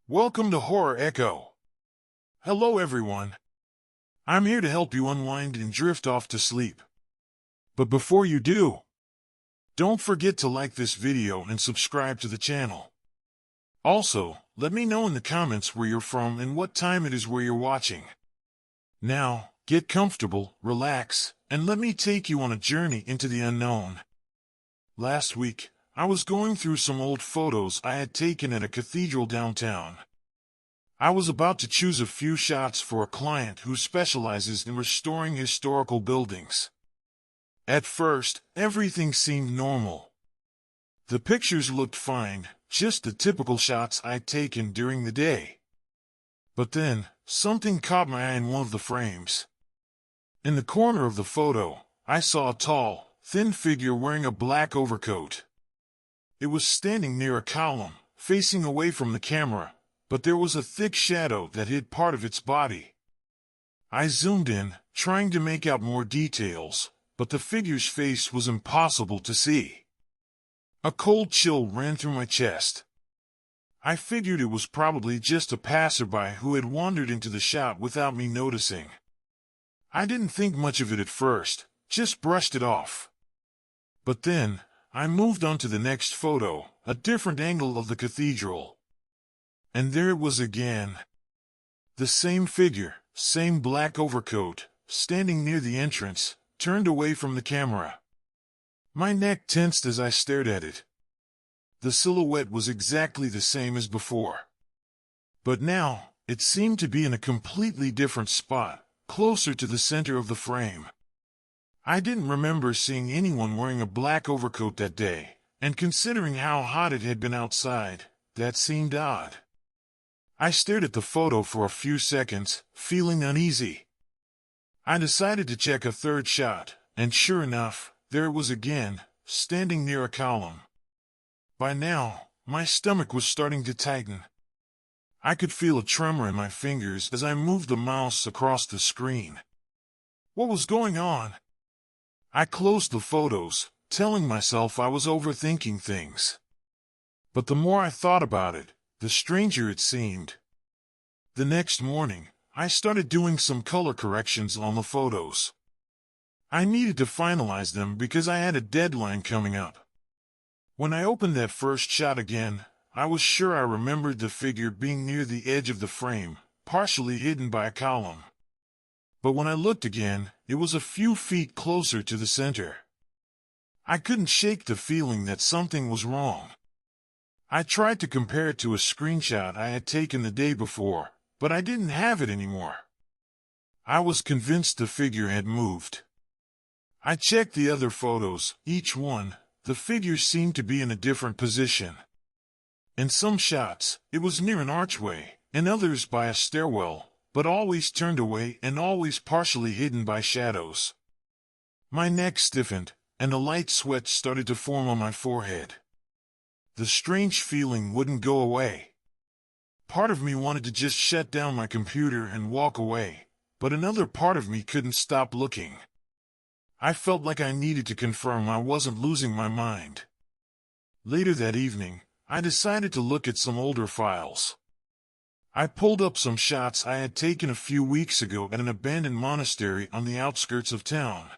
Welcome to Horror Echo. Hello everyone. I'm here to help you unwind and drift off to sleep. But before you do, don't forget to like this video and subscribe to the channel. Also, let me know in the comments where you're from and what time it is where you're watching. Now, get comfortable, relax, and let me take you on a journey into the unknown. Last week, I was going through some old photos I had taken at a cathedral downtown. I was about to choose a few shots for a client who specializes in restoring historical buildings. At first, everything seemed normal. The pictures looked fine, just the typical shots I'd taken during the day. But then, something caught my eye in one of the frames. In the corner of the photo, I saw a tall, thin figure wearing a black overcoat. It was standing near a column, facing away from the camera, but there was a thick shadow that hid part of its body. I zoomed in, trying to make out more details, but the figure's face was impossible to see. A cold chill ran through my chest. I figured it was probably just a passerby who had wandered into the shot without me noticing. I didn't think much of it at first, just brushed it off. But then, I moved on to the next photo, a different angle of the cathedral. And there it was again. The same figure, same black overcoat, standing near the entrance, turned away from the camera. My neck tensed as I stared at it. The silhouette was exactly the same as before. But now, it seemed to be in a completely different spot, closer to the center of the frame. I didn't remember seeing anyone wearing a black overcoat that day, and considering how hot it had been outside, that seemed odd. I stared at the photo for a few seconds, feeling uneasy. I decided to check a third shot, and sure enough, there it was again, standing near a column. By now, my stomach was starting to tighten. I could feel a tremor in my fingers as I moved the mouse across the screen. What was going on? I closed the photos, telling myself I was overthinking things. But the more I thought about it, the stranger it seemed. The next morning, I started doing some color corrections on the photos. I needed to finalize them because I had a deadline coming up. When I opened that first shot again, I was sure I remembered the figure being near the edge of the frame, partially hidden by a column. But when I looked again, it was a few feet closer to the center. I couldn't shake the feeling that something was wrong. I tried to compare it to a screenshot I had taken the day before, but I didn't have it anymore. I was convinced the figure had moved. I checked the other photos, each one, the figure seemed to be in a different position. In some shots, it was near an archway, in others by a stairwell, but always turned away and always partially hidden by shadows. My neck stiffened, and a light sweat started to form on my forehead. The strange feeling wouldn't go away. Part of me wanted to just shut down my computer and walk away, but another part of me couldn't stop looking. I felt like I needed to confirm I wasn't losing my mind. Later that evening, I decided to look at some older files. I pulled up some shots I had taken a few weeks ago at an abandoned monastery on the outskirts of town.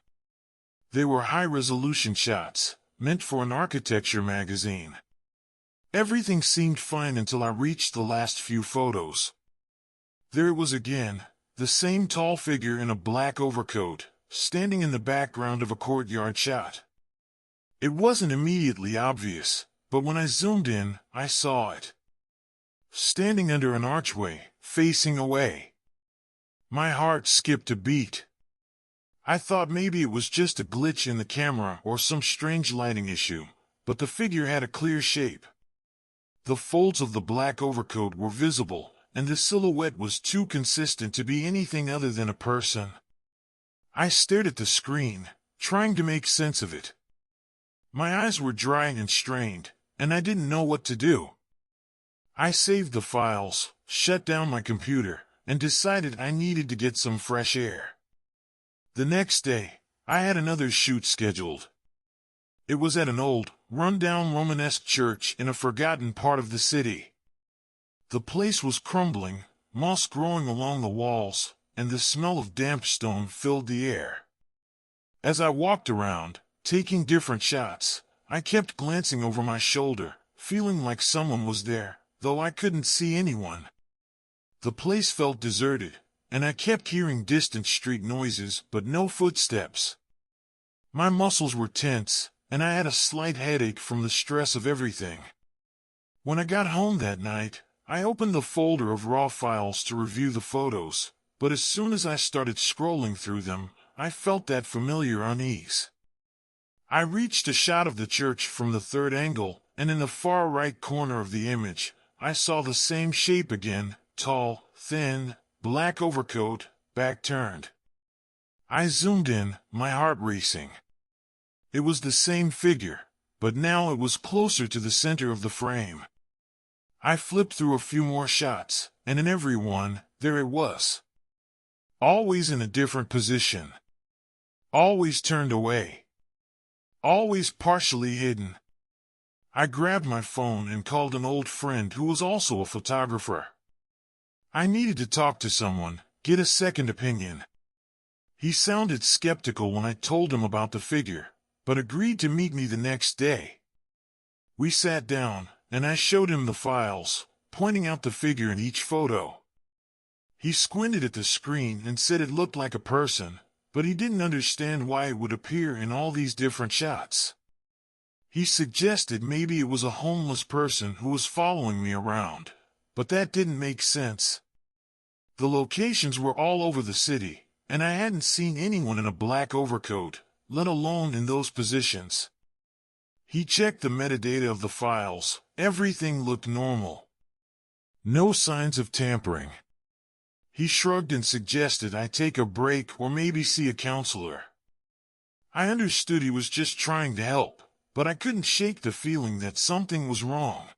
They were high-resolution shots, meant for an architecture magazine. Everything seemed fine until I reached the last few photos. There it was again, the same tall figure in a black overcoat, standing in the background of a courtyard shot. It wasn't immediately obvious, but when I zoomed in, I saw it. Standing under an archway, facing away. My heart skipped a beat. I thought maybe it was just a glitch in the camera or some strange lighting issue, but the figure had a clear shape. The folds of the black overcoat were visible, and the silhouette was too consistent to be anything other than a person. I stared at the screen, trying to make sense of it. My eyes were dry and strained, and I didn't know what to do. I saved the files, shut down my computer, and decided I needed to get some fresh air. The next day, I had another shoot scheduled. It was at an old, run-down Romanesque church in a forgotten part of the city. The place was crumbling, moss growing along the walls, and the smell of damp stone filled the air. As I walked around, taking different shots, I kept glancing over my shoulder, feeling like someone was there, though I couldn't see anyone. The place felt deserted, and I kept hearing distant street noises but no footsteps. My muscles were tense, and I had a slight headache from the stress of everything. When I got home that night, I opened the folder of raw files to review the photos, but as soon as I started scrolling through them, I felt that familiar unease. I reached a shot of the church from the third angle, and in the far right corner of the image, I saw the same shape again, tall, thin, black overcoat, back turned. I zoomed in, my heart racing. It was the same figure, but now it was closer to the center of the frame. I flipped through a few more shots, and in every one, there it was. Always in a different position. Always turned away. Always partially hidden. I grabbed my phone and called an old friend who was also a photographer. I needed to talk to someone, get a second opinion. He sounded skeptical when I told him about the figure, but agreed to meet me the next day. We sat down, and I showed him the files, pointing out the figure in each photo. He squinted at the screen and said it looked like a person, but he didn't understand why it would appear in all these different shots. He suggested maybe it was a homeless person who was following me around, but that didn't make sense. The locations were all over the city, and I hadn't seen anyone in a black overcoat, let alone in those positions. He checked the metadata of the files. Everything looked normal. No signs of tampering. He shrugged and suggested I take a break or maybe see a counselor. I understood he was just trying to help, but I couldn't shake the feeling that something was wrong.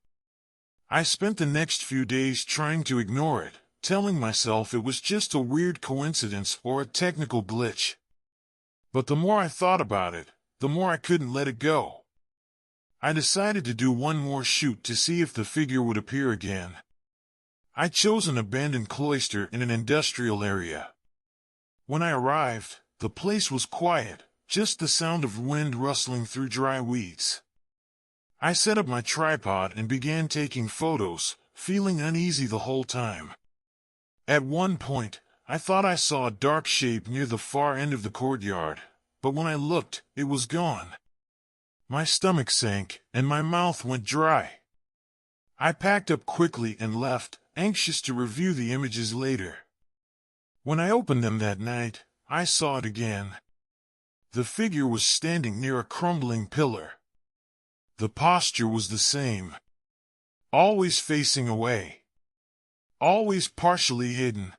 I spent the next few days trying to ignore it, telling myself it was just a weird coincidence or a technical glitch. But the more I thought about it, the more I couldn't let it go. I decided to do one more shoot to see if the figure would appear again. I chose an abandoned cloister in an industrial area. When I arrived, the place was quiet, just the sound of wind rustling through dry weeds. I set up my tripod and began taking photos, feeling uneasy the whole time. At one point, I thought I saw a dark shape near the far end of the courtyard, but when I looked, it was gone. My stomach sank, and my mouth went dry. I packed up quickly and left, anxious to review the images later. When I opened them that night, I saw it again. The figure was standing near a crumbling pillar. The posture was the same. Always facing away. Always partially hidden.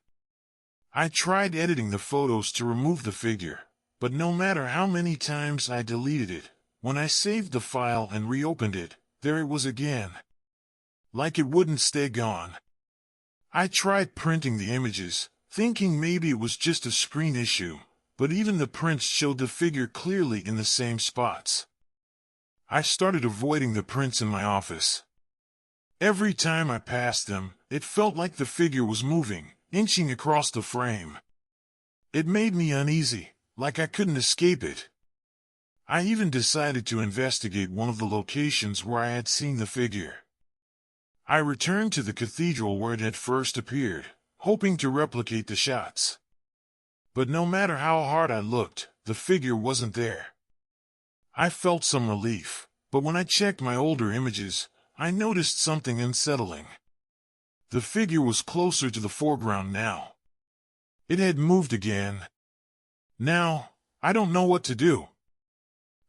I tried editing the photos to remove the figure, but no matter how many times I deleted it, when I saved the file and reopened it, there it was again. Like it wouldn't stay gone. I tried printing the images, thinking maybe it was just a screen issue, but even the prints showed the figure clearly in the same spots. I started avoiding the prints in my office. Every time I passed them, it felt like the figure was moving, inching across the frame. It made me uneasy, like I couldn't escape it. I even decided to investigate one of the locations where I had seen the figure. I returned to the cathedral where it had first appeared, hoping to replicate the shots. But no matter how hard I looked, the figure wasn't there. I felt some relief, but when I checked my older images, I noticed something unsettling. The figure was closer to the foreground now. It had moved again. Now, I don't know what to do.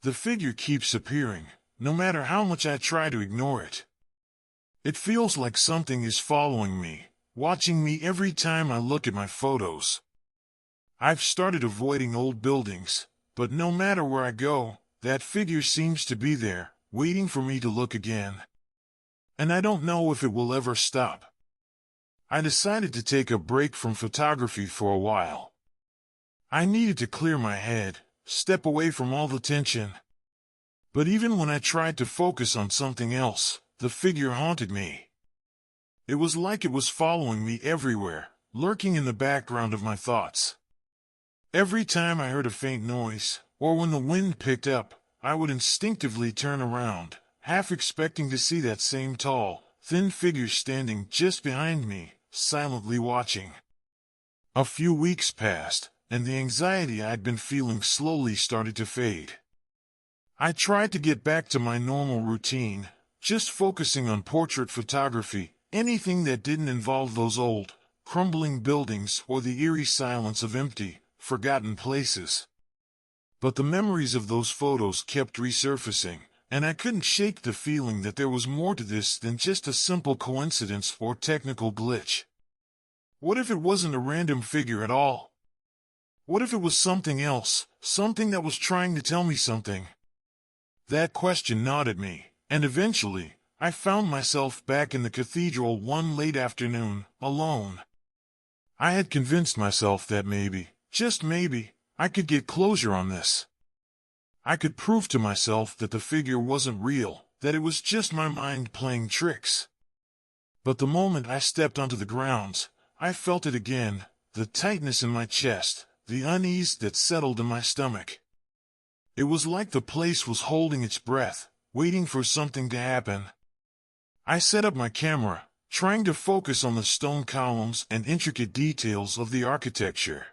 The figure keeps appearing, no matter how much I try to ignore it. It feels like something is following me, watching me every time I look at my photos. I've started avoiding old buildings, but no matter where I go, that figure seems to be there, waiting for me to look again. And I don't know if it will ever stop. I decided to take a break from photography for a while. I needed to clear my head, step away from all the tension. But even when I tried to focus on something else, the figure haunted me. It was like it was following me everywhere, lurking in the background of my thoughts. Every time I heard a faint noise, or when the wind picked up, I would instinctively turn around, half expecting to see that same tall, thin figure standing just behind me, silently watching. A few weeks passed, and the anxiety I'd been feeling slowly started to fade. I tried to get back to my normal routine, just focusing on portrait photography, anything that didn't involve those old, crumbling buildings or the eerie silence of empty, forgotten places. But the memories of those photos kept resurfacing, and I couldn't shake the feeling that there was more to this than just a simple coincidence or technical glitch. What if it wasn't a random figure at all? What if it was something else, something that was trying to tell me something? That question gnawed at me, and eventually, I found myself back in the cathedral one late afternoon, alone. I had convinced myself that maybe, just maybe, I could get closure on this. I could prove to myself that the figure wasn't real, that it was just my mind playing tricks. But the moment I stepped onto the grounds, I felt it again, the tightness in my chest, the unease that settled in my stomach. It was like the place was holding its breath, waiting for something to happen. I set up my camera, trying to focus on the stone columns and intricate details of the architecture.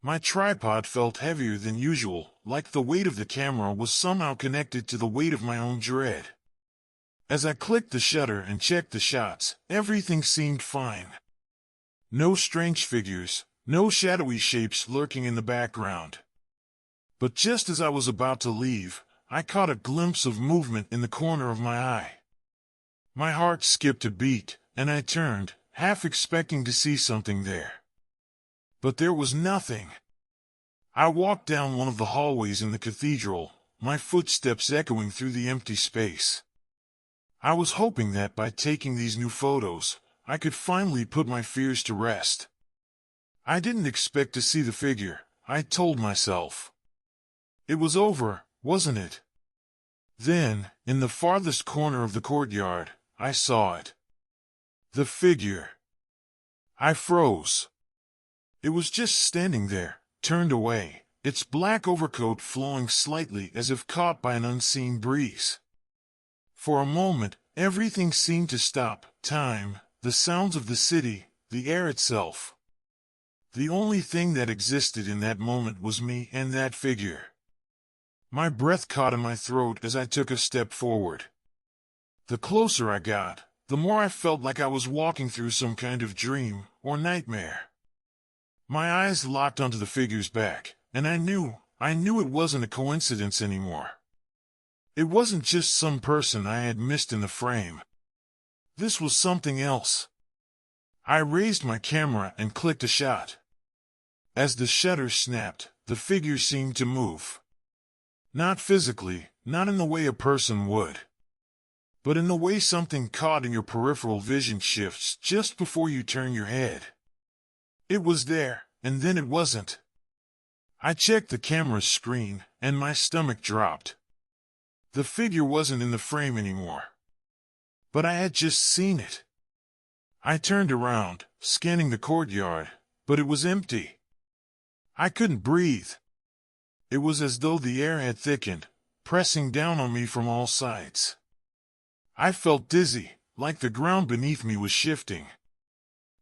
My tripod felt heavier than usual, like the weight of the camera was somehow connected to the weight of my own dread. As I clicked the shutter and checked the shots, everything seemed fine. No strange figures, no shadowy shapes lurking in the background. But just as I was about to leave, I caught a glimpse of movement in the corner of my eye. My heart skipped a beat, and I turned, half expecting to see something there. But there was nothing. I walked down one of the hallways in the cathedral, my footsteps echoing through the empty space. I was hoping that by taking these new photos, I could finally put my fears to rest. I didn't expect to see the figure, I told myself. It was over, wasn't it? Then, in the farthest corner of the courtyard, I saw it. The figure. I froze. It was just standing there, turned away, its black overcoat flowing slightly as if caught by an unseen breeze. For a moment, everything seemed to stop, time, the sounds of the city, the air itself. The only thing that existed in that moment was me and that figure. My breath caught in my throat as I took a step forward. The closer I got, the more I felt like I was walking through some kind of dream or nightmare. My eyes locked onto the figure's back, and I knew it wasn't a coincidence anymore. It wasn't just some person I had missed in the frame. This was something else. I raised my camera and clicked a shot. As the shutter snapped, the figure seemed to move. Not physically, not in the way a person would, but in the way something caught in your peripheral vision shifts just before you turn your head. It was there, and then it wasn't. I checked the camera's screen, and my stomach dropped. The figure wasn't in the frame anymore. But I had just seen it. I turned around, scanning the courtyard, but it was empty. I couldn't breathe. It was as though the air had thickened, pressing down on me from all sides. I felt dizzy, like the ground beneath me was shifting.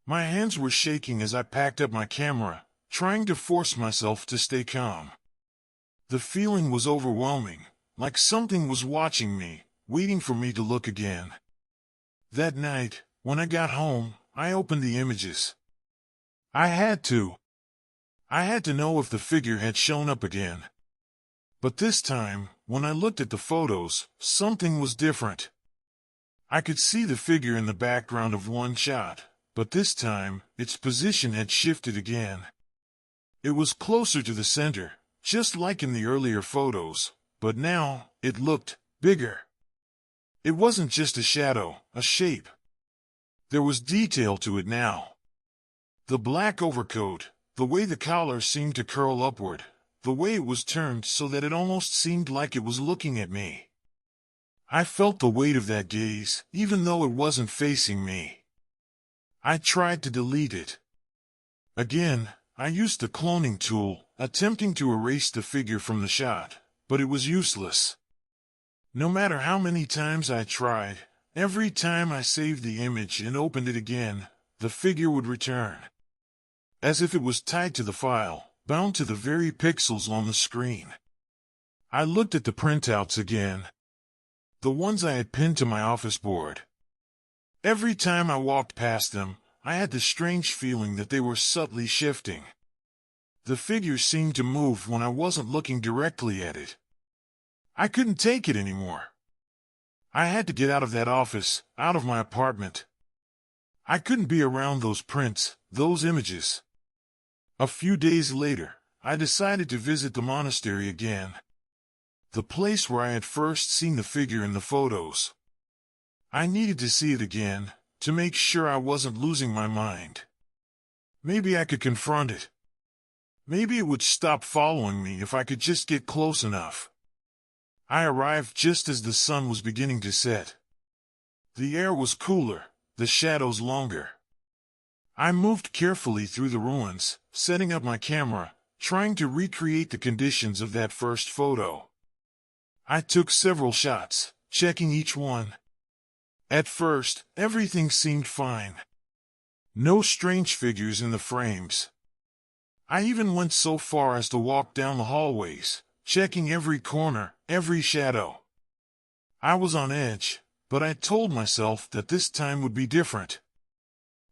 My hands were shaking as I packed up my camera, trying to force myself to stay calm. The feeling was overwhelming, like something was watching me, waiting for me to look again. That night, when I got home, I opened the images. I had to. I had to know if the figure had shown up again. But this time, when I looked at the photos, something was different. I could see the figure in the background of one shot, but this time, its position had shifted again. It was closer to the center, just like in the earlier photos, but now, it looked bigger. It wasn't just a shadow, a shape. There was detail to it now. The black overcoat, the way the collar seemed to curl upward, the way it was turned so that it almost seemed like it was looking at me. I felt the weight of that gaze, even though it wasn't facing me. I tried to delete it. Again, I used the cloning tool, attempting to erase the figure from the shot, but it was useless. No matter how many times I tried, every time I saved the image and opened it again, the figure would return. As if it was tied to the file, bound to the very pixels on the screen. I looked at the printouts again. The ones I had pinned to my office board. Every time I walked past them, I had the strange feeling that they were subtly shifting. The figure seemed to move when I wasn't looking directly at it. I couldn't take it anymore. I had to get out of that office, out of my apartment. I couldn't be around those prints, those images. A few days later, I decided to visit the monastery again. The place where I had first seen the figure in the photos. I needed to see it again, to make sure I wasn't losing my mind. Maybe I could confront it. Maybe it would stop following me if I could just get close enough. I arrived just as the sun was beginning to set. The air was cooler, the shadows longer. I moved carefully through the ruins, setting up my camera, trying to recreate the conditions of that first photo. I took several shots, checking each one. At first, everything seemed fine. No strange figures in the frames. I even went so far as to walk down the hallways, checking every corner, every shadow. I was on edge, but I told myself that this time would be different.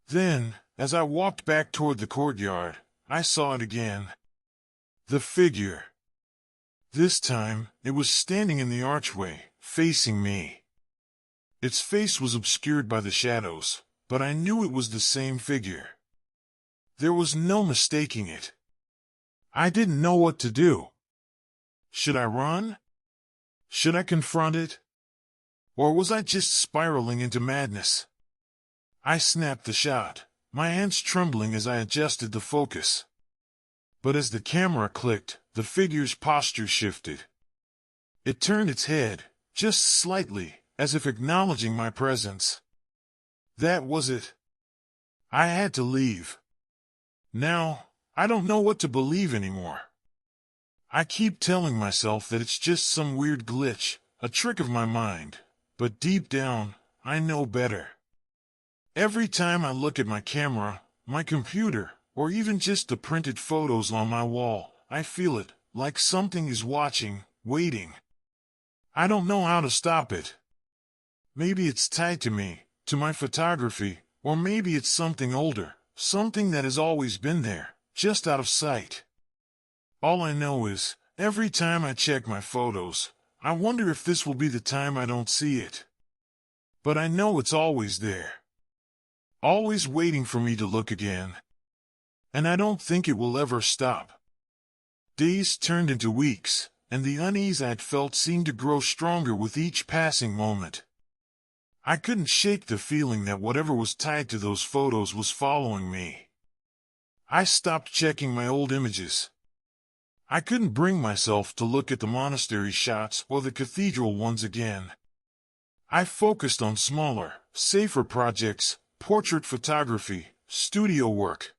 Then, as I walked back toward the courtyard, I saw it again. The figure. This time, it was standing in the archway, facing me. Its face was obscured by the shadows, but I knew it was the same figure. There was no mistaking it. I didn't know what to do. Should I run? Should I confront it? Or was I just spiraling into madness? I snapped the shot, my hands trembling as I adjusted the focus. But as the camera clicked, the figure's posture shifted. It turned its head, just slightly, as if acknowledging my presence. That was it. I had to leave. Now, I don't know what to believe anymore. I keep telling myself that it's just some weird glitch, a trick of my mind, but deep down, I know better. Every time I look at my camera, my computer, or even just the printed photos on my wall, I feel it, like something is watching, waiting. I don't know how to stop it. Maybe it's tied to me, to my photography, or maybe it's something older, something that has always been there, just out of sight. All I know is, every time I check my photos, I wonder if this will be the time I don't see it. But I know it's always there. Always waiting for me to look again. And I don't think it will ever stop. Days turned into weeks, and the unease I'd felt seemed to grow stronger with each passing moment. I couldn't shake the feeling that whatever was tied to those photos was following me. I stopped checking my old images. I couldn't bring myself to look at the monastery shots or the cathedral ones again. I focused on smaller, safer projects, portrait photography, studio work.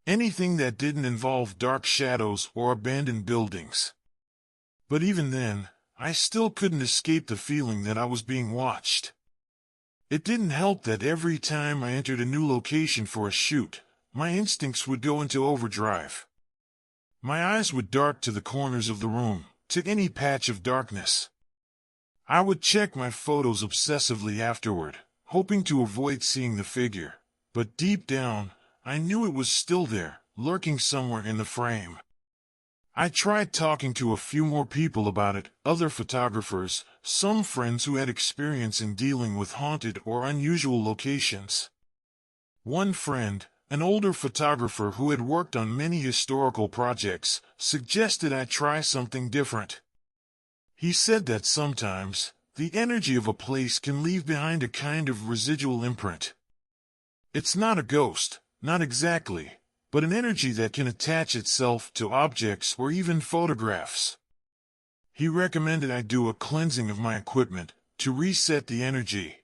Anything that didn't involve dark shadows or abandoned buildings. But even then, I still couldn't escape the feeling that I was being watched. It didn't help that every time I entered a new location for a shoot, my instincts would go into overdrive. My eyes would dart to the corners of the room, to any patch of darkness. I would check my photos obsessively afterward, hoping to avoid seeing the figure, but deep down, I knew it was still there, lurking somewhere in the frame. I tried talking to a few more people about it, other photographers, some friends who had experience in dealing with haunted or unusual locations. One friend, an older photographer who had worked on many historical projects, suggested I try something different. He said that sometimes, the energy of a place can leave behind a kind of residual imprint. It's not a ghost, not exactly, but an energy that can attach itself to objects or even photographs. He recommended I do a cleansing of my equipment, to reset the energy.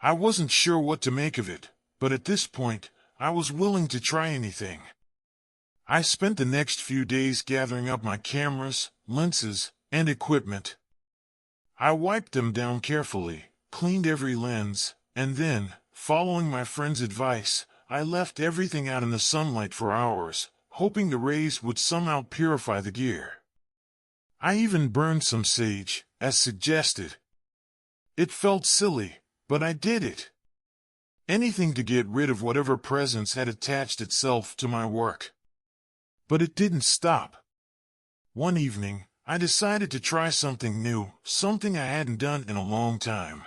I wasn't sure what to make of it, but at this point, I was willing to try anything. I spent the next few days gathering up my cameras, lenses, and equipment. I wiped them down carefully, cleaned every lens, and then, following my friend's advice, I left everything out in the sunlight for hours, hoping the rays would somehow purify the gear. I even burned some sage, as suggested. It felt silly, but I did it. Anything to get rid of whatever presence had attached itself to my work. But it didn't stop. One evening, I decided to try something new, something I hadn't done in a long time.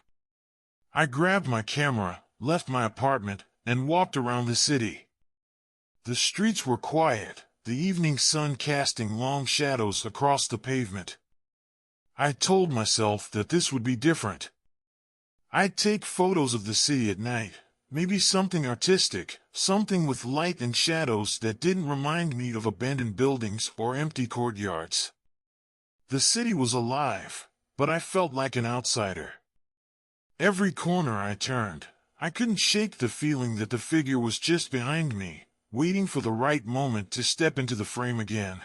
I grabbed my camera, left my apartment, and walked around the city. The streets were quiet, the evening sun casting long shadows across the pavement. I told myself that this would be different. I'd take photos of the city at night, maybe something artistic, something with light and shadows that didn't remind me of abandoned buildings or empty courtyards. The city was alive, but I felt like an outsider. Every corner I turned, I couldn't shake the feeling that the figure was just behind me, waiting for the right moment to step into the frame again.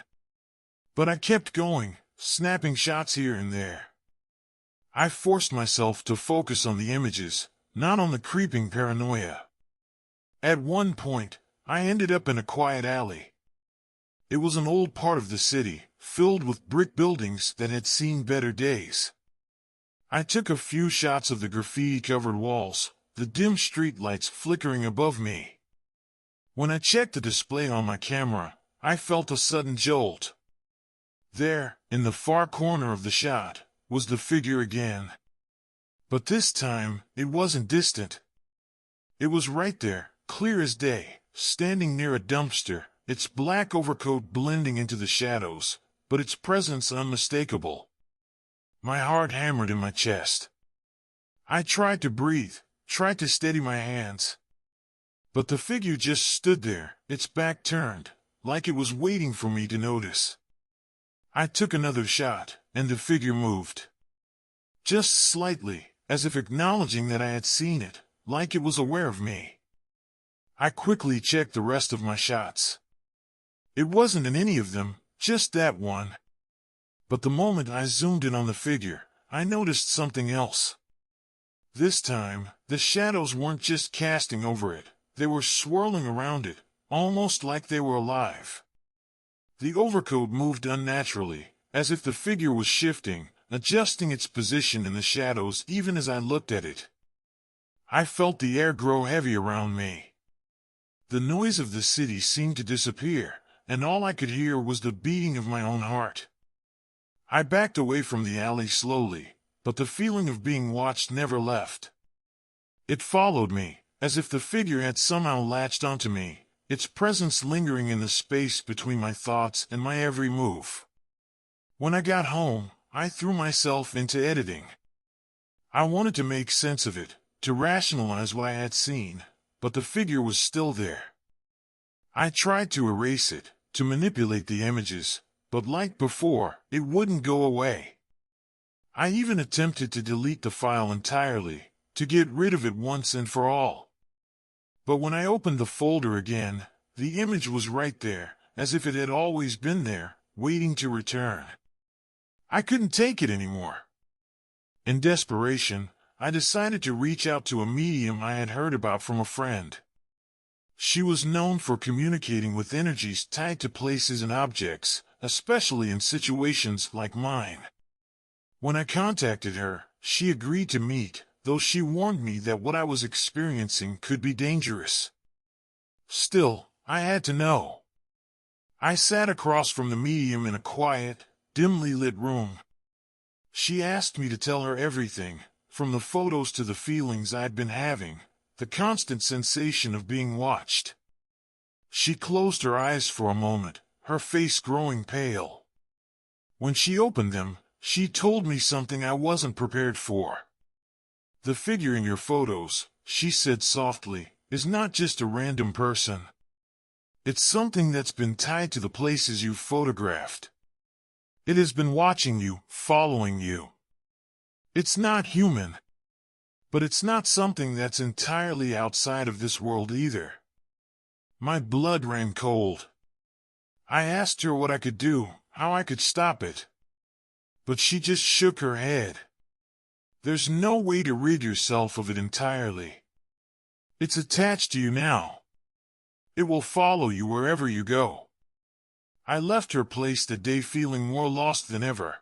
But I kept going, snapping shots here and there. I forced myself to focus on the images, not on the creeping paranoia. At one point, I ended up in a quiet alley. It was an old part of the city, filled with brick buildings that had seen better days. I took a few shots of the graffiti-covered walls, the dim streetlights flickering above me. When I checked the display on my camera, I felt a sudden jolt. There, in the far corner of the shot, was the figure again. But this time, it wasn't distant. It was right there, clear as day, standing near a dumpster, its black overcoat blending into the shadows, but its presence unmistakable. My heart hammered in my chest. I tried to breathe, tried to steady my hands. But the figure just stood there, its back turned, like it was waiting for me to notice. I took another shot, and the figure moved. Just slightly, as if acknowledging that I had seen it, like it was aware of me. I quickly checked the rest of my shots. It wasn't in any of them, just that one. But the moment I zoomed in on the figure, I noticed something else. This time, the shadows weren't just casting over it, they were swirling around it, almost like they were alive. The overcoat moved unnaturally, as if the figure was shifting, adjusting its position in the shadows even as I looked at it. I felt the air grow heavy around me. The noise of the city seemed to disappear, and all I could hear was the beating of my own heart. I backed away from the alley slowly, but the feeling of being watched never left. It followed me, as if the figure had somehow latched onto me, its presence lingering in the space between my thoughts and my every move. When I got home, I threw myself into editing. I wanted to make sense of it, to rationalize what I had seen, but the figure was still there. I tried to erase it, to manipulate the images, but like before, it wouldn't go away. I even attempted to delete the file entirely, to get rid of it once and for all. But when I opened the folder again, the image was right there, as if it had always been there, waiting to return. I couldn't take it anymore. In desperation, I decided to reach out to a medium I had heard about from a friend. She was known for communicating with energies tied to places and objects, especially in situations like mine. When I contacted her, she agreed to meet, though she warned me that what I was experiencing could be dangerous. Still, I had to know. I sat across from the medium in a quiet, dimly lit room. She asked me to tell her everything, from the photos to the feelings I'd been having, the constant sensation of being watched. She closed her eyes for a moment, her face growing pale. When she opened them, she told me something I wasn't prepared for. "The figure in your photos," she said softly, "is not just a random person. It's something that's been tied to the places you've photographed. It has been watching you, following you. It's not human. But it's not something that's entirely outside of this world either. My blood ran cold. I asked her what I could do, how I could stop it. But she just shook her head. There's no way to rid yourself of it entirely. It's attached to you now. It will follow you wherever you go. I left her place that day feeling more lost than ever.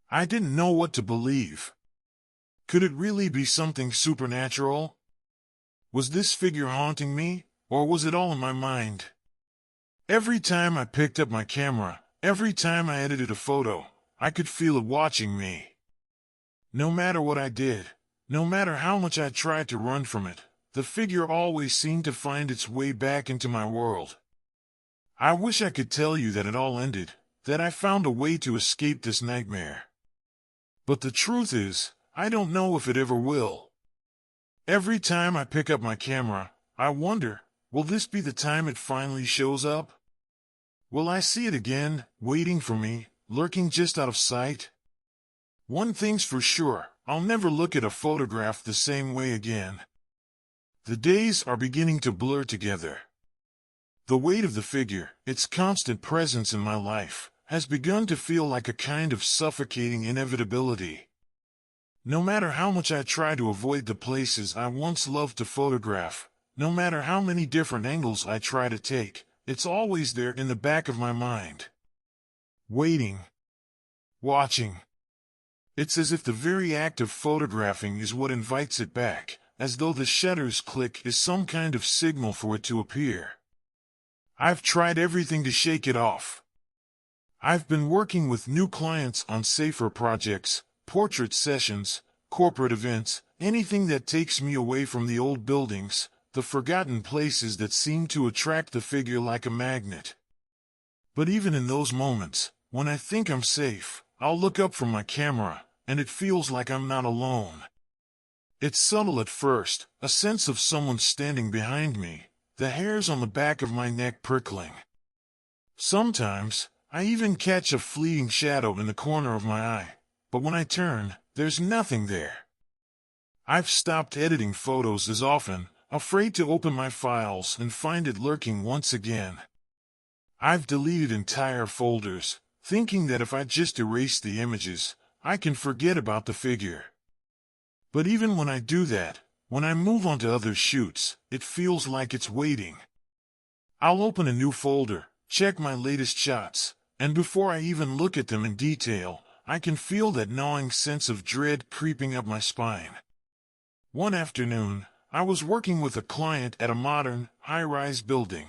I didn't know what to believe. Could it really be something supernatural? Was this figure haunting me, or was it all in my mind? Every time I picked up my camera, every time I edited a photo, I could feel it watching me. No matter what I did, no matter how much I tried to run from it, the figure always seemed to find its way back into my world. I wish I could tell you that it all ended, that I found a way to escape this nightmare. But the truth is, I don't know if it ever will. Every time I pick up my camera, I wonder, will this be the time it finally shows up? Will I see it again, waiting for me, lurking just out of sight? One thing's for sure, I'll never look at a photograph the same way again. The days are beginning to blur together. The weight of the figure, its constant presence in my life, has begun to feel like a kind of suffocating inevitability. No matter how much I try to avoid the places I once loved to photograph, no matter how many different angles I try to take, it's always there in the back of my mind. Waiting. Watching. It's as if the very act of photographing is what invites it back, as though the shutter's click is some kind of signal for it to appear. I've tried everything to shake it off. I've been working with new clients on safer projects, portrait sessions, corporate events, anything that takes me away from the old buildings, the forgotten places that seem to attract the figure like a magnet. But even in those moments, when I think I'm safe, I'll look up from my camera, and it feels like I'm not alone. It's subtle at first, a sense of someone standing behind me, the hairs on the back of my neck prickling. Sometimes, I even catch a fleeting shadow in the corner of my eye, but when I turn, there's nothing there. I've stopped editing photos as often, afraid to open my files and find it lurking once again. I've deleted entire folders, thinking that if I just erase the images, I can forget about the figure. But even when I do that, when I move on to other shoots, it feels like it's waiting. I'll open a new folder, check my latest shots, and before I even look at them in detail, I can feel that gnawing sense of dread creeping up my spine. One afternoon, I was working with a client at a modern, high-rise building.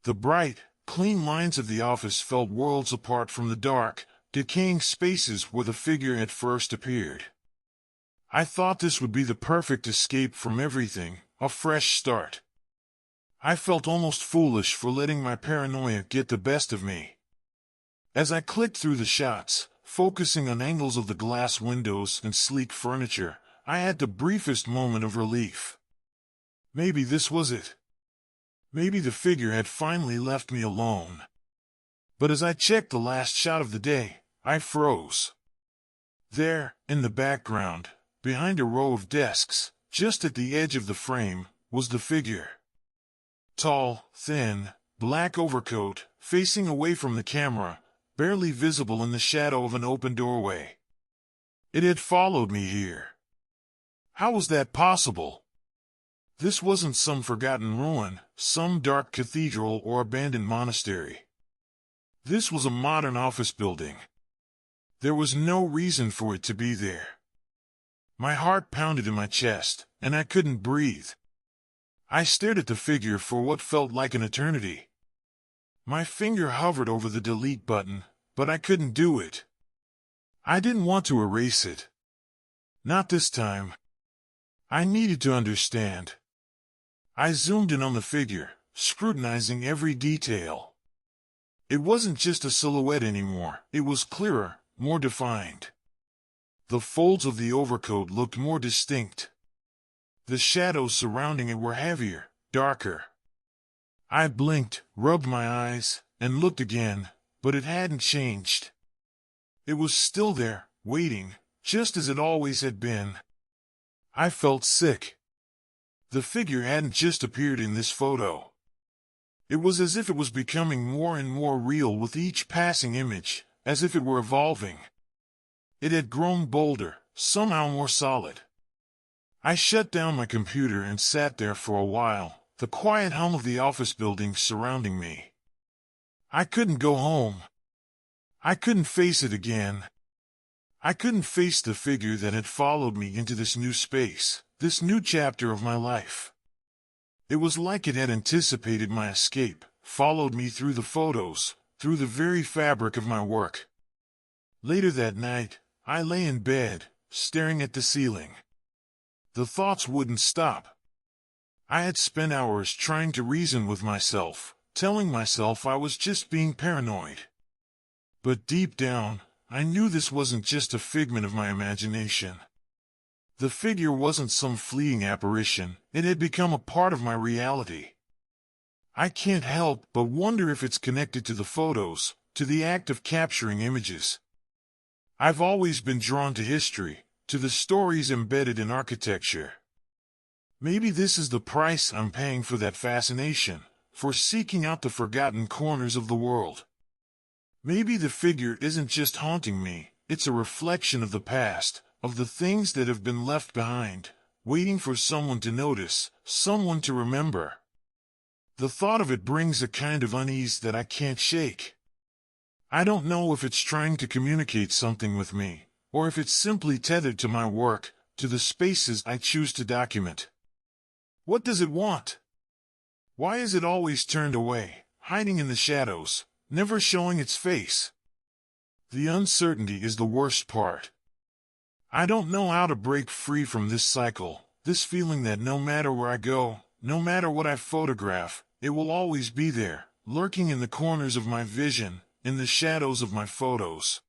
The bright, clean lines of the office felt worlds apart from the dark, decaying spaces where the figure had first appeared. I thought this would be the perfect escape from everything, a fresh start. I felt almost foolish for letting my paranoia get the best of me. As I clicked through the shots, focusing on angles of the glass windows and sleek furniture, I had the briefest moment of relief. Maybe this was it. Maybe the figure had finally left me alone. But as I checked the last shot of the day, I froze. There, in the background, behind a row of desks, just at the edge of the frame, was the figure. Tall, thin, black overcoat, facing away from the camera, barely visible in the shadow of an open doorway. It had followed me here. How was that possible? This wasn't some forgotten ruin, some dark cathedral or abandoned monastery. This was a modern office building. There was no reason for it to be there. My heart pounded in my chest, and I couldn't breathe. I stared at the figure for what felt like an eternity. My finger hovered over the delete button, but I couldn't do it. I didn't want to erase it. Not this time. I needed to understand. I zoomed in on the figure, scrutinizing every detail. It wasn't just a silhouette anymore, it was clearer, more defined. The folds of the overcoat looked more distinct. The shadows surrounding it were heavier, darker. I blinked, rubbed my eyes, and looked again, but it hadn't changed. It was still there, waiting, just as it always had been. I felt sick. The figure hadn't just appeared in this photo. It was as if it was becoming more and more real with each passing image, as if it were evolving. It had grown bolder, somehow more solid. I shut down my computer and sat there for a while, the quiet hum of the office building surrounding me. I couldn't go home. I couldn't face it again. I couldn't face the figure that had followed me into this new space, this new chapter of my life. It was like it had anticipated my escape, followed me through the photos, through the very fabric of my work. Later that night, I lay in bed, staring at the ceiling. The thoughts wouldn't stop. I had spent hours trying to reason with myself, telling myself I was just being paranoid. But deep down, I knew this wasn't just a figment of my imagination. The figure wasn't some fleeting apparition, it had become a part of my reality. I can't help but wonder if it's connected to the photos, to the act of capturing images. I've always been drawn to history, to the stories embedded in architecture. Maybe this is the price I'm paying for that fascination, for seeking out the forgotten corners of the world. Maybe the figure isn't just haunting me, it's a reflection of the past, of the things that have been left behind, waiting for someone to notice, someone to remember. The thought of it brings a kind of unease that I can't shake. I don't know if it's trying to communicate something with me, or if it's simply tethered to my work, to the spaces I choose to document. What does it want? Why is it always turned away, hiding in the shadows, never showing its face? The uncertainty is the worst part. I don't know how to break free from this cycle, this feeling that no matter where I go, no matter what I photograph, it will always be there, lurking in the corners of my vision, in the shadows of my photos.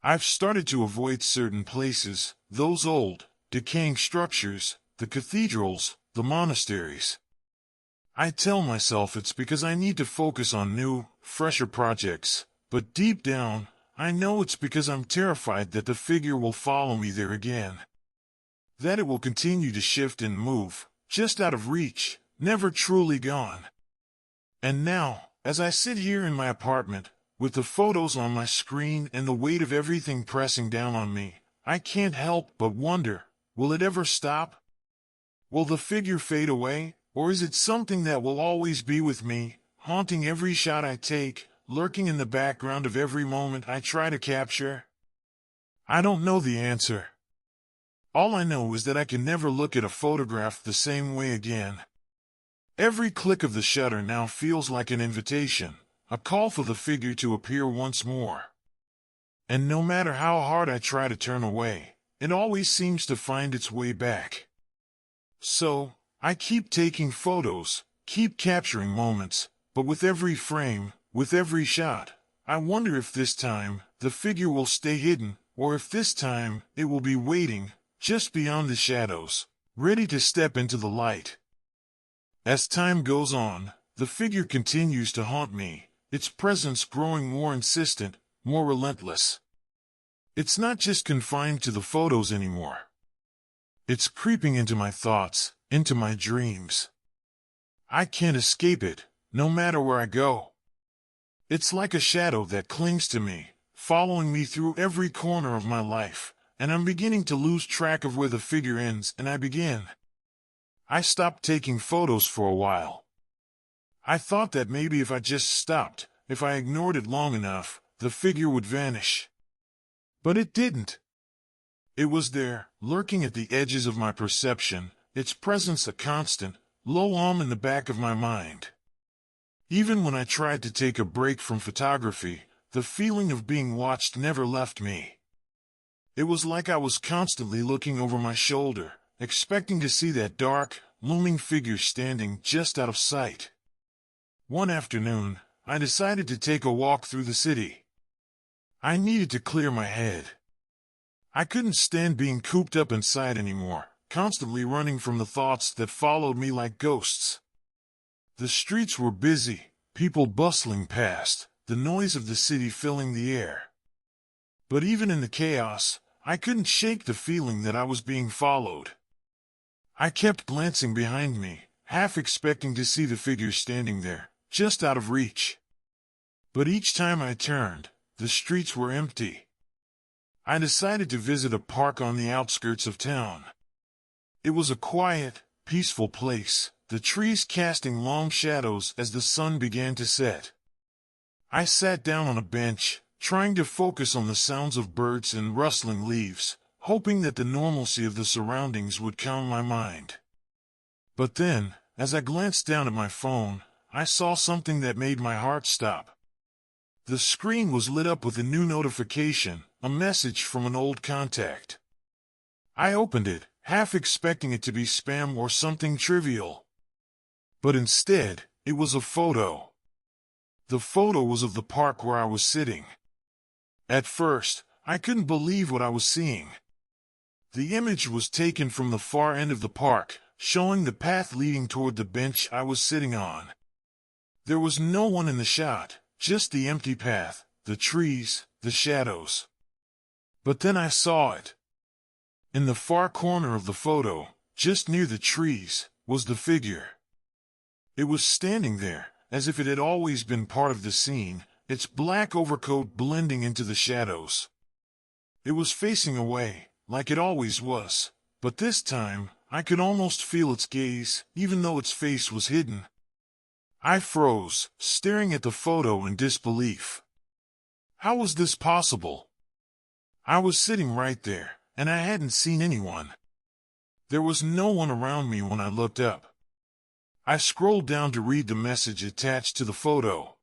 I've started to avoid certain places, those old, decaying structures, the cathedrals, the monasteries. I tell myself it's because I need to focus on new, fresher projects, but deep down, I know it's because I'm terrified that the figure will follow me there again. That it will continue to shift and move, just out of reach, never truly gone. And now, as I sit here in my apartment, with the photos on my screen and the weight of everything pressing down on me, I can't help but wonder, will it ever stop? Will the figure fade away, or is it something that will always be with me, haunting every shot I take, lurking in the background of every moment I try to capture? I don't know the answer. All I know is that I can never look at a photograph the same way again. Every click of the shutter now feels like an invitation, a call for the figure to appear once more. And no matter how hard I try to turn away, it always seems to find its way back. So, I keep taking photos, keep capturing moments, but with every frame, with every shot, I wonder if this time, the figure will stay hidden, or if this time, it will be waiting, just beyond the shadows, ready to step into the light. As time goes on, the figure continues to haunt me, its presence growing more insistent, more relentless. It's not just confined to the photos anymore. It's creeping into my thoughts, into my dreams. I can't escape it, no matter where I go. It's like a shadow that clings to me, following me through every corner of my life, and I'm beginning to lose track of where the figure ends and I begin. I stopped taking photos for a while. I thought that maybe if I just stopped, if I ignored it long enough, the figure would vanish. But it didn't. It was there, lurking at the edges of my perception, its presence a constant, low hum in the back of my mind. Even when I tried to take a break from photography, the feeling of being watched never left me. It was like I was constantly looking over my shoulder, expecting to see that dark, looming figure standing just out of sight. One afternoon, I decided to take a walk through the city. I needed to clear my head. I couldn't stand being cooped up inside anymore, constantly running from the thoughts that followed me like ghosts. The streets were busy, people bustling past, the noise of the city filling the air. But even in the chaos, I couldn't shake the feeling that I was being followed. I kept glancing behind me, half expecting to see the figure standing there, just out of reach. But each time I turned, the streets were empty. I decided to visit a park on the outskirts of town. It was a quiet, peaceful place, the trees casting long shadows as the sun began to set. I sat down on a bench, trying to focus on the sounds of birds and rustling leaves, hoping that the normalcy of the surroundings would calm my mind. But then, as I glanced down at my phone, I saw something that made my heart stop. The screen was lit up with a new notification, a message from an old contact. I opened it, half expecting it to be spam or something trivial. But instead, it was a photo. The photo was of the park where I was sitting. At first, I couldn't believe what I was seeing. The image was taken from the far end of the park, showing the path leading toward the bench I was sitting on. There was no one in the shot, just the empty path, the trees, the shadows. But then I saw it. In the far corner of the photo, just near the trees, was the figure. It was standing there, as if it had always been part of the scene, its black overcoat blending into the shadows. It was facing away, like it always was, but this time, I could almost feel its gaze, even though its face was hidden. I froze, staring at the photo in disbelief. How was this possible? I was sitting right there, and I hadn't seen anyone. There was no one around me when I looked up. I scrolled down to read the message attached to the photo.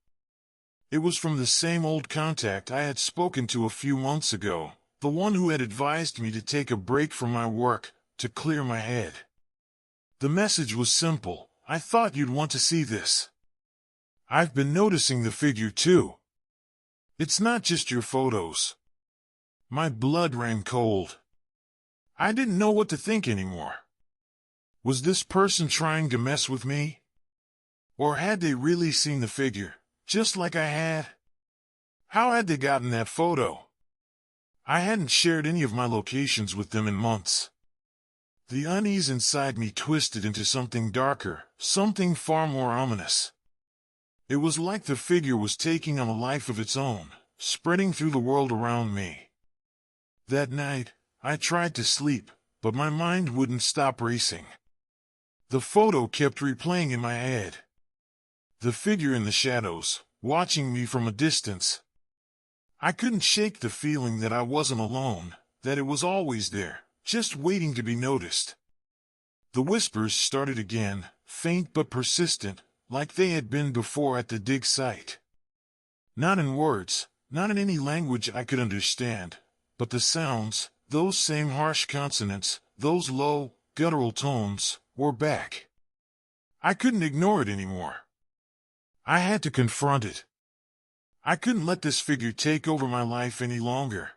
It was from the same old contact I had spoken to a few months ago, the one who had advised me to take a break from my work, to clear my head. The message was simple: I thought you'd want to see this. I've been noticing the figure too. It's not just your photos. My blood ran cold. I didn't know what to think anymore. Was this person trying to mess with me? Or had they really seen the figure, just like I had? How had they gotten that photo? I hadn't shared any of my locations with them in months. The unease inside me twisted into something darker, something far more ominous. It was like the figure was taking on a life of its own, spreading through the world around me. That night, I tried to sleep, but my mind wouldn't stop racing. The photo kept replaying in my head. The figure in the shadows, watching me from a distance. I couldn't shake the feeling that I wasn't alone, that it was always there, just waiting to be noticed. The whispers started again, faint but persistent, like they had been before at the dig site. Not in words, not in any language I could understand, but the sounds, those same harsh consonants, those low, guttural tones, were back. I couldn't ignore it anymore. I had to confront it. I couldn't let this figure take over my life any longer.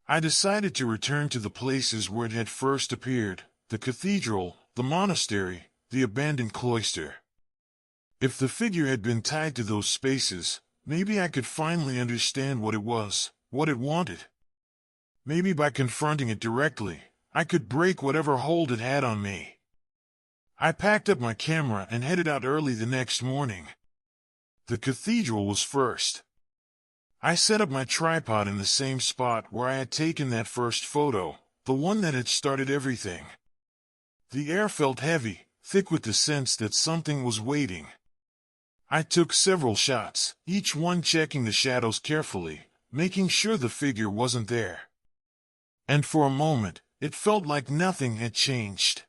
I decided to return to the places where it had first appeared, the cathedral, the monastery, the abandoned cloister. If the figure had been tied to those spaces, maybe I could finally understand what it was, what it wanted. Maybe by confronting it directly, I could break whatever hold it had on me. I packed up my camera and headed out early the next morning. The cathedral was first. I set up my tripod in the same spot where I had taken that first photo, the one that had started everything. The air felt heavy, thick with the sense that something was waiting. I took several shots, each one checking the shadows carefully, making sure the figure wasn't there. And for a moment, it felt like nothing had changed.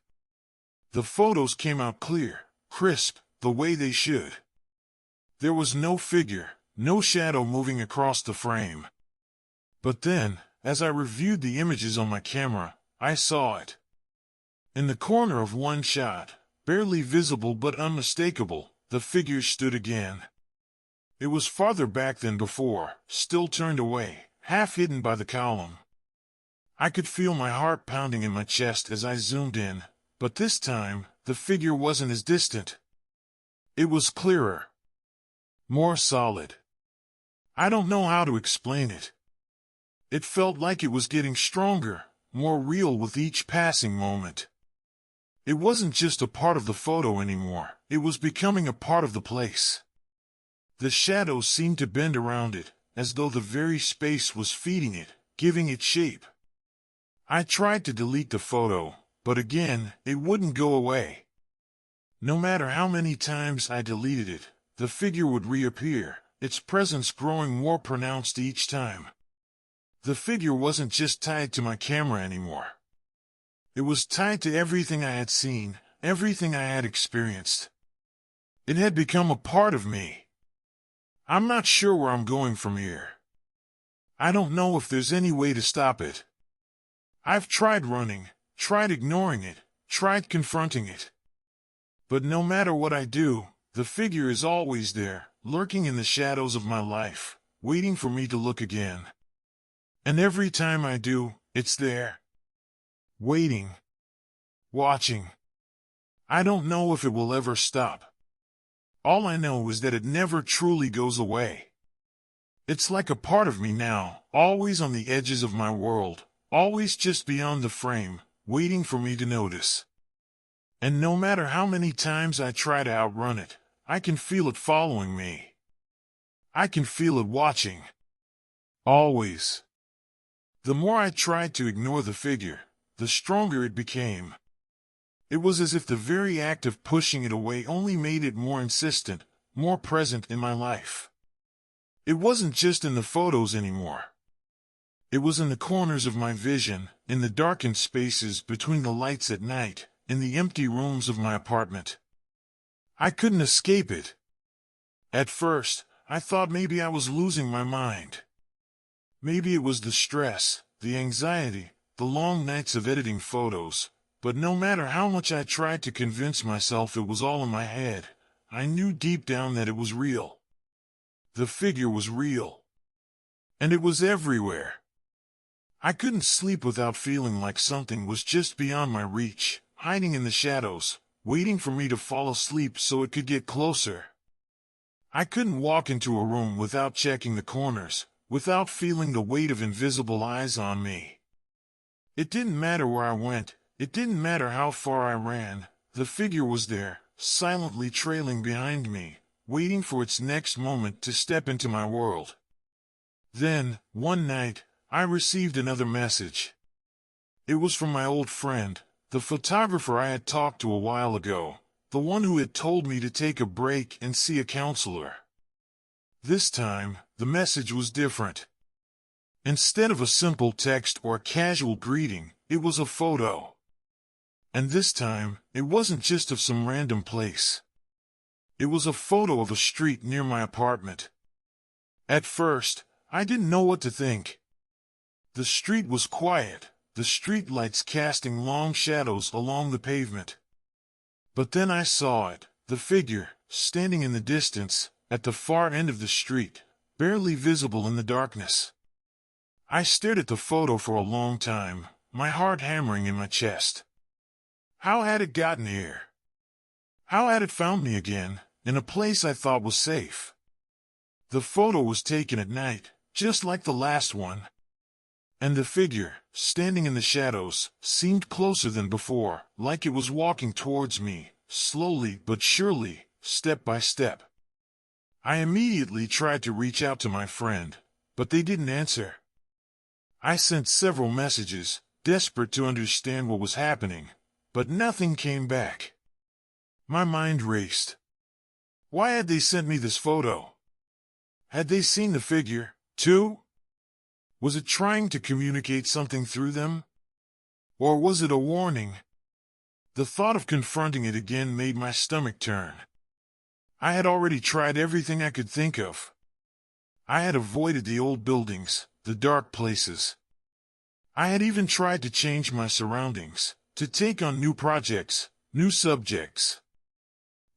The photos came out clear, crisp, the way they should. There was no figure, no shadow moving across the frame. But then, as I reviewed the images on my camera, I saw it. In the corner of one shot, barely visible but unmistakable, the figure stood again. It was farther back than before, still turned away, half hidden by the column. I could feel my heart pounding in my chest as I zoomed in, but this time, the figure wasn't as distant. It was clearer. More solid. I don't know how to explain it. It felt like it was getting stronger, more real with each passing moment. It wasn't just a part of the photo anymore, it was becoming a part of the place. The shadows seemed to bend around it, as though the very space was feeding it, giving it shape. I tried to delete the photo, but again, it wouldn't go away. No matter how many times I deleted it, the figure would reappear, its presence growing more pronounced each time. The figure wasn't just tied to my camera anymore. It was tied to everything I had seen, everything I had experienced. It had become a part of me. I'm not sure where I'm going from here. I don't know if there's any way to stop it. I've tried running, tried ignoring it, tried confronting it. But no matter what I do, the figure is always there, lurking in the shadows of my life, waiting for me to look again. And every time I do, it's there. Waiting. Watching. I don't know if it will ever stop. All I know is that it never truly goes away. It's like a part of me now, always on the edges of my world, always just beyond the frame, waiting for me to notice. And no matter how many times I try to outrun it, I can feel it following me. I can feel it watching. Always. The more I tried to ignore the figure, the stronger it became. It was as if the very act of pushing it away only made it more insistent, more present in my life. It wasn't just in the photos anymore. It was in the corners of my vision, in the darkened spaces between the lights at night, in the empty rooms of my apartment. I couldn't escape it. At first, I thought maybe I was losing my mind. Maybe it was the stress, the anxiety, the long nights of editing photos, but no matter how much I tried to convince myself it was all in my head, I knew deep down that it was real. The figure was real. And it was everywhere. I couldn't sleep without feeling like something was just beyond my reach, hiding in the shadows, waiting for me to fall asleep so it could get closer. I couldn't walk into a room without checking the corners, without feeling the weight of invisible eyes on me. It didn't matter where I went, it didn't matter how far I ran, the figure was there, silently trailing behind me, waiting for its next moment to step into my world. Then, one night, I received another message. It was from my old friend, the photographer I had talked to a while ago, the one who had told me to take a break and see a counselor. This time, the message was different. Instead of a simple text or a casual greeting, it was a photo. And this time, it wasn't just of some random place. It was a photo of a street near my apartment. At first, I didn't know what to think. The street was quiet, the street lights casting long shadows along the pavement. But then I saw it, the figure, standing in the distance, at the far end of the street, barely visible in the darkness. I stared at the photo for a long time, my heart hammering in my chest. How had it gotten here? How had it found me again, in a place I thought was safe? The photo was taken at night, just like the last one. And the figure, standing in the shadows, seemed closer than before, like it was walking towards me, slowly but surely, step by step. I immediately tried to reach out to my friend, but they didn't answer. I sent several messages, desperate to understand what was happening, but nothing came back. My mind raced. Why had they sent me this photo? Had they seen the figure, too? Was it trying to communicate something through them? Or was it a warning? The thought of confronting it again made my stomach turn. I had already tried everything I could think of. I had avoided the old buildings, the dark places. I had even tried to change my surroundings, to take on new projects, new subjects.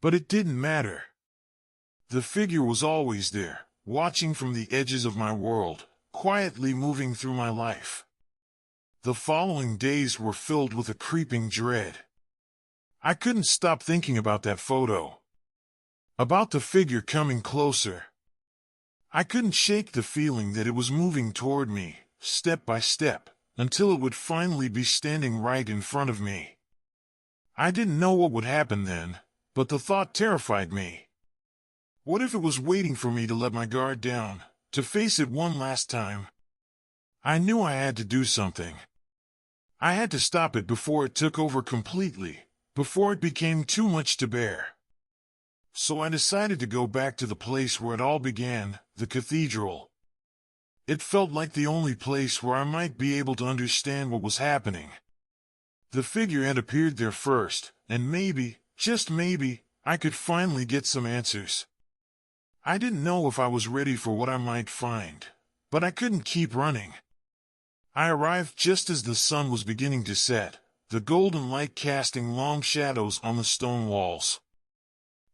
But it didn't matter. The figure was always there, watching from the edges of my world, quietly moving through my life. The following days were filled with a creeping dread. I couldn't stop thinking about that photo. About the figure coming closer. I couldn't shake the feeling that it was moving toward me, step by step, until it would finally be standing right in front of me. I didn't know what would happen then, but the thought terrified me. What if it was waiting for me to let my guard down, to face it one last time? I knew I had to do something. I had to stop it before it took over completely, before it became too much to bear. So I decided to go back to the place where it all began, the cathedral. It felt like the only place where I might be able to understand what was happening. The figure had appeared there first, and maybe, just maybe, I could finally get some answers. I didn't know if I was ready for what I might find, but I couldn't keep running. I arrived just as the sun was beginning to set, the golden light casting long shadows on the stone walls.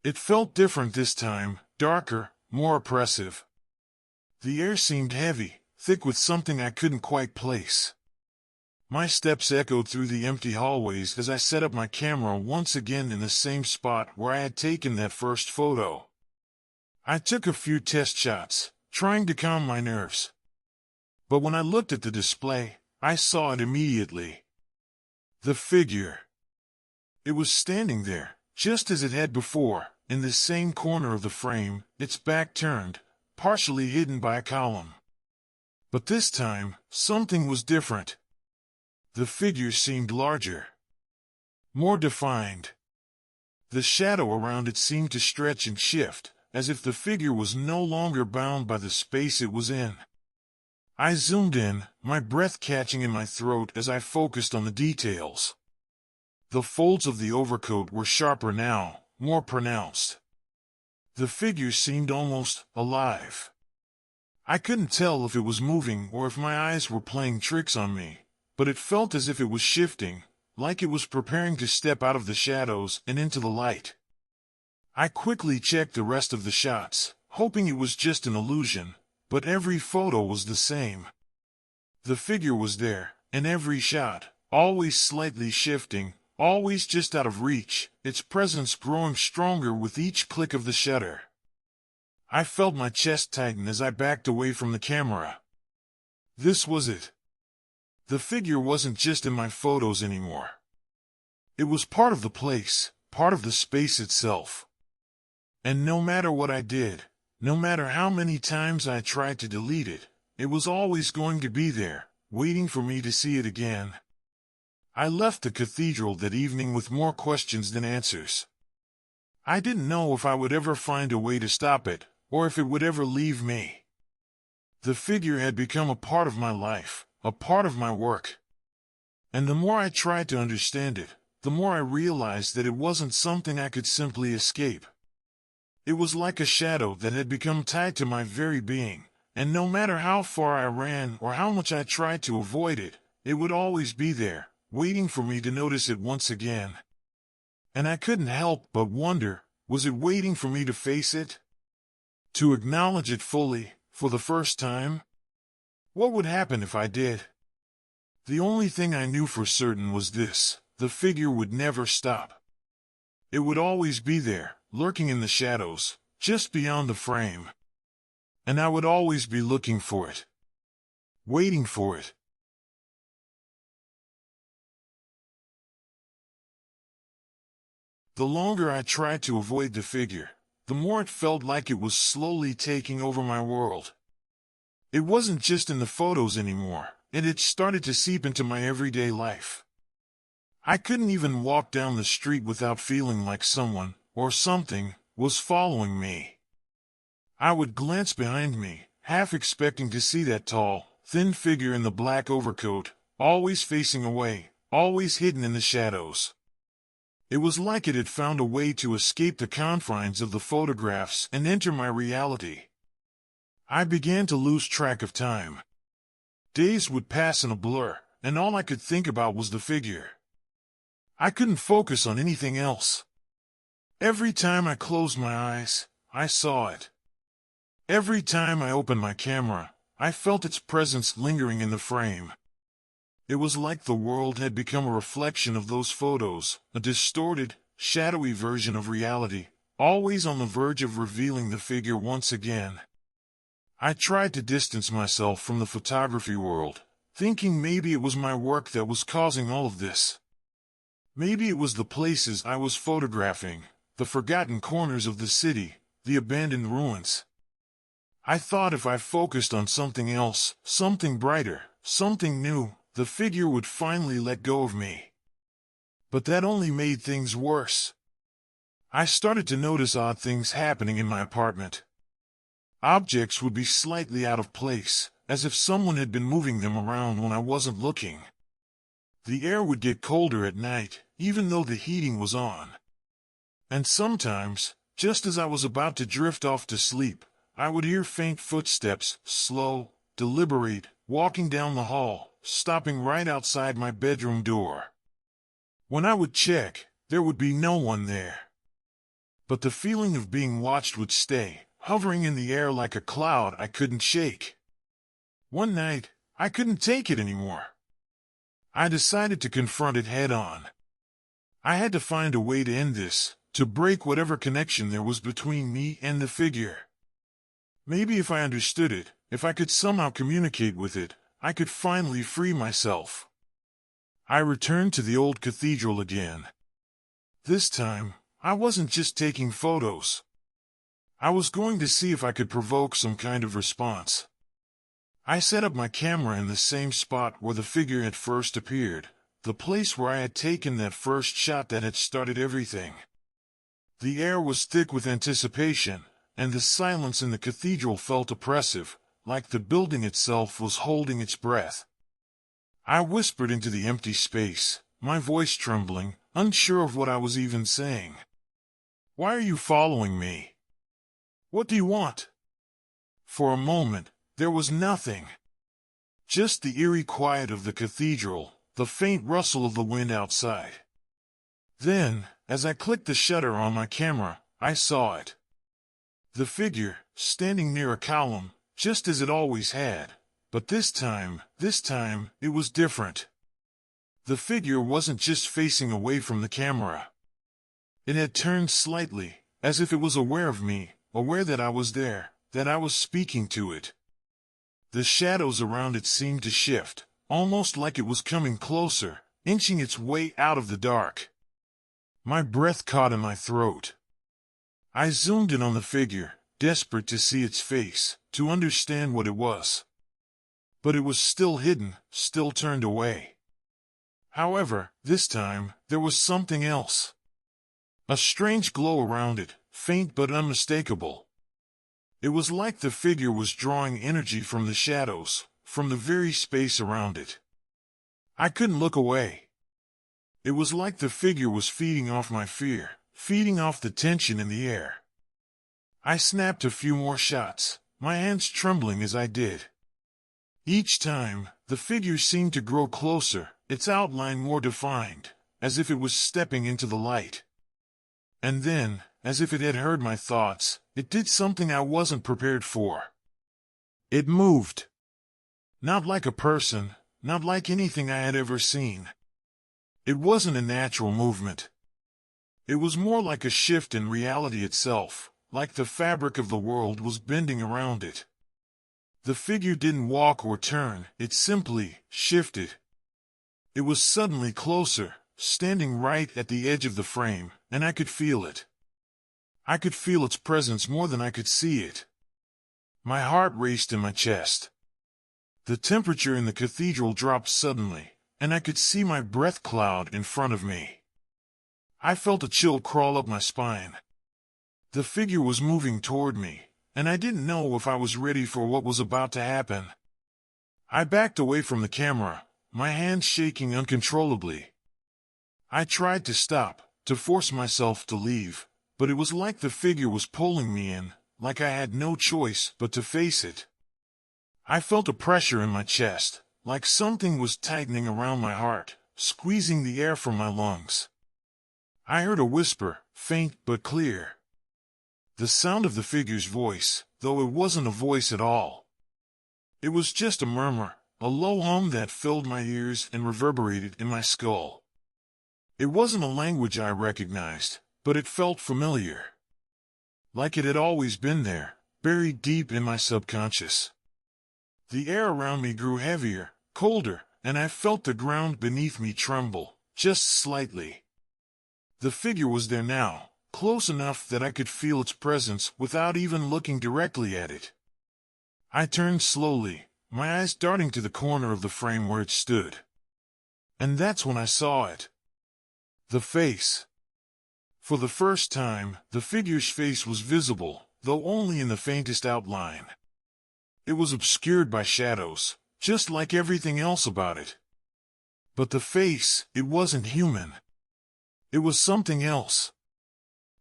It felt different this time, darker, more oppressive. The air seemed heavy, thick with something I couldn't quite place. My steps echoed through the empty hallways as I set up my camera once again in the same spot where I had taken that first photo. I took a few test shots, trying to calm my nerves. But when I looked at the display, I saw it immediately. The figure. It was standing there, just as it had before, in the same corner of the frame, its back turned, partially hidden by a column. But this time, something was different. The figure seemed larger, more defined. The shadow around it seemed to stretch and shift, as if the figure was no longer bound by the space it was in. I zoomed in, my breath catching in my throat as I focused on the details. The folds of the overcoat were sharper now, more pronounced. The figure seemed almost alive. I couldn't tell if it was moving or if my eyes were playing tricks on me, but it felt as if it was shifting, like it was preparing to step out of the shadows and into the light. I quickly checked the rest of the shots, hoping it was just an illusion, but every photo was the same. The figure was there, in every shot, always slightly shifting, always just out of reach, its presence growing stronger with each click of the shutter. I felt my chest tighten as I backed away from the camera. This was it. The figure wasn't just in my photos anymore. It was part of the place, part of the space itself. And no matter what I did, no matter how many times I tried to delete it, it was always going to be there, waiting for me to see it again. I left the cathedral that evening with more questions than answers. I didn't know if I would ever find a way to stop it, or if it would ever leave me. The figure had become a part of my life, a part of my work. And the more I tried to understand it, the more I realized that it wasn't something I could simply escape. It was like a shadow that had become tied to my very being, and no matter how far I ran or how much I tried to avoid it, it would always be there, waiting for me to notice it once again. And I couldn't help but wonder, was it waiting for me to face it? To acknowledge it fully, for the first time? What would happen if I did? The only thing I knew for certain was this: the figure would never stop. It would always be there, lurking in the shadows, just beyond the frame. And I would always be looking for it. Waiting for it. The longer I tried to avoid the figure, the more it felt like it was slowly taking over my world. It wasn't just in the photos anymore, and it started to seep into my everyday life. I couldn't even walk down the street without feeling like someone, or something, was following me. I would glance behind me, half expecting to see that tall, thin figure in the black overcoat, always facing away, always hidden in the shadows. It was like it had found a way to escape the confines of the photographs and enter my reality. I began to lose track of time. Days would pass in a blur, and all I could think about was the figure. I couldn't focus on anything else. Every time I closed my eyes, I saw it. Every time I opened my camera, I felt its presence lingering in the frame. It was like the world had become a reflection of those photos, a distorted, shadowy version of reality, always on the verge of revealing the figure once again. I tried to distance myself from the photography world, thinking maybe it was my work that was causing all of this. Maybe it was the places I was photographing, the forgotten corners of the city, the abandoned ruins. I thought if I focused on something else, something brighter, something new, the figure would finally let go of me. But that only made things worse. I started to notice odd things happening in my apartment. Objects would be slightly out of place, as if someone had been moving them around when I wasn't looking. The air would get colder at night, even though the heating was on. And sometimes, just as I was about to drift off to sleep, I would hear faint footsteps, slow, deliberate, walking down the hall, stopping right outside my bedroom door. When I would check, there would be no one there. But the feeling of being watched would stay, hovering in the air like a cloud I couldn't shake. One night, I couldn't take it anymore. I decided to confront it head-on. I had to find a way to end this, to break whatever connection there was between me and the figure. Maybe if I understood it, if I could somehow communicate with it, I could finally free myself. I returned to the old cathedral again. This time, I wasn't just taking photos. I was going to see if I could provoke some kind of response. I set up my camera in the same spot where the figure had first appeared, the place where I had taken that first shot that had started everything. The air was thick with anticipation, and the silence in the cathedral felt oppressive, like the building itself was holding its breath. I whispered into the empty space, my voice trembling, unsure of what I was even saying. "Why are you following me? What do you want?" For a moment, there was nothing. Just the eerie quiet of the cathedral, the faint rustle of the wind outside. Then, as I clicked the shutter on my camera, I saw it. The figure, standing near a column, just as it always had. But this time, it was different. The figure wasn't just facing away from the camera. It had turned slightly, as if it was aware of me, aware that I was there, that I was speaking to it. The shadows around it seemed to shift, almost like it was coming closer, inching its way out of the dark. My breath caught in my throat. I zoomed in on the figure, desperate to see its face, to understand what it was. But it was still hidden, still turned away. However, this time, there was something else. A strange glow around it, faint but unmistakable. It was like the figure was drawing energy from the shadows, from the very space around it. I couldn't look away. It was like the figure was feeding off my fear, feeding off the tension in the air. I snapped a few more shots, my hands trembling as I did. Each time, the figure seemed to grow closer, its outline more defined, as if it was stepping into the light. And then, as if it had heard my thoughts, it did something I wasn't prepared for. It moved. Not like a person, not like anything I had ever seen. It wasn't a natural movement. It was more like a shift in reality itself, like the fabric of the world was bending around it. The figure didn't walk or turn, it simply shifted. It was suddenly closer, standing right at the edge of the frame, and I could feel it. I could feel its presence more than I could see it. My heart raced in my chest. The temperature in the cathedral dropped suddenly, and I could see my breath cloud in front of me. I felt a chill crawl up my spine. The figure was moving toward me, and I didn't know if I was ready for what was about to happen. I backed away from the camera, my hands shaking uncontrollably. I tried to stop, to force myself to leave, but it was like the figure was pulling me in, like I had no choice but to face it. I felt a pressure in my chest, like something was tightening around my heart, squeezing the air from my lungs. I heard a whisper, faint but clear. The sound of the figure's voice, though it wasn't a voice at all. It was just a murmur, a low hum that filled my ears and reverberated in my skull. It wasn't a language I recognized, but it felt familiar. Like it had always been there, buried deep in my subconscious. The air around me grew heavier, colder, and I felt the ground beneath me tremble, just slightly. The figure was there now, close enough that I could feel its presence without even looking directly at it. I turned slowly, my eyes darting to the corner of the frame where it stood. And that's when I saw it. The face. For the first time, the figure's face was visible, though only in the faintest outline. It was obscured by shadows, just like everything else about it. But the face, it wasn't human. It was something else.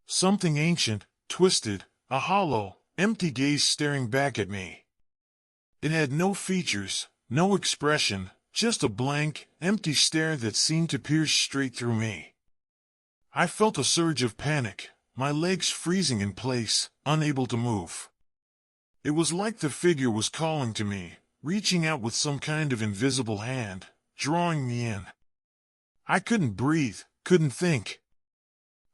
Something ancient, twisted, a hollow, empty gaze staring back at me. It had no features, no expression, just a blank, empty stare that seemed to pierce straight through me. I felt a surge of panic, my legs freezing in place, unable to move. It was like the figure was calling to me, reaching out with some kind of invisible hand, drawing me in. I couldn't breathe, couldn't think.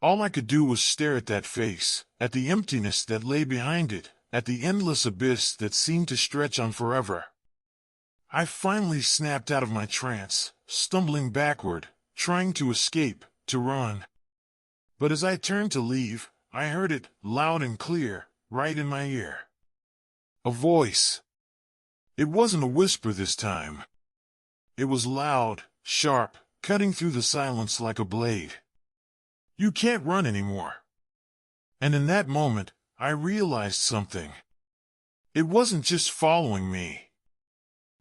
All I could do was stare at that face, at the emptiness that lay behind it, at the endless abyss that seemed to stretch on forever. I finally snapped out of my trance, stumbling backward, trying to escape, to run. But as I turned to leave, I heard it, loud and clear, right in my ear. A voice. It wasn't a whisper this time. It was loud, sharp, cutting through the silence like a blade. You can't run anymore. And in that moment, I realized something. It wasn't just following me.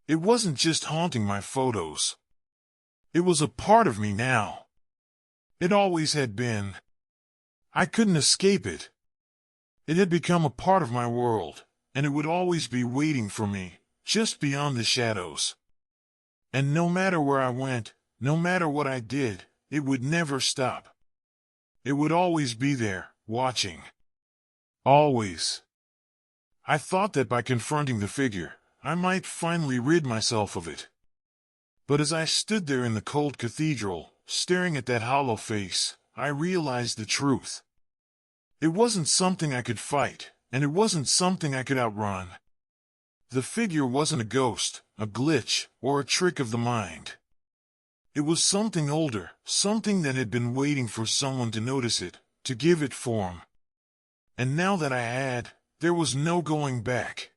It wasn't just haunting my photos. It was a part of me now. It always had been. I couldn't escape it. It had become a part of my world, and it would always be waiting for me, just beyond the shadows. And no matter where I went, no matter what I did, it would never stop. It would always be there, watching. Always. I thought that by confronting the figure, I might finally rid myself of it. But as I stood there in the cold cathedral, staring at that hollow face, I realized the truth. It wasn't something I could fight, and it wasn't something I could outrun. The figure wasn't a ghost, a glitch, or a trick of the mind. It was something older, something that had been waiting for someone to notice it, to give it form. And now that I had, there was no going back.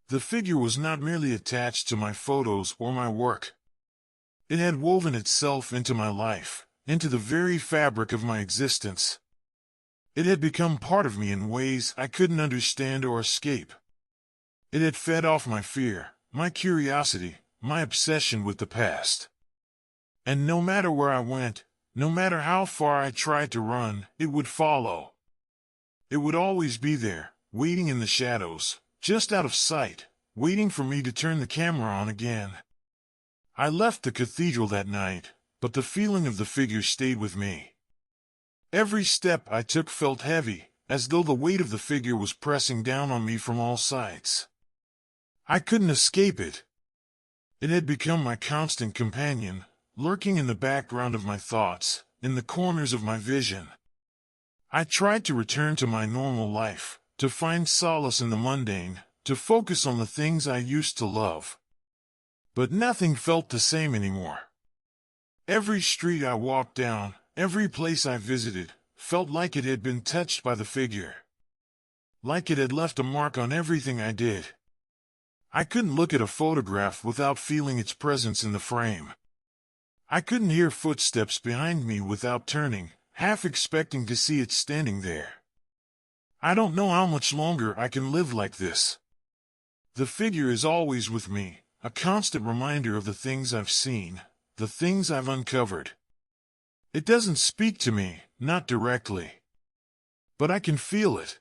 The figure was not merely attached to my photos or my work. It had woven itself into my life, into the very fabric of my existence. It had become part of me in ways I couldn't understand or escape. It had fed off my fear, my curiosity, my obsession with the past. And no matter where I went, no matter how far I tried to run, it would follow. It would always be there, waiting in the shadows, just out of sight, waiting for me to turn the camera on again. I left the cathedral that night, but the feeling of the figure stayed with me. Every step I took felt heavy, as though the weight of the figure was pressing down on me from all sides. I couldn't escape it. It had become my constant companion, lurking in the background of my thoughts, in the corners of my vision. I tried to return to my normal life, to find solace in the mundane, to focus on the things I used to love. But nothing felt the same anymore. Every street I walked down, every place I visited, felt like it had been touched by the figure. Like it had left a mark on everything I did. I couldn't look at a photograph without feeling its presence in the frame. I couldn't hear footsteps behind me without turning, half expecting to see it standing there. I don't know how much longer I can live like this. The figure is always with me, a constant reminder of the things I've seen, the things I've uncovered. It doesn't speak to me, not directly. But I can feel it.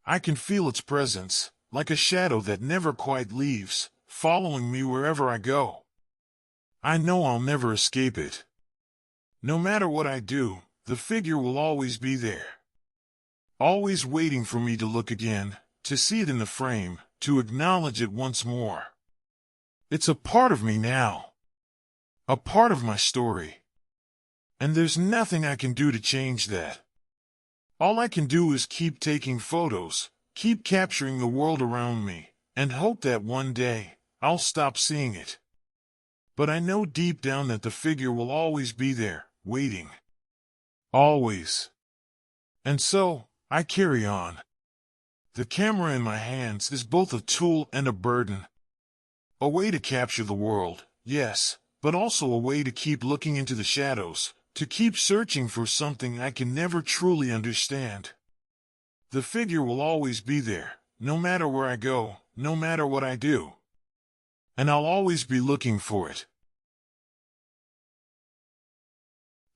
I can feel its presence, like a shadow that never quite leaves, following me wherever I go. I know I'll never escape it. No matter what I do, the figure will always be there. Always waiting for me to look again, to see it in the frame, to acknowledge it once more. It's a part of me now. A part of my story. And there's nothing I can do to change that. All I can do is keep taking photos, keep capturing the world around me, and hope that one day, I'll stop seeing it. But I know deep down that the figure will always be there, waiting. Always. And so, I carry on. The camera in my hands is both a tool and a burden. A way to capture the world, yes, but also a way to keep looking into the shadows, to keep searching for something I can never truly understand. The figure will always be there, no matter where I go, no matter what I do. And I'll always be looking for it.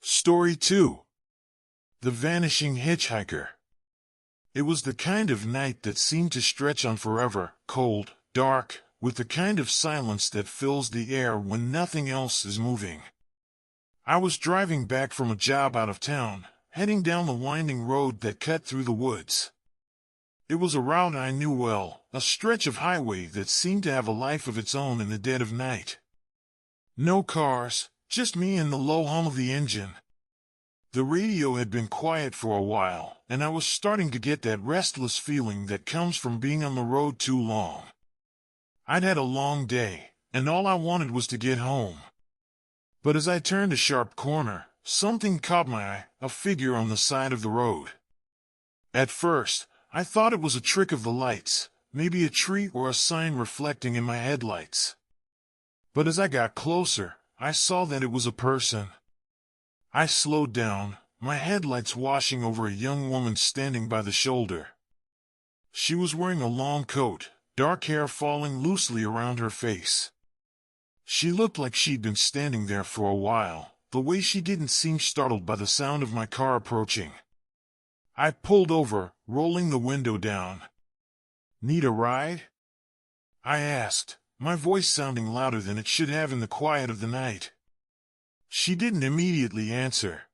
Story 2. The Vanishing Hitchhiker. It was the kind of night that seemed to stretch on forever, cold, dark, with the kind of silence that fills the air when nothing else is moving. I was driving back from a job out of town, heading down the winding road that cut through the woods. It was a route I knew well, a stretch of highway that seemed to have a life of its own in the dead of night. No cars, just me and the low hum of the engine. The radio had been quiet for a while, and I was starting to get that restless feeling that comes from being on the road too long. I'd had a long day, and all I wanted was to get home. But as I turned a sharp corner, something caught my eye, a figure on the side of the road. At first, I thought it was a trick of the lights, maybe a tree or a sign reflecting in my headlights. But as I got closer, I saw that it was a person. I slowed down, my headlights washing over a young woman standing by the shoulder. She was wearing a long coat, dark hair falling loosely around her face. She looked like she'd been standing there for a while, the way she didn't seem startled by the sound of my car approaching. I pulled over, rolling the window down. "Need a ride?" I asked, my voice sounding louder than it should have in the quiet of the night. She didn't immediately answer.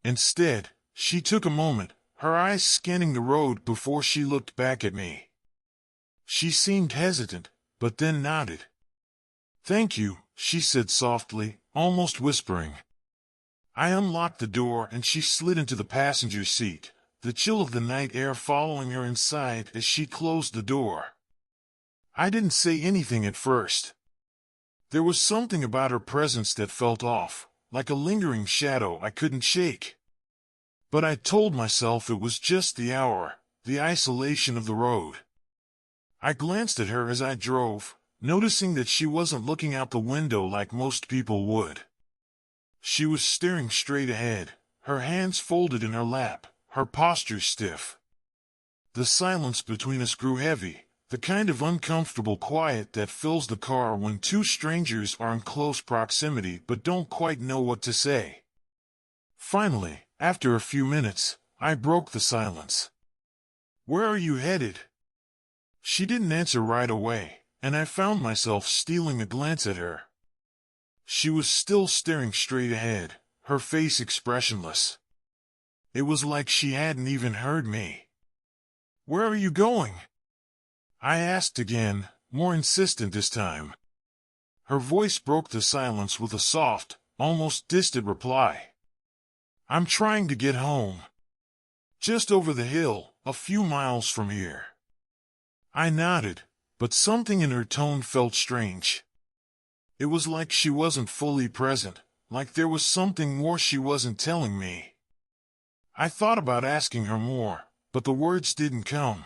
Instead, she took a moment, her eyes scanning the road before she looked back at me. She seemed hesitant, but then nodded. "Thank you," she said softly, almost whispering. I unlocked the door and she slid into the passenger seat, the chill of the night air following her inside as she closed the door. I didn't say anything at first. There was something about her presence that felt off, like a lingering shadow I couldn't shake. But I told myself it was just the hour, the isolation of the road. I glanced at her as I drove, noticing that she wasn't looking out the window like most people would. She was staring straight ahead, her hands folded in her lap, her posture stiff. The silence between us grew heavy, the kind of uncomfortable quiet that fills the car when two strangers are in close proximity but don't quite know what to say. Finally, after a few minutes, I broke the silence. "Where are you headed?" She didn't answer right away, and I found myself stealing a glance at her. She was still staring straight ahead, her face expressionless. It was like she hadn't even heard me. "Where are you going?" I asked again, more insistent this time. Her voice broke the silence with a soft, almost distant reply. "I'm trying to get home. Just over the hill, a few miles from here." I nodded, but something in her tone felt strange. It was like she wasn't fully present, like there was something more she wasn't telling me. I thought about asking her more, but the words didn't come.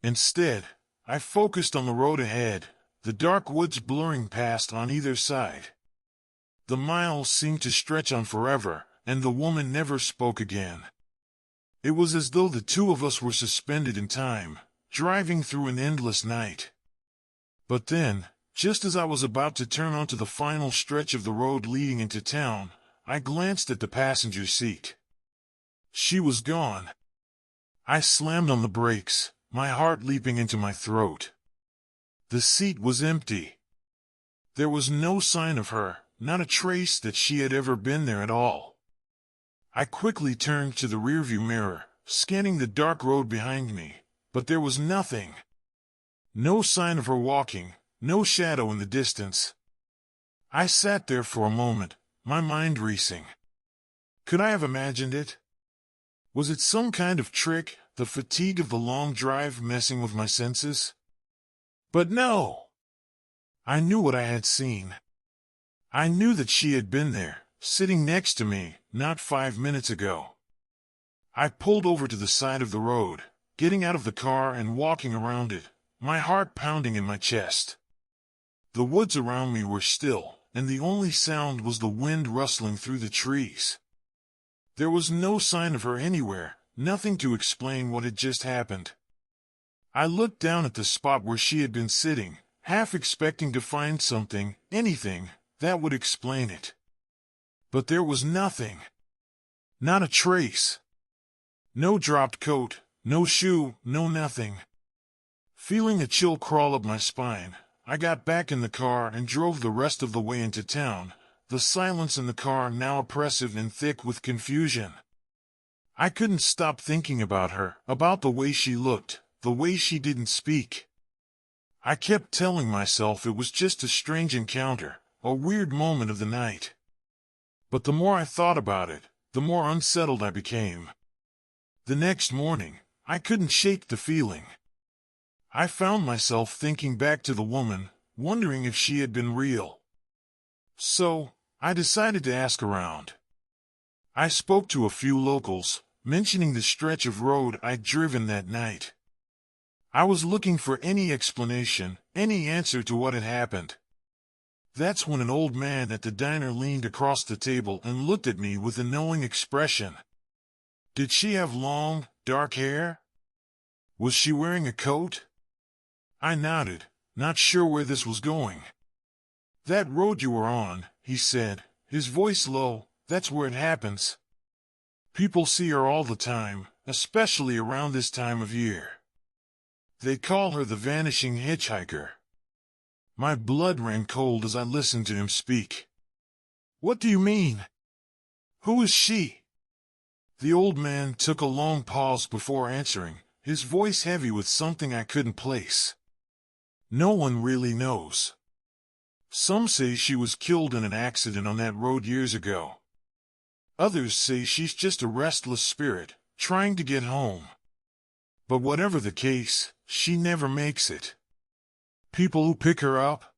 Instead, I focused on the road ahead, the dark woods blurring past on either side. The miles seemed to stretch on forever, and the woman never spoke again. It was as though the two of us were suspended in time, driving through an endless night. But then, just as I was about to turn onto the final stretch of the road leading into town, I glanced at the passenger seat. She was gone. I slammed on the brakes, my heart leaping into my throat. The seat was empty. There was no sign of her, not a trace that she had ever been there at all. I quickly turned to the rearview mirror, scanning the dark road behind me, but there was nothing. No sign of her walking, no shadow in the distance. I sat there for a moment, my mind racing. Could I have imagined it? Was it some kind of trick, the fatigue of the long drive messing with my senses? But no! I knew what I had seen. I knew that she had been there, sitting next to me, not 5 minutes ago. I pulled over to the side of the road, getting out of the car and walking around it, my heart pounding in my chest. The woods around me were still, and the only sound was the wind rustling through the trees. There was no sign of her anywhere, nothing to explain what had just happened. I looked down at the spot where she had been sitting, half expecting to find something, anything, that would explain it. But there was nothing. Not a trace. No dropped coat, no shoe, no nothing. Feeling a chill crawl up my spine, I got back in the car and drove the rest of the way into town, the silence in the car now oppressive and thick with confusion. I couldn't stop thinking about her, about the way she looked, the way she didn't speak. I kept telling myself it was just a strange encounter, a weird moment of the night. But the more I thought about it, the more unsettled I became. The next morning, I couldn't shake the feeling. I found myself thinking back to the woman, wondering if she had been real. So, I decided to ask around. I spoke to a few locals, mentioning the stretch of road I'd driven that night. I was looking for any explanation, any answer to what had happened. That's when an old man at the diner leaned across the table and looked at me with a knowing expression. Did she have long, dark hair? Was she wearing a coat? I nodded, not sure where this was going. That road you were on, he said, his voice low, that's where it happens. People see her all the time, especially around this time of year. They call her the vanishing hitchhiker. My blood ran cold as I listened to him speak. What do you mean? Who is she? The old man took a long pause before answering, his voice heavy with something I couldn't place. No one really knows. Some say she was killed in an accident on that road years ago. Others say she's just a restless spirit, trying to get home. But whatever the case, she never makes it. People who pick her up,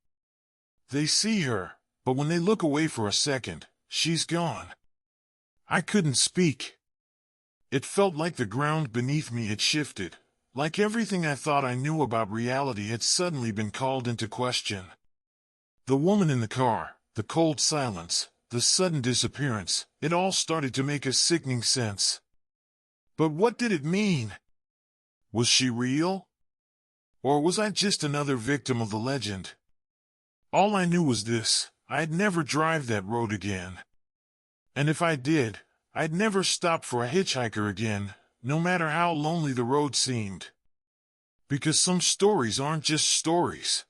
they see her, but when they look away for a second, she's gone. I couldn't speak. It felt like the ground beneath me had shifted, like everything I thought I knew about reality had suddenly been called into question. The woman in the car, the cold silence, the sudden disappearance, it all started to make a sickening sense. But what did it mean? Was she real? Or was I just another victim of the legend? All I knew was this, I'd never drive that road again. And if I did, I'd never stop for a hitchhiker again, no matter how lonely the road seemed. Because some stories aren't just stories.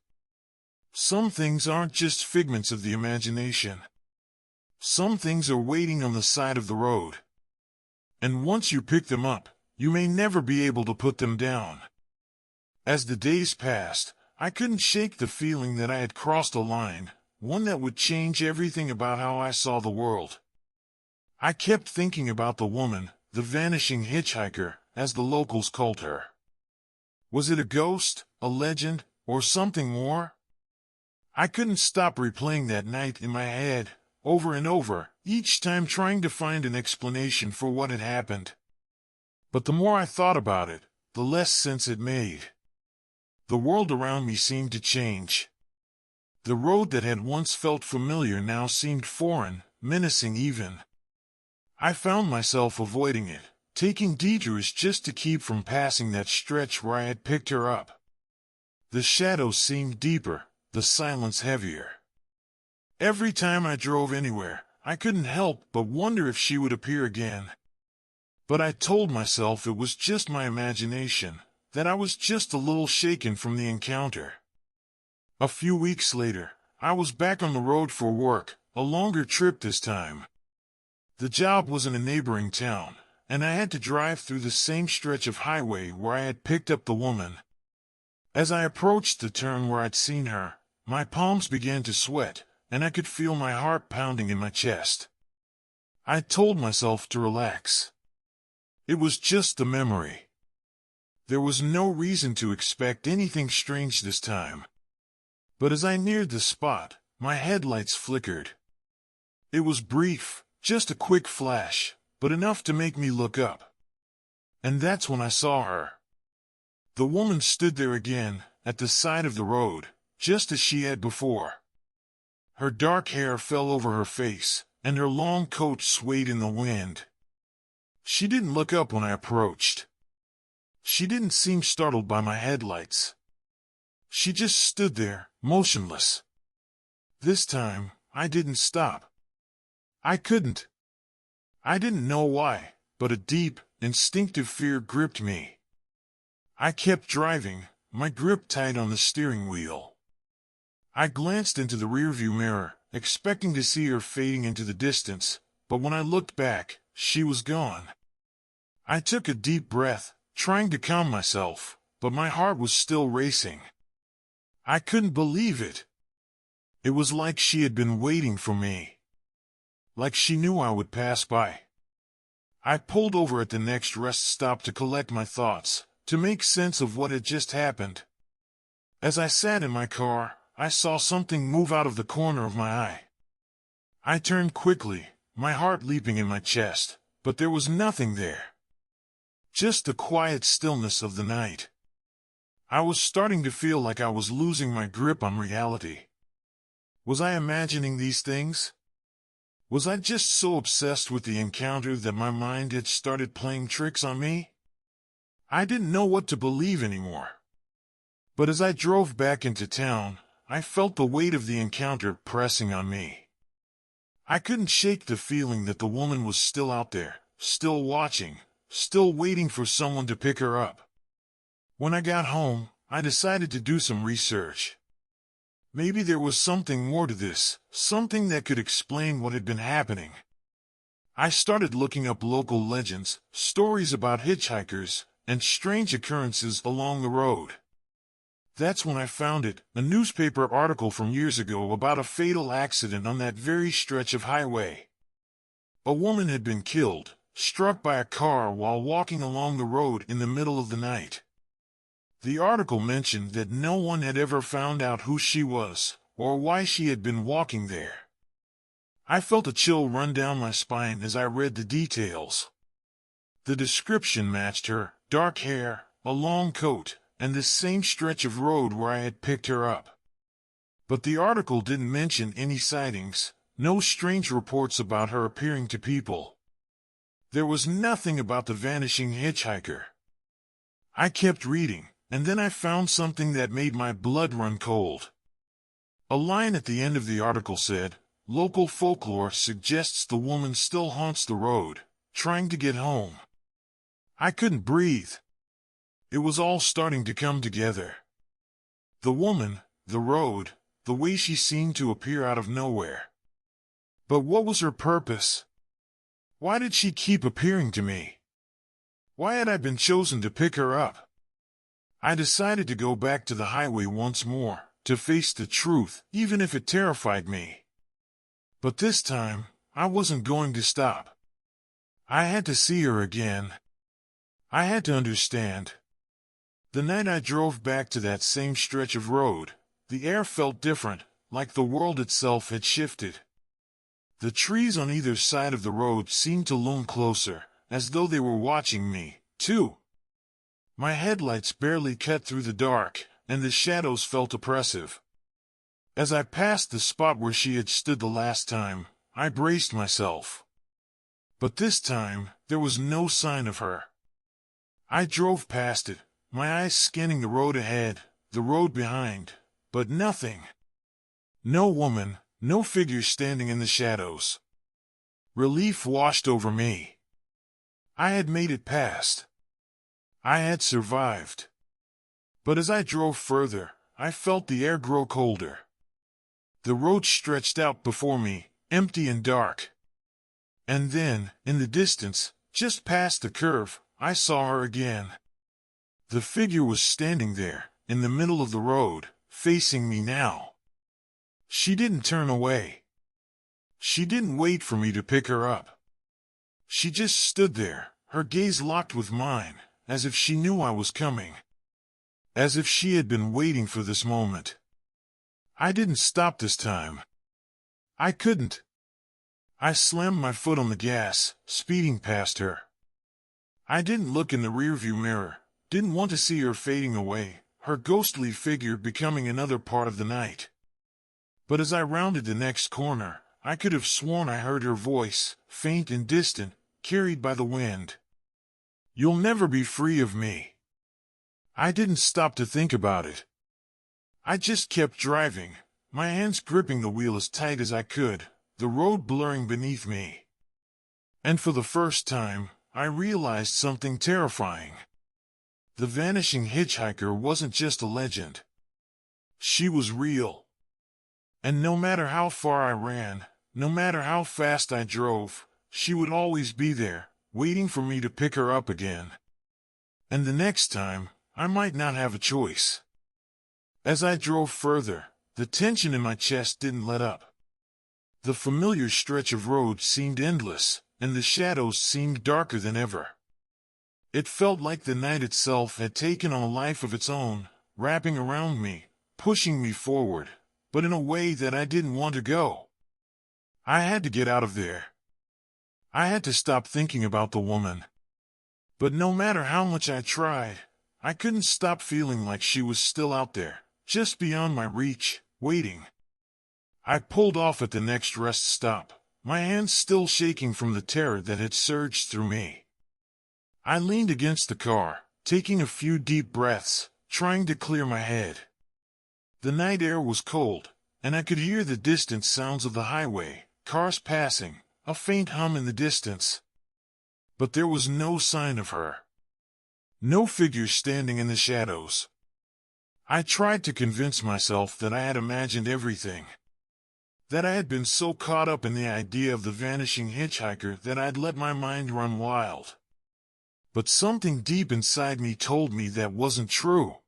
Some things aren't just figments of the imagination. Some things are waiting on the side of the road. And once you pick them up, you may never be able to put them down. As the days passed, I couldn't shake the feeling that I had crossed a line, one that would change everything about how I saw the world. I kept thinking about the woman, the vanishing hitchhiker, as the locals called her. Was it a ghost, a legend, or something more? I couldn't stop replaying that night in my head, over and over, each time trying to find an explanation for what had happened. But the more I thought about it, the less sense it made. The world around me seemed to change. The road that had once felt familiar now seemed foreign, menacing even. I found myself avoiding it, taking detours just to keep from passing that stretch where I had picked her up. The shadows seemed deeper, the silence heavier. Every time I drove anywhere, I couldn't help but wonder if she would appear again. But I told myself it was just my imagination, that I was just a little shaken from the encounter. A few weeks later, I was back on the road for work, a longer trip this time. The job was in a neighboring town, and I had to drive through the same stretch of highway where I had picked up the woman. As I approached the turn where I'd seen her, my palms began to sweat, and I could feel my heart pounding in my chest. I told myself to relax. It was just a memory. There was no reason to expect anything strange this time. But as I neared the spot, my headlights flickered. It was brief, just a quick flash, but enough to make me look up. And that's when I saw her. The woman stood there again, at the side of the road, just as she had before. Her dark hair fell over her face, and her long coat swayed in the wind. She didn't look up when I approached. She didn't seem startled by my headlights. She just stood there, motionless. This time, I didn't stop. I couldn't. I didn't know why, but a deep, instinctive fear gripped me. I kept driving, my grip tight on the steering wheel. I glanced into the rearview mirror, expecting to see her fading into the distance, but when I looked back, she was gone. I took a deep breath, trying to calm myself, but my heart was still racing. I couldn't believe it. It was like she had been waiting for me. Like she knew I would pass by. I pulled over at the next rest stop to collect my thoughts, to make sense of what had just happened. As I sat in my car, I saw something move out of the corner of my eye. I turned quickly, my heart leaping in my chest, but there was nothing there. Just the quiet stillness of the night. I was starting to feel like I was losing my grip on reality. Was I imagining these things? Was I just so obsessed with the encounter that my mind had started playing tricks on me? I didn't know what to believe anymore. But as I drove back into town, I felt the weight of the encounter pressing on me. I couldn't shake the feeling that the woman was still out there, still watching, still waiting for someone to pick her up. When I got home, I decided to do some research. Maybe there was something more to this, something that could explain what had been happening. I started looking up local legends, stories about hitchhikers, and strange occurrences along the road. That's when I found it, a newspaper article from years ago about a fatal accident on that very stretch of highway. A woman had been killed, struck by a car while walking along the road in the middle of the night. The article mentioned that no one had ever found out who she was, or why she had been walking there. I felt a chill run down my spine as I read the details. The description matched her: dark hair, a long coat, and the same stretch of road where I had picked her up. But the article didn't mention any sightings, no strange reports about her appearing to people. There was nothing about the vanishing hitchhiker. I kept reading, and then I found something that made my blood run cold. A line at the end of the article said, "Local folklore suggests the woman still haunts the road, trying to get home." I couldn't breathe. It was all starting to come together. The woman, the road, the way she seemed to appear out of nowhere. But what was her purpose? Why did she keep appearing to me? Why had I been chosen to pick her up? I decided to go back to the highway once more, to face the truth, even if it terrified me. But this time, I wasn't going to stop. I had to see her again. I had to understand. The night I drove back to that same stretch of road, the air felt different, like the world itself had shifted. The trees on either side of the road seemed to loom closer, as though they were watching me, too. My headlights barely cut through the dark, and the shadows felt oppressive. As I passed the spot where she had stood the last time, I braced myself. But this time, there was no sign of her. I drove past it, my eyes scanning the road ahead, the road behind, but nothing. No woman, no figure standing in the shadows. Relief washed over me. I had made it past. I had survived. But as I drove further, I felt the air grow colder. The road stretched out before me, empty and dark. And then, in the distance, just past the curve, I saw her again. The figure was standing there, in the middle of the road, facing me now. She didn't turn away. She didn't wait for me to pick her up. She just stood there, her gaze locked with mine, as if she knew I was coming. As if she had been waiting for this moment. I didn't stop this time. I couldn't. I slammed my foot on the gas, speeding past her. I didn't look in the rearview mirror, didn't want to see her fading away, her ghostly figure becoming another part of the night. But as I rounded the next corner, I could have sworn I heard her voice, faint and distant, carried by the wind. "You'll never be free of me." I didn't stop to think about it. I just kept driving, my hands gripping the wheel as tight as I could, the road blurring beneath me. And for the first time, I realized something terrifying. The vanishing hitchhiker wasn't just a legend. She was real. And no matter how far I ran, no matter how fast I drove, she would always be there, waiting for me to pick her up again. And the next time, I might not have a choice. As I drove further, the tension in my chest didn't let up. The familiar stretch of road seemed endless, and the shadows seemed darker than ever. It felt like the night itself had taken on a life of its own, wrapping around me, pushing me forward, but in a way that I didn't want to go. I had to get out of there. I had to stop thinking about the woman. But no matter how much I tried, I couldn't stop feeling like she was still out there, just beyond my reach, waiting. I pulled off at the next rest stop, my hands still shaking from the terror that had surged through me. I leaned against the car, taking a few deep breaths, trying to clear my head. The night air was cold, and I could hear the distant sounds of the highway, cars passing, a faint hum in the distance. But there was no sign of her. No figure standing in the shadows. I tried to convince myself that I had imagined everything. That I had been so caught up in the idea of the vanishing hitchhiker that I'd let my mind run wild. But something deep inside me told me that wasn't true.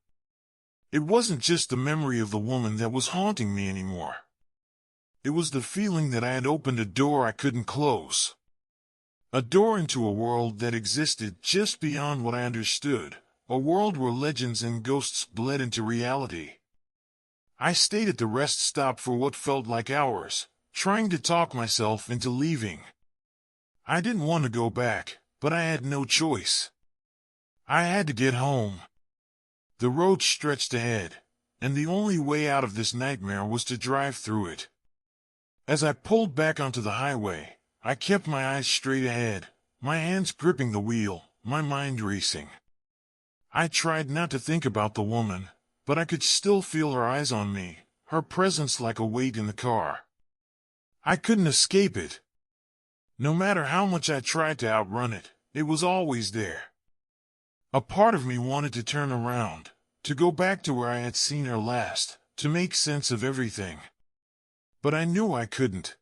It wasn't just the memory of the woman that was haunting me anymore. It was the feeling that I had opened a door I couldn't close. A door into a world that existed just beyond what I understood, a world where legends and ghosts bled into reality. I stayed at the rest stop for what felt like hours, trying to talk myself into leaving. I didn't want to go back, but I had no choice. I had to get home. The road stretched ahead, and the only way out of this nightmare was to drive through it. As I pulled back onto the highway, I kept my eyes straight ahead, my hands gripping the wheel, my mind racing. I tried not to think about the woman, but I could still feel her eyes on me, her presence like a weight in the car. I couldn't escape it. No matter how much I tried to outrun it, it was always there. A part of me wanted to turn around, to go back to where I had seen her last, to make sense of everything. But I knew I couldn't.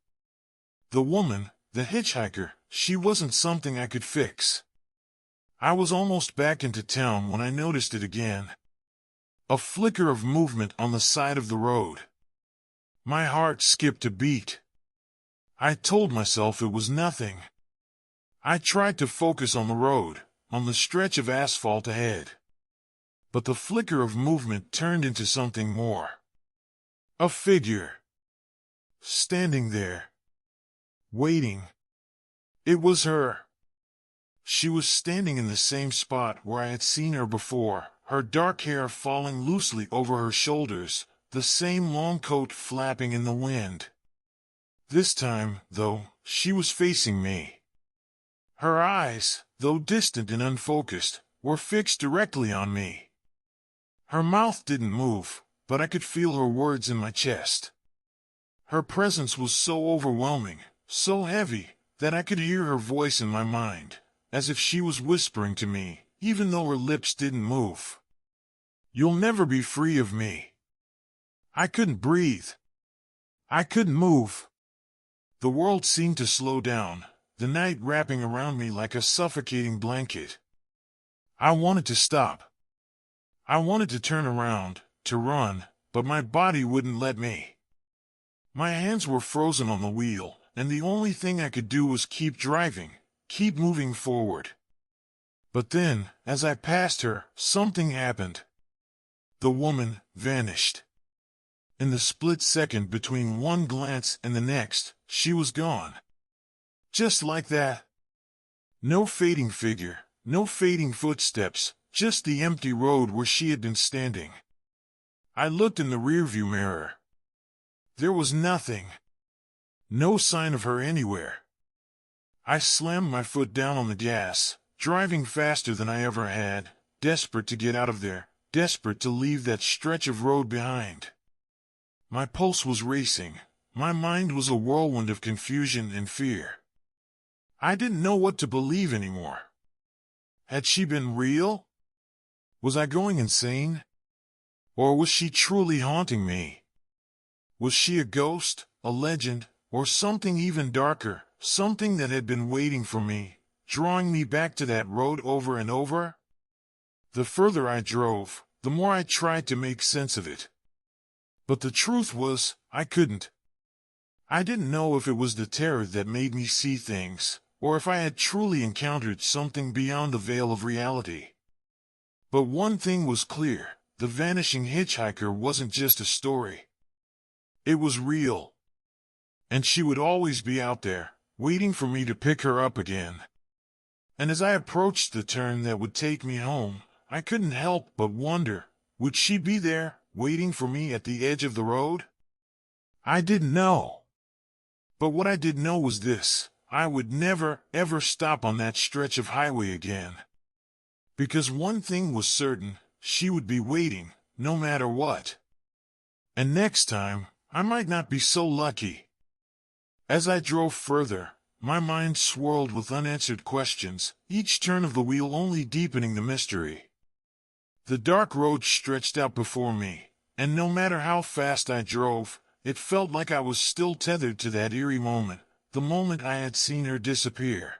The woman, the hitchhiker, she wasn't something I could fix. I was almost back into town when I noticed it again. A flicker of movement on the side of the road. My heart skipped a beat. I told myself it was nothing. I tried to focus on the road, on the stretch of asphalt ahead. But the flicker of movement turned into something more. A figure. Standing there. Waiting. It was her. She was standing in the same spot where I had seen her before, her dark hair falling loosely over her shoulders, the same long coat flapping in the wind. This time, though, she was facing me. Her eyes, though distant and unfocused, were fixed directly on me. Her mouth didn't move, but I could feel her words in my chest. Her presence was so overwhelming, so heavy, that I could hear her voice in my mind, as if she was whispering to me, even though her lips didn't move. "You'll never be free of me." I couldn't breathe. I couldn't move. The world seemed to slow down, the night wrapping around me like a suffocating blanket. I wanted to stop. I wanted to turn around, to run, but my body wouldn't let me. My hands were frozen on the wheel, and the only thing I could do was keep driving, keep moving forward. But then, as I passed her, something happened. The woman vanished. In the split second between one glance and the next, she was gone. Just like that. No fading figure, no fading footsteps, just the empty road where she had been standing. I looked in the rearview mirror. There was nothing. No sign of her anywhere. I slammed my foot down on the gas, driving faster than I ever had, desperate to get out of there, desperate to leave that stretch of road behind. My pulse was racing. My mind was a whirlwind of confusion and fear. I didn't know what to believe anymore. Had she been real? Was I going insane? Or was she truly haunting me? Was she a ghost, a legend, or something even darker, something that had been waiting for me, drawing me back to that road over and over? The further I drove, the more I tried to make sense of it. But the truth was, I couldn't. I didn't know if it was the terror that made me see things, or if I had truly encountered something beyond the veil of reality. But one thing was clear, the vanishing hitchhiker wasn't just a story. It was real. And she would always be out there, waiting for me to pick her up again. And as I approached the turn that would take me home, I couldn't help but wonder, would she be there, waiting for me at the edge of the road? I didn't know. But what I did know was this: I would never, ever stop on that stretch of highway again. Because one thing was certain, she would be waiting, no matter what. And next time, I might not be so lucky. As I drove further, my mind swirled with unanswered questions, each turn of the wheel only deepening the mystery. The dark road stretched out before me, and no matter how fast I drove, it felt like I was still tethered to that eerie moment, the moment I had seen her disappear.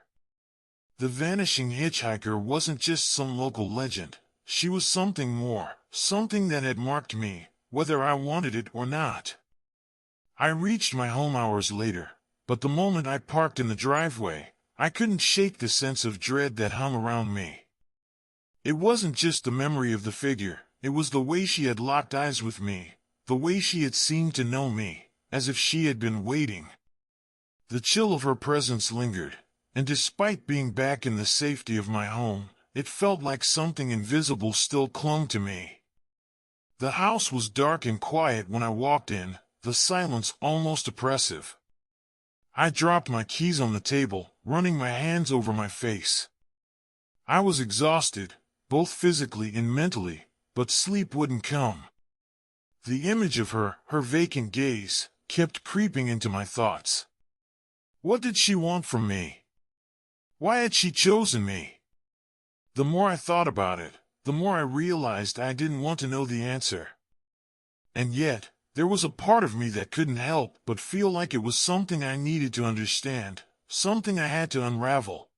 The vanishing hitchhiker wasn't just some local legend. She was something more, something that had marked me, whether I wanted it or not. I reached my home hours later, but the moment I parked in the driveway, I couldn't shake the sense of dread that hung around me. It wasn't just the memory of the figure, it was the way she had locked eyes with me, the way she had seemed to know me, as if she had been waiting. The chill of her presence lingered, and despite being back in the safety of my home, it felt like something invisible still clung to me. The house was dark and quiet when I walked in, the silence almost oppressive. I dropped my keys on the table, running my hands over my face. I was exhausted, both physically and mentally, but sleep wouldn't come. The image of her vacant gaze, kept creeping into my thoughts. What did she want from me? Why had she chosen me? The more I thought about it, the more I realized I didn't want to know the answer. And yet, there was a part of me that couldn't help but feel like it was something I needed to understand, something I had to unravel.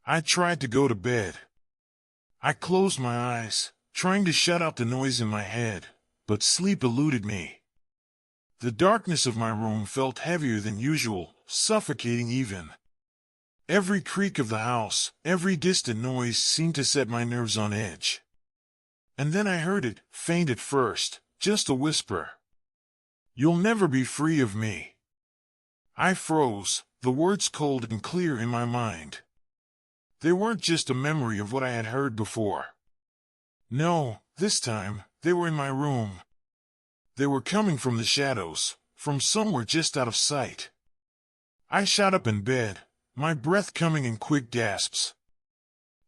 I tried to go to bed. I closed my eyes, trying to shut out the noise in my head, but sleep eluded me. The darkness of my room felt heavier than usual, suffocating even. Every creak of the house, every distant noise seemed to set my nerves on edge. And then I heard it, faint at first, just a whisper. "You'll never be free of me." I froze, the words cold and clear in my mind. They weren't just a memory of what I had heard before. No, this time, they were in my room. They were coming from the shadows, from somewhere just out of sight. I shot up in bed, my breath coming in quick gasps.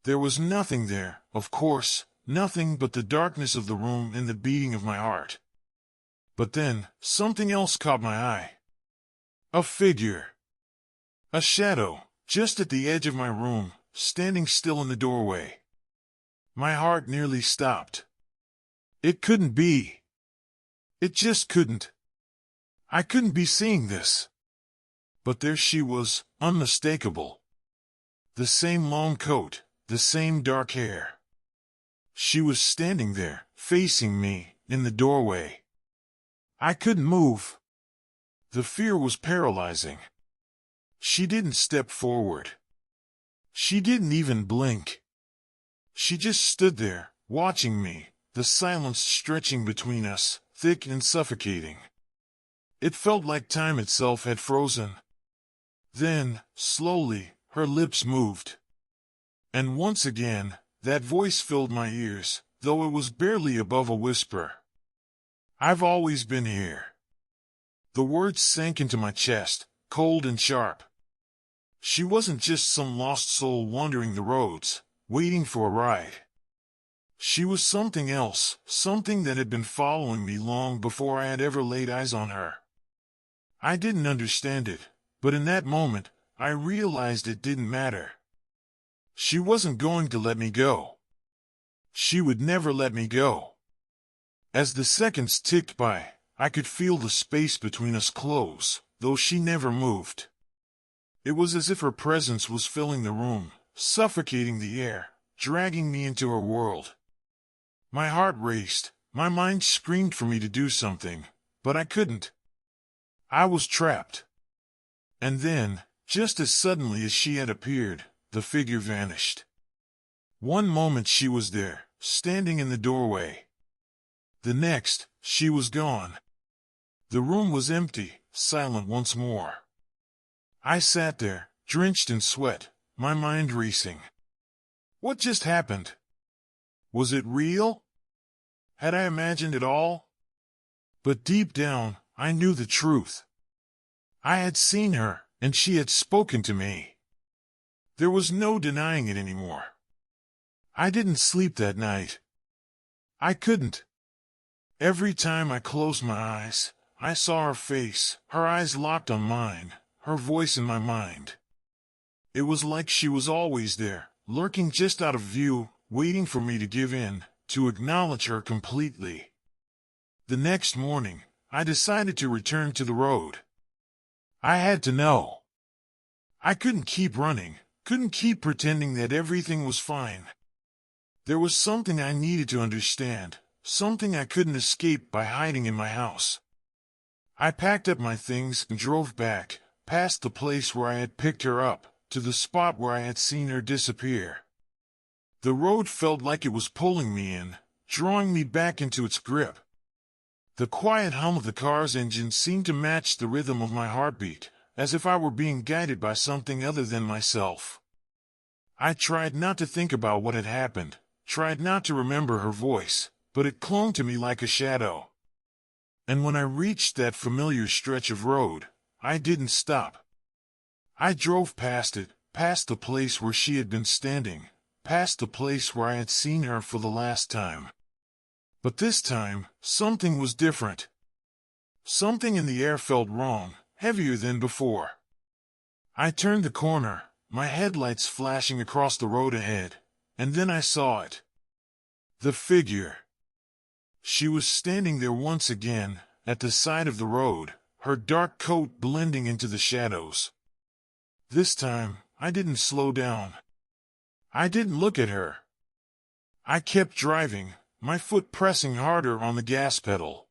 There was nothing there, of course, nothing but the darkness of the room and the beating of my heart. But then, something else caught my eye. A figure. A shadow, just at the edge of my room, standing still in the doorway. My heart nearly stopped. It couldn't be. It just couldn't. I couldn't be seeing this. But there she was, unmistakable. The same long coat, the same dark hair. She was standing there, facing me, in the doorway. I couldn't move. The fear was paralyzing. She didn't step forward. She didn't even blink. She just stood there, watching me, the silence stretching between us, thick and suffocating. It felt like time itself had frozen. Then, slowly, her lips moved. And once again, that voice filled my ears, though it was barely above a whisper. "I've always been here." The words sank into my chest, cold and sharp. She wasn't just some lost soul wandering the roads, waiting for a ride. She was something else, something that had been following me long before I had ever laid eyes on her. I didn't understand it, but in that moment, I realized it didn't matter. She wasn't going to let me go. She would never let me go. As the seconds ticked by, I could feel the space between us close, though she never moved. It was as if her presence was filling the room, suffocating the air, dragging me into her world. My heart raced, my mind screamed for me to do something, but I couldn't. I was trapped. And then, just as suddenly as she had appeared, the figure vanished. One moment she was there, standing in the doorway. The next, she was gone. The room was empty, silent once more. I sat there, drenched in sweat, my mind racing. What just happened? Was it real? Had I imagined it all? But deep down, I knew the truth. I had seen her, and she had spoken to me. There was no denying it anymore. I didn't sleep that night. I couldn't. Every time I closed my eyes, I saw her face, her eyes locked on mine, her voice in my mind. It was like she was always there, lurking just out of view, waiting for me to give in, to acknowledge her completely. The next morning, I decided to return to the road. I had to know. I couldn't keep running, couldn't keep pretending that everything was fine. There was something I needed to understand, something I couldn't escape by hiding in my house. I packed up my things and drove back, past the place where I had picked her up, to the spot where I had seen her disappear. The road felt like it was pulling me in, drawing me back into its grip. The quiet hum of the car's engine seemed to match the rhythm of my heartbeat, as if I were being guided by something other than myself. I tried not to think about what had happened, tried not to remember her voice, but it clung to me like a shadow. And when I reached that familiar stretch of road, I didn't stop. I drove past it, past the place where she had been standing, past the place where I had seen her for the last time. But this time, something was different. Something in the air felt wrong, heavier than before. I turned the corner, my headlights flashing across the road ahead, and then I saw it. The figure. She was standing there once again, at the side of the road, her dark coat blending into the shadows. This time, I didn't slow down. I didn't look at her. I kept driving, my foot pressing harder on the gas pedal.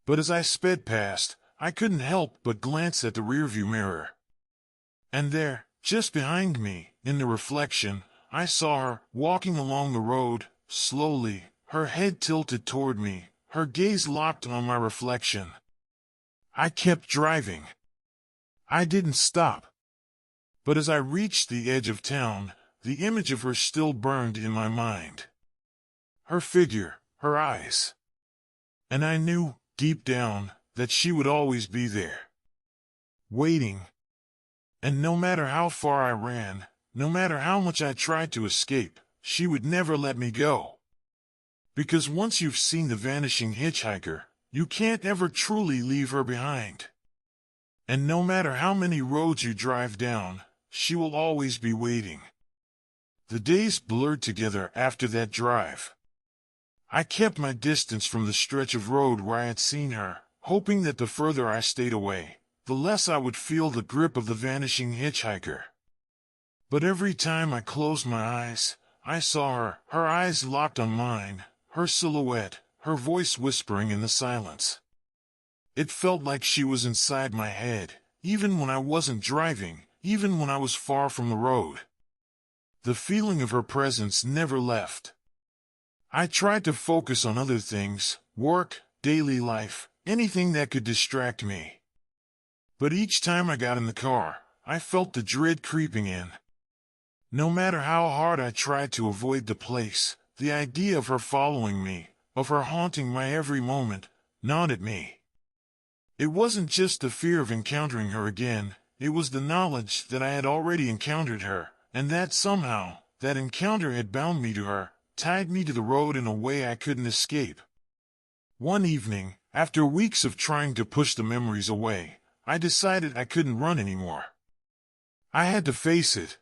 But as I sped past, I couldn't help but glance at the rearview mirror. And there, just behind me, in the reflection, I saw her, walking along the road, slowly, her head tilted toward me, her gaze locked on my reflection. I kept driving. I didn't stop. But as I reached the edge of town, the image of her still burned in my mind. Her figure, her eyes. And I knew, deep down, that she would always be there. Waiting. And no matter how far I ran, no matter how much I tried to escape, she would never let me go. Because once you've seen the vanishing hitchhiker, you can't ever truly leave her behind. And no matter how many roads you drive down, she will always be waiting. The days blurred together after that drive. I kept my distance from the stretch of road where I had seen her, hoping that the further I stayed away, the less I would feel the grip of the vanishing hitchhiker. But every time I closed my eyes, I saw her, her eyes locked on mine, her silhouette, her voice whispering in the silence. It felt like she was inside my head, even when I wasn't driving, even when I was far from the road. The feeling of her presence never left. I tried to focus on other things, work, daily life, anything that could distract me. But each time I got in the car, I felt the dread creeping in. No matter how hard I tried to avoid the place, the idea of her following me, of her haunting my every moment, gnawed at me. It wasn't just the fear of encountering her again, it was the knowledge that I had already encountered her, and that somehow, that encounter had bound me to her, tied me to the road in a way I couldn't escape. One evening, after weeks of trying to push the memories away, I decided I couldn't run anymore. I had to face it.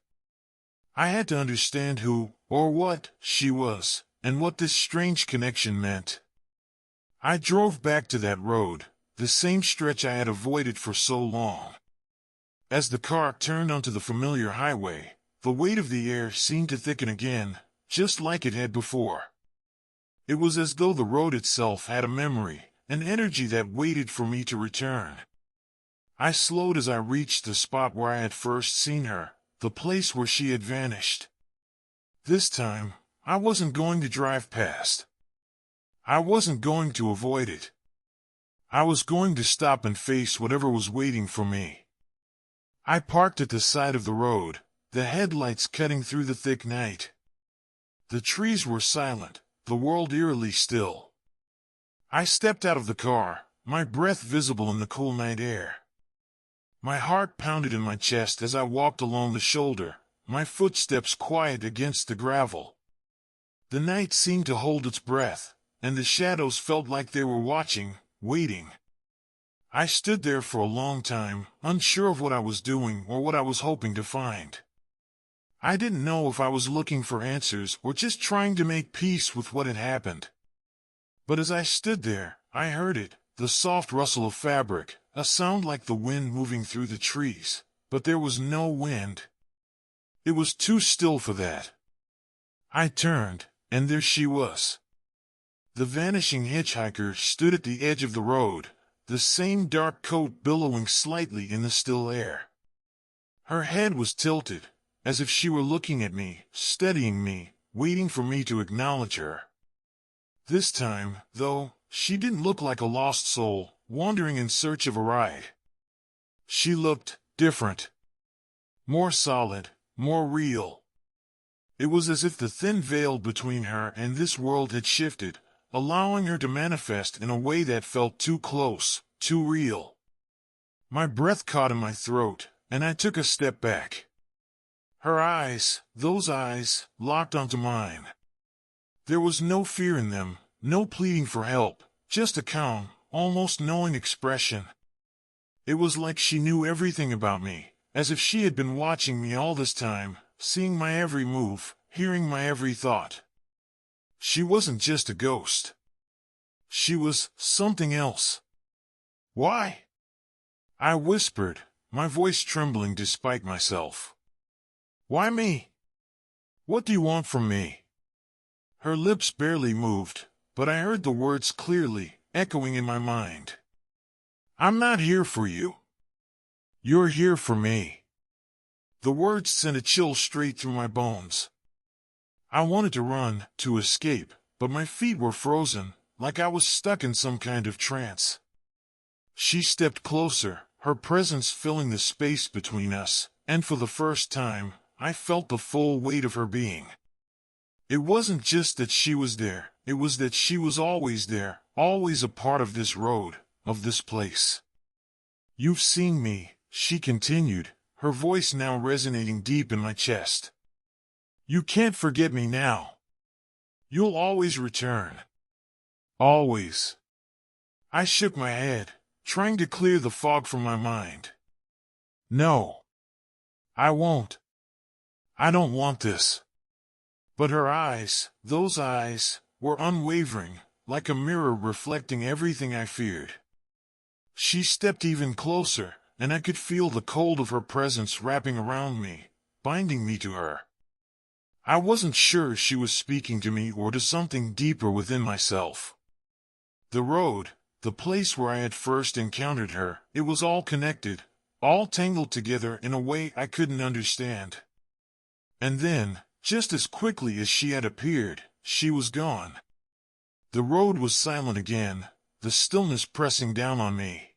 I had to understand who, or what, she was, and what this strange connection meant. I drove back to that road, the same stretch I had avoided for so long. As the car turned onto the familiar highway, the weight of the air seemed to thicken again, just like it had before. It was as though the road itself had a memory, an energy that waited for me to return. I slowed as I reached the spot where I had first seen her, the place where she had vanished. This time, I wasn't going to drive past. I wasn't going to avoid it. I was going to stop and face whatever was waiting for me. I parked at the side of the road, the headlights cutting through the thick night. The trees were silent, the world eerily still. I stepped out of the car, my breath visible in the cool night air. My heart pounded in my chest as I walked along the shoulder, my footsteps quiet against the gravel. The night seemed to hold its breath, and the shadows felt like they were watching, waiting. I stood there for a long time, unsure of what I was doing or what I was hoping to find. I didn't know if I was looking for answers or just trying to make peace with what had happened. But as I stood there, I heard it, the soft rustle of fabric, a sound like the wind moving through the trees, but there was no wind. It was too still for that. I turned, and there she was. The vanishing hitchhiker stood at the edge of the road, the same dark coat billowing slightly in the still air. Her head was tilted, as if she were looking at me, studying me, waiting for me to acknowledge her. This time, though, she didn't look like a lost soul, wandering in search of a ride. She looked different. More solid, more real. It was as if the thin veil between her and this world had shifted, allowing her to manifest in a way that felt too close, too real. My breath caught in my throat, and I took a step back. Her eyes, those eyes, locked onto mine. There was no fear in them, no pleading for help, just a calm, almost knowing expression. It was like she knew everything about me, as if she had been watching me all this time, seeing my every move, hearing my every thought. She wasn't just a ghost. She was something else. Why? I whispered, my voice trembling despite myself. Why me? What do you want from me? Her lips barely moved, but I heard the words clearly, echoing in my mind. I'm not here for you. You're here for me. The words sent a chill straight through my bones. I wanted to run, to escape, but my feet were frozen, like I was stuck in some kind of trance. She stepped closer, her presence filling the space between us, and for the first time, I felt the full weight of her being. It wasn't just that she was there, it was that she was always there, always a part of this road, of this place. You've seen me, she continued, her voice now resonating deep in my chest. You can't forget me now. You'll always return. Always. I shook my head, trying to clear the fog from my mind. No. I won't. I don't want this. But her eyes, those eyes, were unwavering, like a mirror reflecting everything I feared. She stepped even closer, and I could feel the cold of her presence wrapping around me, binding me to her. I wasn't sure she was speaking to me or to something deeper within myself. The road, the place where I had first encountered her, it was all connected, all tangled together in a way I couldn't understand. And then, just as quickly as she had appeared, she was gone. The road was silent again, the stillness pressing down on me.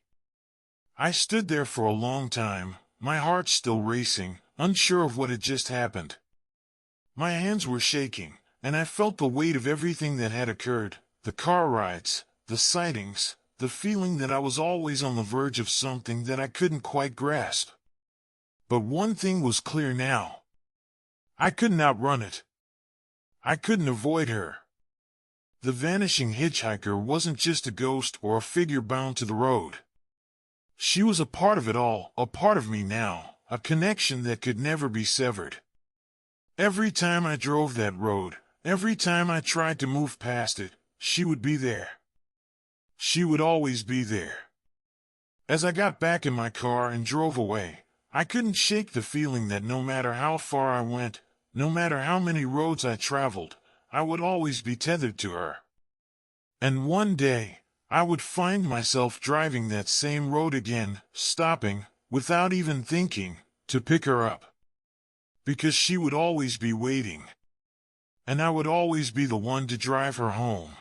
I stood there for a long time, my heart still racing, unsure of what had just happened. My hands were shaking, and I felt the weight of everything that had occurred, the car rides, the sightings, the feeling that I was always on the verge of something that I couldn't quite grasp. But one thing was clear now. I couldn't outrun it. I couldn't avoid her. The vanishing hitchhiker wasn't just a ghost or a figure bound to the road. She was a part of it all, a part of me now, a connection that could never be severed. Every time I drove that road, every time I tried to move past it, she would be there. She would always be there. As I got back in my car and drove away, I couldn't shake the feeling that no matter how far I went, no matter how many roads I traveled, I would always be tethered to her. And one day, I would find myself driving that same road again, stopping, without even thinking, to pick her up. Because she would always be waiting. And I would always be the one to drive her home.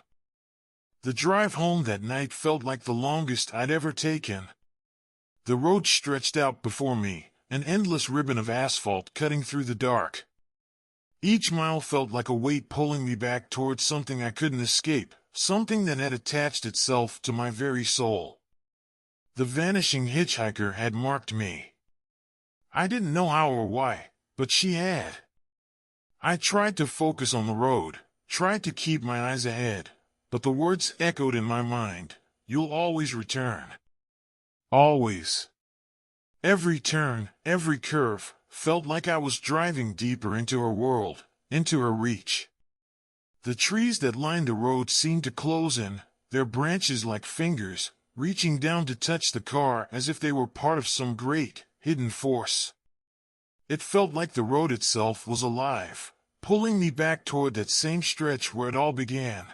The drive home that night felt like the longest I'd ever taken. The road stretched out before me, an endless ribbon of asphalt cutting through the dark. Each mile felt like a weight pulling me back towards something I couldn't escape, something that had attached itself to my very soul. The vanishing hitchhiker had marked me. I didn't know how or why, but she had. I tried to focus on the road, tried to keep my eyes ahead, but the words echoed in my mind, "You'll always return." Always. Every turn, every curve, felt like I was driving deeper into her world, into her reach. The trees that lined the road seemed to close in, their branches like fingers, reaching down to touch the car as if they were part of some great, hidden force. It felt like the road itself was alive, pulling me back toward that same stretch where it all began.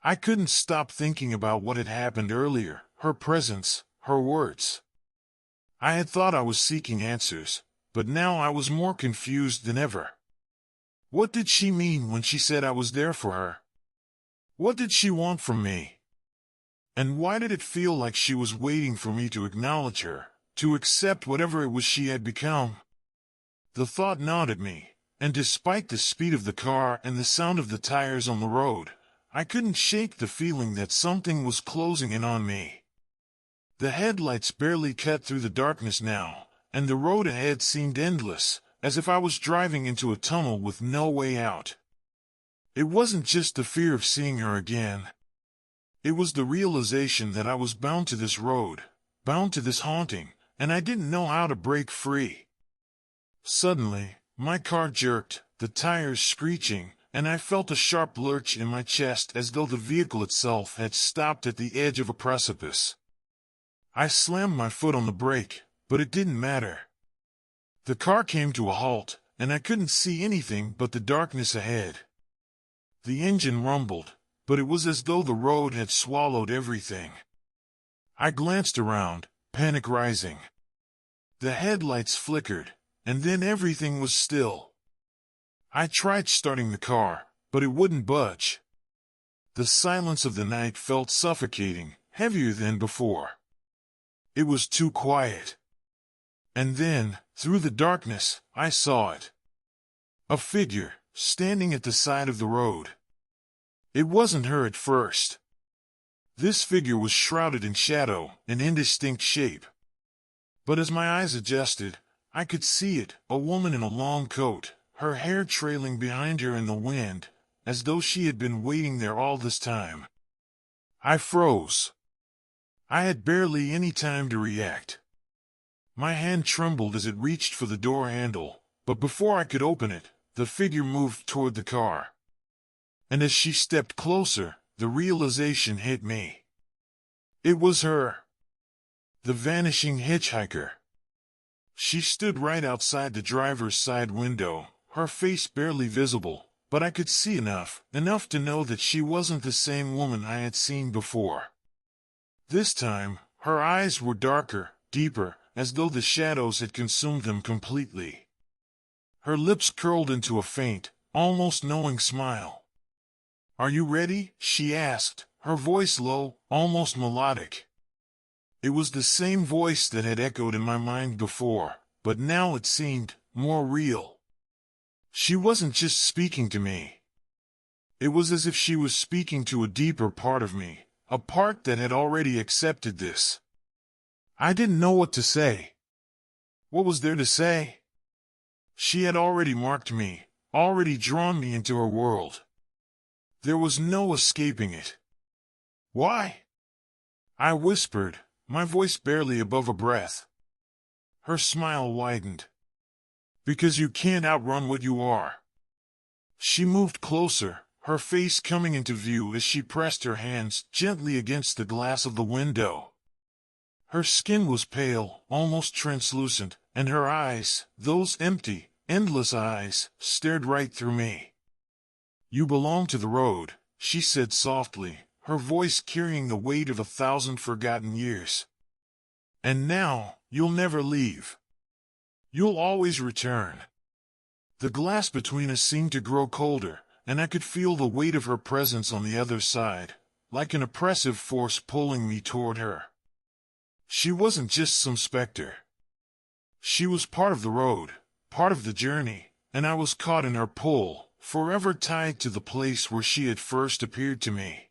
I couldn't stop thinking about what had happened earlier, her presence, her words. I had thought I was seeking answers, but now I was more confused than ever. What did she mean when she said I was there for her? What did she want from me? And why did it feel like she was waiting for me to acknowledge her, to accept whatever it was she had become? The thought gnawed at me, and despite the speed of the car and the sound of the tires on the road, I couldn't shake the feeling that something was closing in on me. The headlights barely cut through the darkness now, and the road ahead seemed endless, as if I was driving into a tunnel with no way out. It wasn't just the fear of seeing her again. It was the realization that I was bound to this road, bound to this haunting, and I didn't know how to break free. Suddenly, my car jerked, the tires screeching, and I felt a sharp lurch in my chest as though the vehicle itself had stopped at the edge of a precipice. I slammed my foot on the brake, but it didn't matter. The car came to a halt, and I couldn't see anything but the darkness ahead. The engine rumbled, but it was as though the road had swallowed everything. I glanced around, panic rising. The headlights flickered, and then everything was still. I tried starting the car, but it wouldn't budge. The silence of the night felt suffocating, heavier than before. It was too quiet. And then, through the darkness, I saw it. A figure, standing at the side of the road. It wasn't her at first. This figure was shrouded in shadow, an indistinct shape. But as my eyes adjusted, I could see it, a woman in a long coat, her hair trailing behind her in the wind, as though she had been waiting there all this time. I froze. I had barely any time to react. My hand trembled as it reached for the door handle, but before I could open it, the figure moved toward the car. And as she stepped closer, the realization hit me. It was her. The vanishing hitchhiker. She stood right outside the driver's side window, her face barely visible, but I could see enough to know that she wasn't the same woman I had seen before. This time, her eyes were darker, deeper, as though the shadows had consumed them completely. Her lips curled into a faint, almost knowing smile. "Are you ready?" she asked, her voice low, almost melodic. It was the same voice that had echoed in my mind before, but now it seemed more real. She wasn't just speaking to me. It was as if she was speaking to a deeper part of me, a part that had already accepted this. I didn't know what to say. What was there to say? She had already marked me, already drawn me into her world. There was no escaping it. Why? I whispered, my voice barely above a breath. Her smile widened. Because you can't outrun what you are. She moved closer, her face coming into view as she pressed her hands gently against the glass of the window. Her skin was pale, almost translucent, and her eyes, those empty, endless eyes, stared right through me. You belong to the road, she said softly, her voice carrying the weight of 1,000 forgotten years. And now, you'll never leave. You'll always return. The glass between us seemed to grow colder, and I could feel the weight of her presence on the other side, like an oppressive force pulling me toward her. She wasn't just some specter. She was part of the road, part of the journey, and I was caught in her pull, forever tied to the place where she had first appeared to me.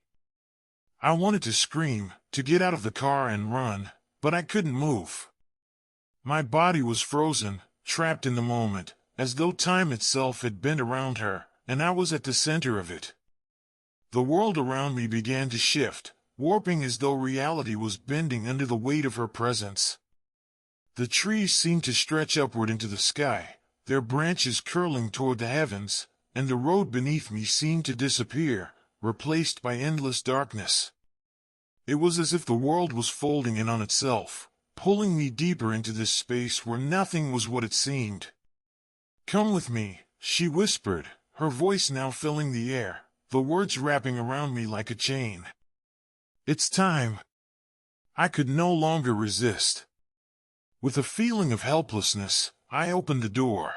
I wanted to scream, to get out of the car and run, but I couldn't move. My body was frozen, trapped in the moment, as though time itself had bent around her, and I was at the center of it. The world around me began to shift, warping as though reality was bending under the weight of her presence. The trees seemed to stretch upward into the sky, their branches curling toward the heavens, and the road beneath me seemed to disappear, replaced by endless darkness. It was as if the world was folding in on itself, pulling me deeper into this space where nothing was what it seemed. Come with me, she whispered, her voice now filling the air, the words wrapping around me like a chain. It's time. I could no longer resist. With a feeling of helplessness, I opened the door.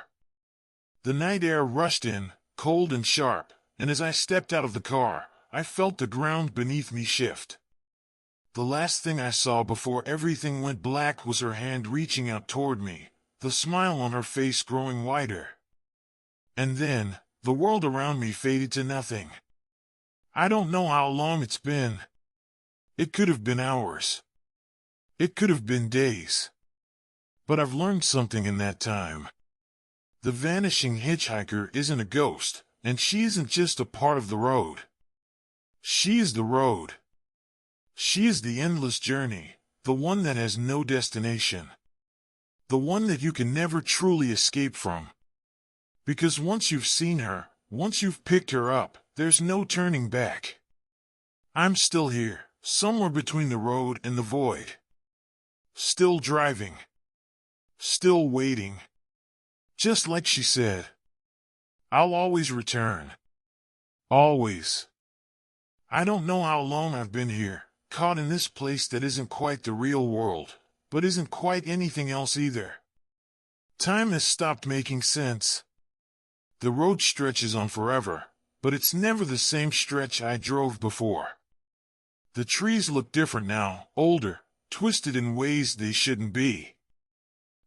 The night air rushed in, cold and sharp, and as I stepped out of the car, I felt the ground beneath me shift. The last thing I saw before everything went black was her hand reaching out toward me, the smile on her face growing wider. And then, the world around me faded to nothing. I don't know how long it's been. It could have been hours. It could have been days. But I've learned something in that time. The vanishing hitchhiker isn't a ghost, and she isn't just a part of the road. She is the road. She is the endless journey, the one that has no destination. The one that you can never truly escape from. Because once you've seen her, once you've picked her up, there's no turning back. I'm still here, somewhere between the road and the void. Still driving. Still waiting. Just like she said. I'll always return. Always. I don't know how long I've been here, caught in this place that isn't quite the real world, but isn't quite anything else either. Time has stopped making sense. The road stretches on forever, but it's never the same stretch I drove before. The trees look different now, older, twisted in ways they shouldn't be.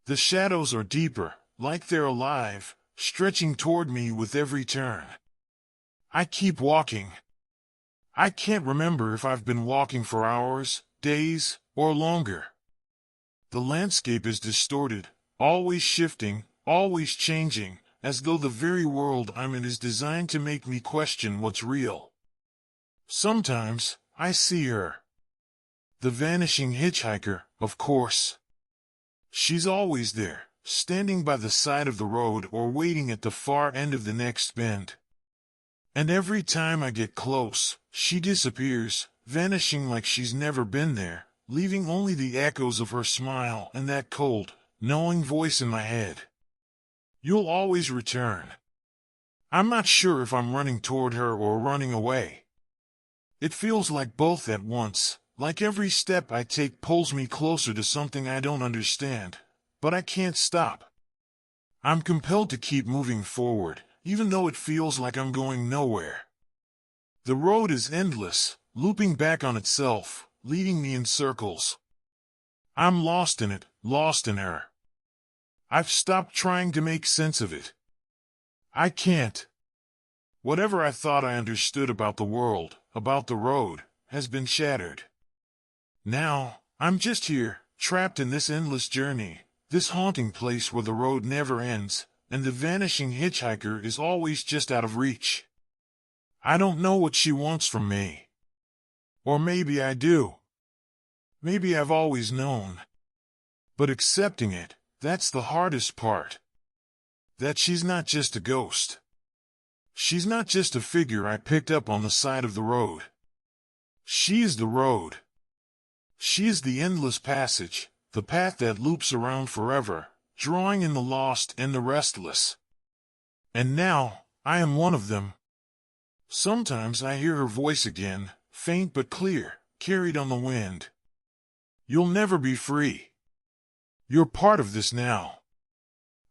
The shadows are deeper, like they're alive, stretching toward me with every turn. I keep walking. I can't remember if I've been walking for hours, days, or longer. The landscape is distorted, always shifting, always changing, as though the very world I'm in is designed to make me question what's real. Sometimes, I see her. The vanishing hitchhiker, of course. She's always there, standing by the side of the road or waiting at the far end of the next bend. And every time I get close, she disappears, vanishing like she's never been there, leaving only the echoes of her smile and that cold, knowing voice in my head. You'll always return. I'm not sure if I'm running toward her or running away. It feels like both at once, like every step I take pulls me closer to something I don't understand, but I can't stop. I'm compelled to keep moving forward, even though it feels like I'm going nowhere. The road is endless, looping back on itself, leading me in circles. I'm lost in it, lost in her. I've stopped trying to make sense of it. I can't. Whatever I thought I understood about the world, about the road, has been shattered. Now, I'm just here, trapped in this endless journey, this haunting place where the road never ends, and the vanishing hitchhiker is always just out of reach. I don't know what she wants from me. Or maybe I do. Maybe I've always known. But accepting it, that's the hardest part. That she's not just a ghost. She's not just a figure I picked up on the side of the road. She is the road. She is the endless passage, the path that loops around forever, drawing in the lost and the restless. And now, I am one of them. Sometimes I hear her voice again, faint but clear, carried on the wind. You'll never be free. You're part of this now.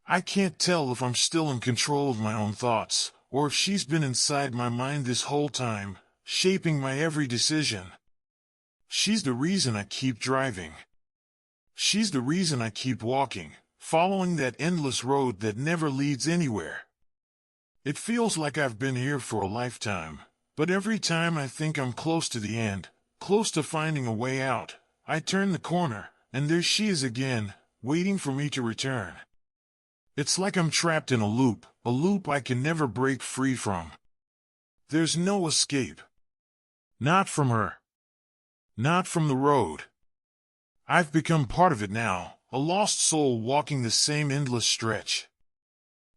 I can't tell if I'm still in control of my own thoughts, or if she's been inside my mind this whole time, shaping my every decision. She's the reason I keep driving. She's the reason I keep walking, following that endless road that never leads anywhere. It feels like I've been here for a lifetime, but every time I think I'm close to the end, close to finding a way out, I turn the corner, and there she is again, waiting for me to return. It's like I'm trapped in a loop I can never break free from. There's no escape. Not from her. Not from the road. I've become part of it now, a lost soul walking the same endless stretch.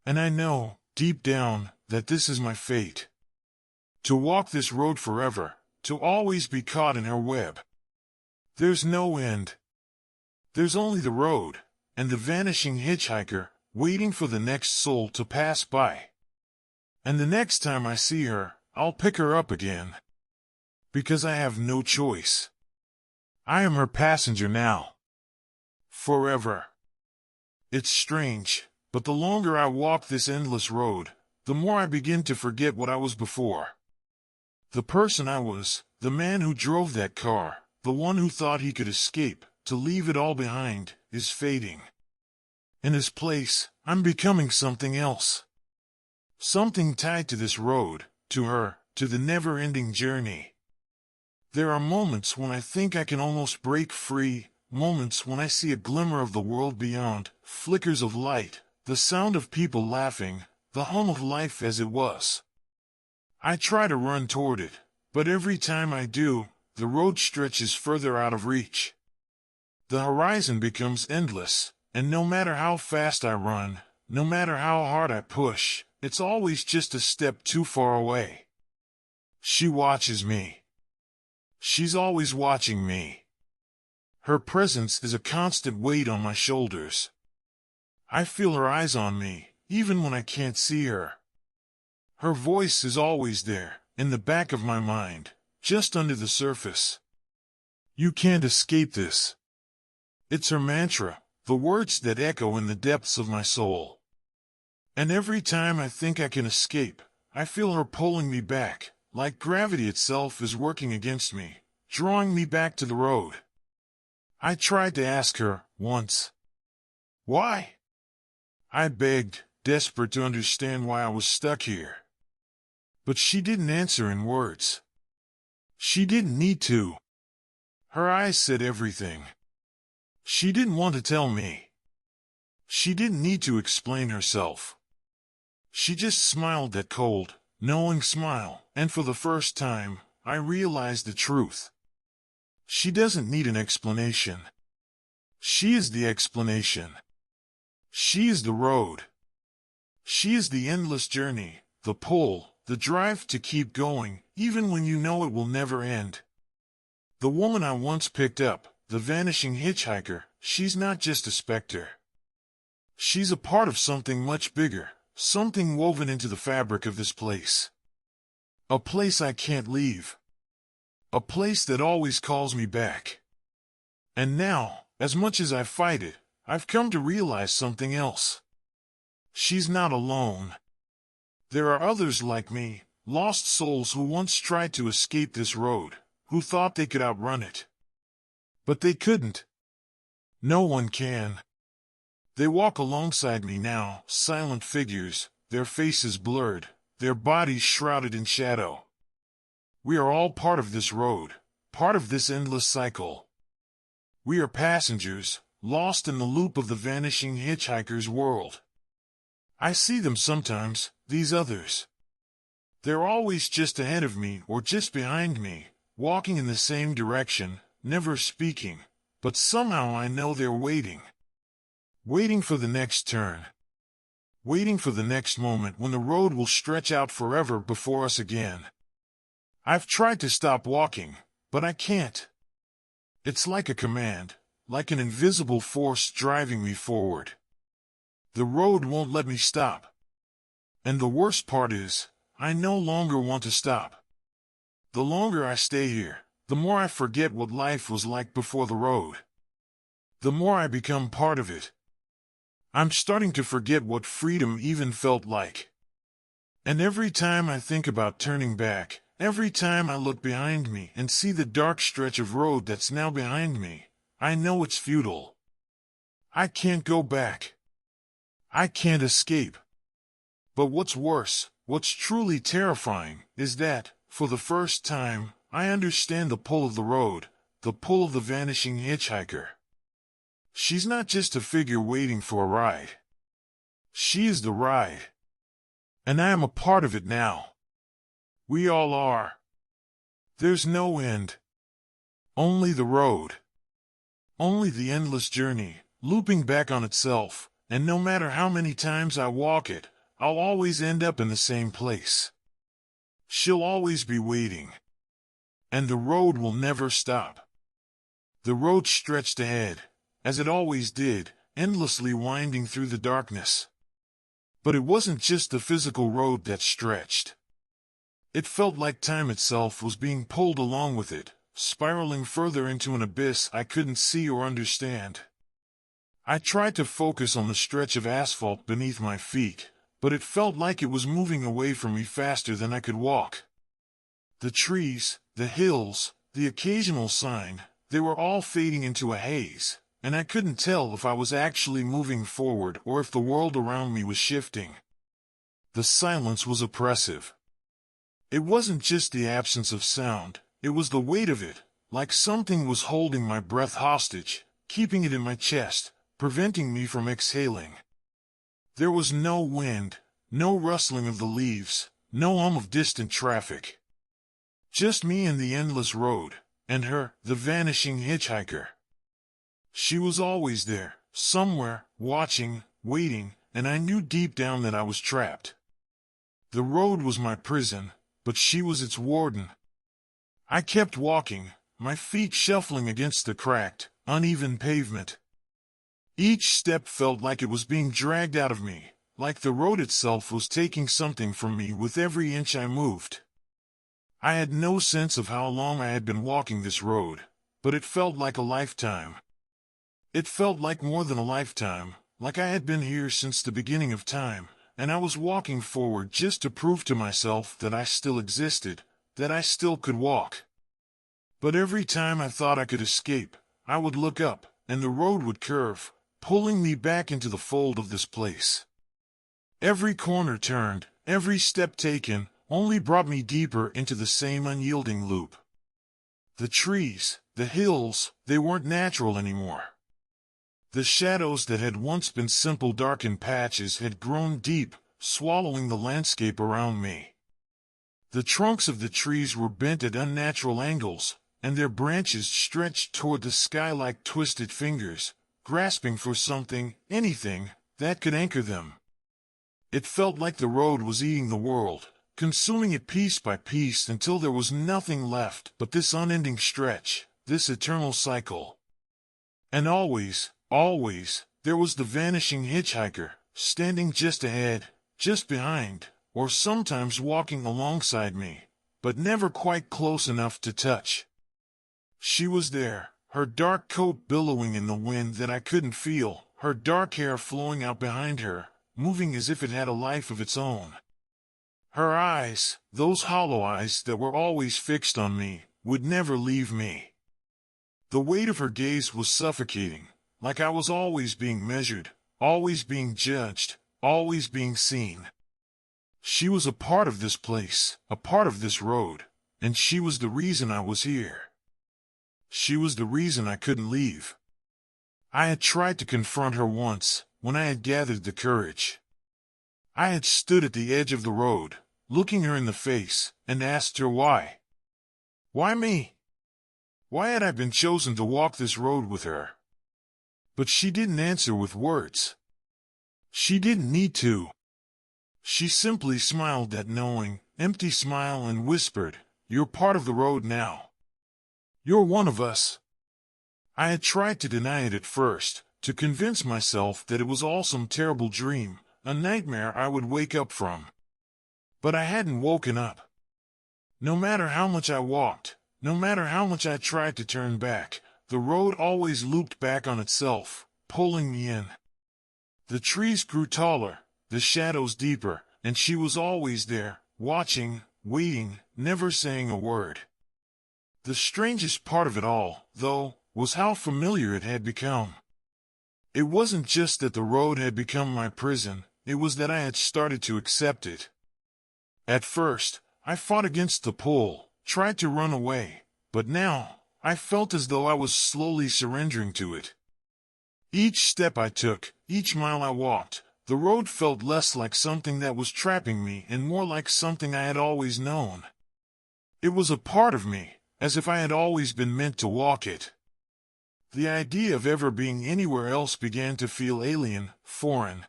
And I know, deep down, that this is my fate. To walk this road forever, to always be caught in her web. There's no end. There's only the road, and the vanishing hitchhiker, waiting for the next soul to pass by. And the next time I see her, I'll pick her up again. Because I have no choice. I am her passenger now. Forever. It's strange, but the longer I walk this endless road, the more I begin to forget what I was before. The person I was, the man who drove that car, the one who thought he could escape, to leave it all behind, is fading. In his place, I'm becoming something else. Something tied to this road, to her, to the never-ending journey. There are moments when I think I can almost break free, moments when I see a glimmer of the world beyond, flickers of light, the sound of people laughing, the hum of life as it was. I try to run toward it, but every time I do, the road stretches further out of reach. The horizon becomes endless, and no matter how fast I run, no matter how hard I push, it's always just a step too far away. She watches me. She's always watching me. Her presence is a constant weight on my shoulders. I feel her eyes on me, even when I can't see her. Her voice is always there, in the back of my mind, just under the surface. You can't escape this. It's her mantra, the words that echo in the depths of my soul. And every time I think I can escape, I feel her pulling me back, like gravity itself is working against me, drawing me back to the road. I tried to ask her, once. Why? I begged, desperate to understand why I was stuck here. But she didn't answer in words. She didn't need to. Her eyes said everything. She didn't want to tell me. She didn't need to explain herself. She just smiled that cold, knowing smile, and for the first time, I realized the truth. She doesn't need an explanation. She is the explanation. She is the road. She is the endless journey, the pull, the drive to keep going, even when you know it will never end. The woman I once picked up, the vanishing hitchhiker, she's not just a specter. She's a part of something much bigger, something woven into the fabric of this place. A place I can't leave. A place that always calls me back. And now, as much as I fight it, I've come to realize something else. She's not alone. There are others like me, lost souls who once tried to escape this road, who thought they could outrun it. But they couldn't. No one can. They walk alongside me now, silent figures, their faces blurred, their bodies shrouded in shadow. We are all part of this road, part of this endless cycle. We are passengers, lost in the loop of the vanishing hitchhiker's world. I see them sometimes, these others. They're always just ahead of me or just behind me, walking in the same direction, never speaking, but somehow I know they're waiting. Waiting for the next turn. Waiting for the next moment when the road will stretch out forever before us again. I've tried to stop walking, but I can't. It's like a command, like an invisible force driving me forward. The road won't let me stop. And the worst part is, I no longer want to stop. The longer I stay here, the more I forget what life was like before the road. The more I become part of it. I'm starting to forget what freedom even felt like. And every time I think about turning back, every time I look behind me and see the dark stretch of road that's now behind me, I know it's futile. I can't go back. I can't escape. But what's worse, what's truly terrifying, is that, for the first time, I understand the pull of the road, the pull of the vanishing hitchhiker. She's not just a figure waiting for a ride. She is the ride. And I am a part of it now. We all are. There's no end. Only the road. Only the endless journey, looping back on itself, and no matter how many times I walk it, I'll always end up in the same place. She'll always be waiting. And the road will never stop. The road stretched ahead, as it always did, endlessly winding through the darkness. But it wasn't just the physical road that stretched. It felt like time itself was being pulled along with it, spiraling further into an abyss I couldn't see or understand. I tried to focus on the stretch of asphalt beneath my feet, but it felt like it was moving away from me faster than I could walk. The trees, the hills, the occasional sign, they were all fading into a haze, and I couldn't tell if I was actually moving forward or if the world around me was shifting. The silence was oppressive. It wasn't just the absence of sound, it was the weight of it, like something was holding my breath hostage, keeping it in my chest, preventing me from exhaling. There was no wind, no rustling of the leaves, no hum of distant traffic. Just me and the endless road, and her, the vanishing hitchhiker. She was always there, somewhere, watching, waiting, and I knew deep down that I was trapped. The road was my prison, but she was its warden. I kept walking, my feet shuffling against the cracked, uneven pavement. Each step felt like it was being dragged out of me, like the road itself was taking something from me with every inch I moved. I had no sense of how long I had been walking this road, but it felt like a lifetime. It felt like more than a lifetime, like I had been here since the beginning of time, and I was walking forward just to prove to myself that I still existed, that I still could walk. But every time I thought I could escape, I would look up, and the road would curve, pulling me back into the fold of this place. Every corner turned, every step taken, only brought me deeper into the same unyielding loop. The trees, the hills, they weren't natural anymore. The shadows that had once been simple darkened patches had grown deep, swallowing the landscape around me. The trunks of the trees were bent at unnatural angles, and their branches stretched toward the sky like twisted fingers, grasping for something, anything, that could anchor them. It felt like the road was eating the world, consuming it piece by piece until there was nothing left but this unending stretch, this eternal cycle. And always, there was the vanishing hitchhiker, standing just ahead, just behind, or sometimes walking alongside me, but never quite close enough to touch. She was there, her dark coat billowing in the wind that I couldn't feel, her dark hair flowing out behind her, moving as if it had a life of its own. Her eyes, those hollow eyes that were always fixed on me, would never leave me. The weight of her gaze was suffocating, like I was always being measured, always being judged, always being seen. She was a part of this place, a part of this road, and she was the reason I was here. She was the reason I couldn't leave. I had tried to confront her once, when I had gathered the courage. I had stood at the edge of the road, looking her in the face, and asked her why. Why me? Why had I been chosen to walk this road with her? But she didn't answer with words. She didn't need to. She simply smiled that knowing, empty smile and whispered, "You're part of the road now. You're one of us." I had tried to deny it at first, to convince myself that it was all some terrible dream, a nightmare I would wake up from. But I hadn't woken up. No matter how much I walked, no matter how much I tried to turn back, the road always looped back on itself, pulling me in. The trees grew taller, the shadows deeper, and she was always there, watching, waiting, never saying a word. The strangest part of it all, though, was how familiar it had become. It wasn't just that the road had become my prison, it was that I had started to accept it. At first, I fought against the pull, tried to run away, but now, I felt as though I was slowly surrendering to it. Each step I took, each mile I walked, the road felt less like something that was trapping me and more like something I had always known. It was a part of me, as if I had always been meant to walk it. The idea of ever being anywhere else began to feel alien, foreign.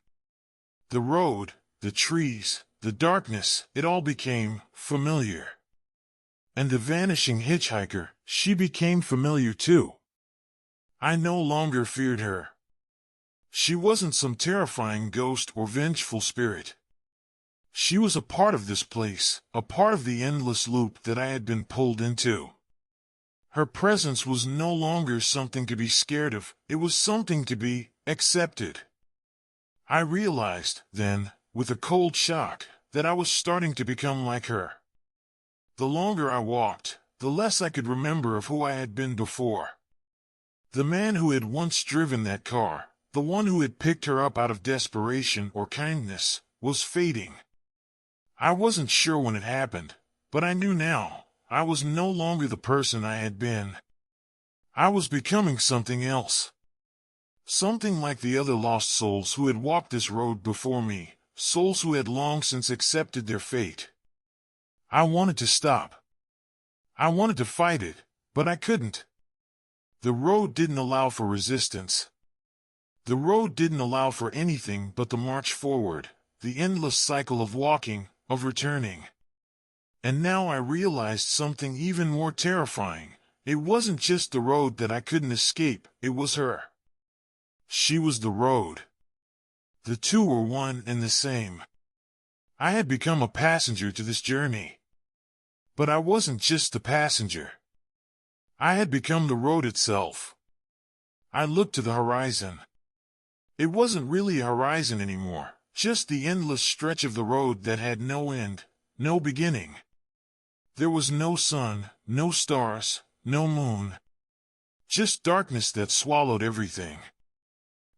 The road, the trees, the darkness, it all became familiar. And the vanishing hitchhiker, she became familiar too. I no longer feared her. She wasn't some terrifying ghost or vengeful spirit. She was a part of this place, a part of the endless loop that I had been pulled into. Her presence was no longer something to be scared of, it was something to be accepted. I realized, then, with a cold shock, that I was starting to become like her. The longer I walked, the less I could remember of who I had been before. The man who had once driven that car, the one who had picked her up out of desperation or kindness, was fading. I wasn't sure when it happened, but I knew now. I was no longer the person I had been. I was becoming something else. Something like the other lost souls who had walked this road before me, souls who had long since accepted their fate. I wanted to stop. I wanted to fight it, but I couldn't. The road didn't allow for resistance. The road didn't allow for anything but the march forward, the endless cycle of walking, of returning. And now I realized something even more terrifying. It wasn't just the road that I couldn't escape, it was her. She was the road. The two were one and the same. I had become a passenger to this journey. But I wasn't just the passenger. I had become the road itself. I looked to the horizon. It wasn't really a horizon anymore, just the endless stretch of the road that had no end, no beginning. There was no sun, no stars, no moon. Just darkness that swallowed everything.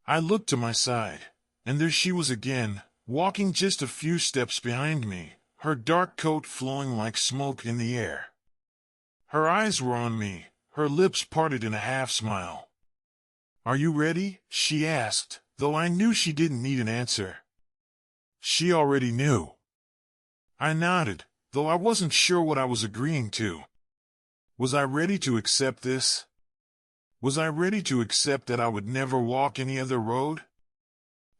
I looked to my side, and there she was again, walking just a few steps behind me, her dark coat flowing like smoke in the air. Her eyes were on me, her lips parted in a half-smile. "Are you ready?" she asked, though I knew she didn't need an answer. She already knew. I nodded, though I wasn't sure what I was agreeing to. Was I ready to accept this? Was I ready to accept that I would never walk any other road?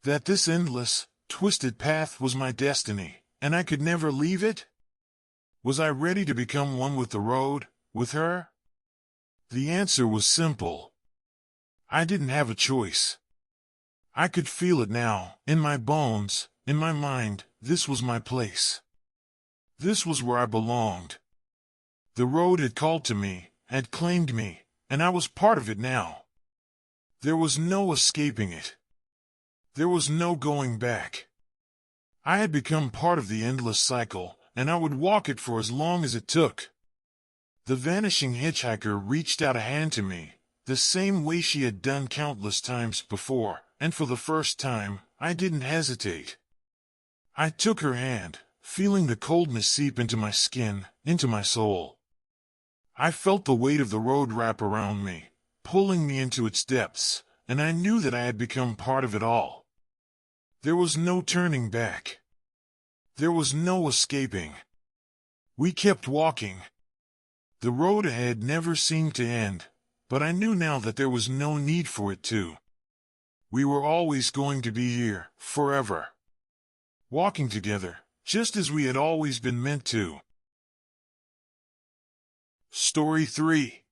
That this endless, twisted path was my destiny, and I could never leave it? Was I ready to become one with the road, with her? The answer was simple. I didn't have a choice. I could feel it now, in my bones, in my mind. This was my place. This was where I belonged. The road had called to me, had claimed me, and I was part of it now. There was no escaping it. There was no going back. I had become part of the endless cycle, and I would walk it for as long as it took. The vanishing hitchhiker reached out a hand to me, the same way she had done countless times before, and for the first time, I didn't hesitate. I took her hand, feeling the coldness seep into my skin, into my soul. I felt the weight of the road wrap around me, pulling me into its depths, and I knew that I had become part of it all. There was no turning back. There was no escaping. We kept walking. The road ahead never seemed to end, but I knew now that there was no need for it to. We were always going to be here, forever. Walking together, just as we had always been meant to. Story 3.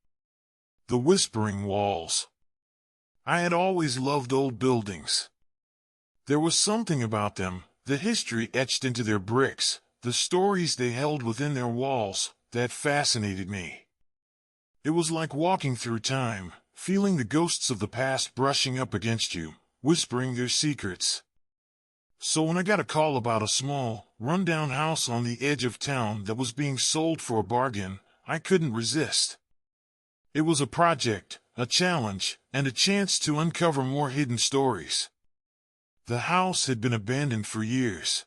The Whispering Walls. I had always loved old buildings. There was something about them, the history etched into their bricks, the stories they held within their walls, that fascinated me. It was like walking through time, feeling the ghosts of the past brushing up against you, whispering their secrets. So when I got a call about a small, run-down house on the edge of town that was being sold for a bargain, I couldn't resist. It was a project, a challenge, and a chance to uncover more hidden stories. The house had been abandoned for years.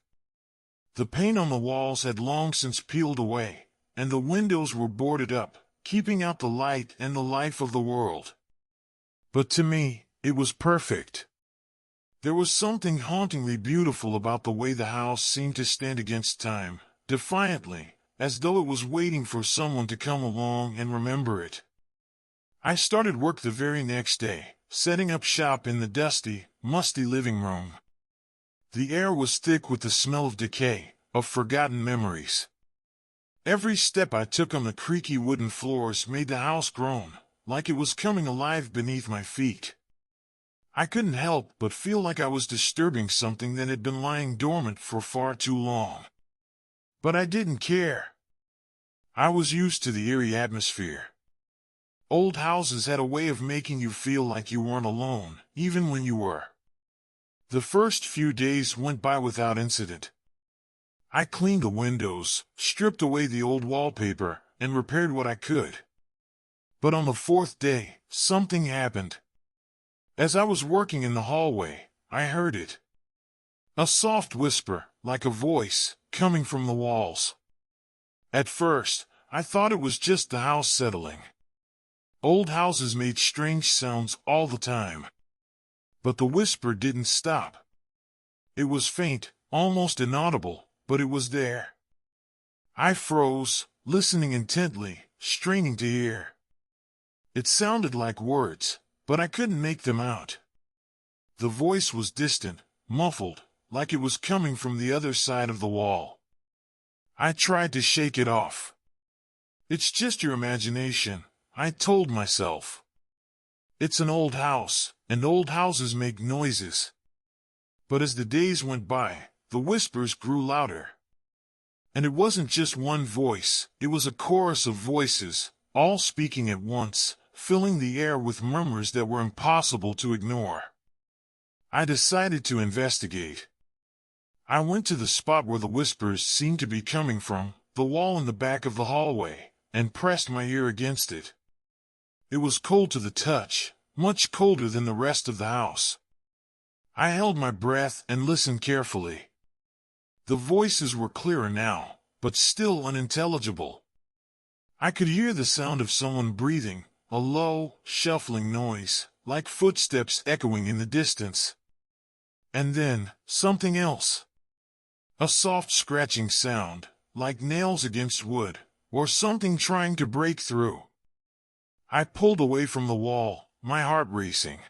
The paint on the walls had long since peeled away, and the windows were boarded up, keeping out the light and the life of the world. But to me, it was perfect. There was something hauntingly beautiful about the way the house seemed to stand against time, defiantly, as though it was waiting for someone to come along and remember it. I started work the very next day, setting up shop in the dusty, musty living room. The air was thick with the smell of decay, of forgotten memories. Every step I took on the creaky wooden floors made the house groan, like it was coming alive beneath my feet. I couldn't help but feel like I was disturbing something that had been lying dormant for far too long. But I didn't care. I was used to the eerie atmosphere. Old houses had a way of making you feel like you weren't alone, even when you were. The first few days went by without incident. I cleaned the windows, stripped away the old wallpaper, and repaired what I could. But on the fourth day, something happened. As I was working in the hallway, I heard it. A soft whisper, like a voice, coming from the walls. At first, I thought it was just the house settling. Old houses made strange sounds all the time. But the whisper didn't stop. It was faint, almost inaudible, but it was there. I froze, listening intently, straining to hear. It sounded like words, but I couldn't make them out. The voice was distant, muffled, like it was coming from the other side of the wall. I tried to shake it off. It's just your imagination, I told myself. It's an old house, and old houses make noises. But as the days went by, the whispers grew louder. And it wasn't just one voice, it was a chorus of voices, all speaking at once, filling the air with murmurs that were impossible to ignore. I decided to investigate. I went to the spot where the whispers seemed to be coming from, the wall in the back of the hallway, and pressed my ear against it. It was cold to the touch, much colder than the rest of the house. I held my breath and listened carefully. The voices were clearer now, but still unintelligible. I could hear the sound of someone breathing, a low, shuffling noise, like footsteps echoing in the distance. And then, something else. A soft scratching sound, like nails against wood, or something trying to break through. I pulled away from the wall, my heart racing.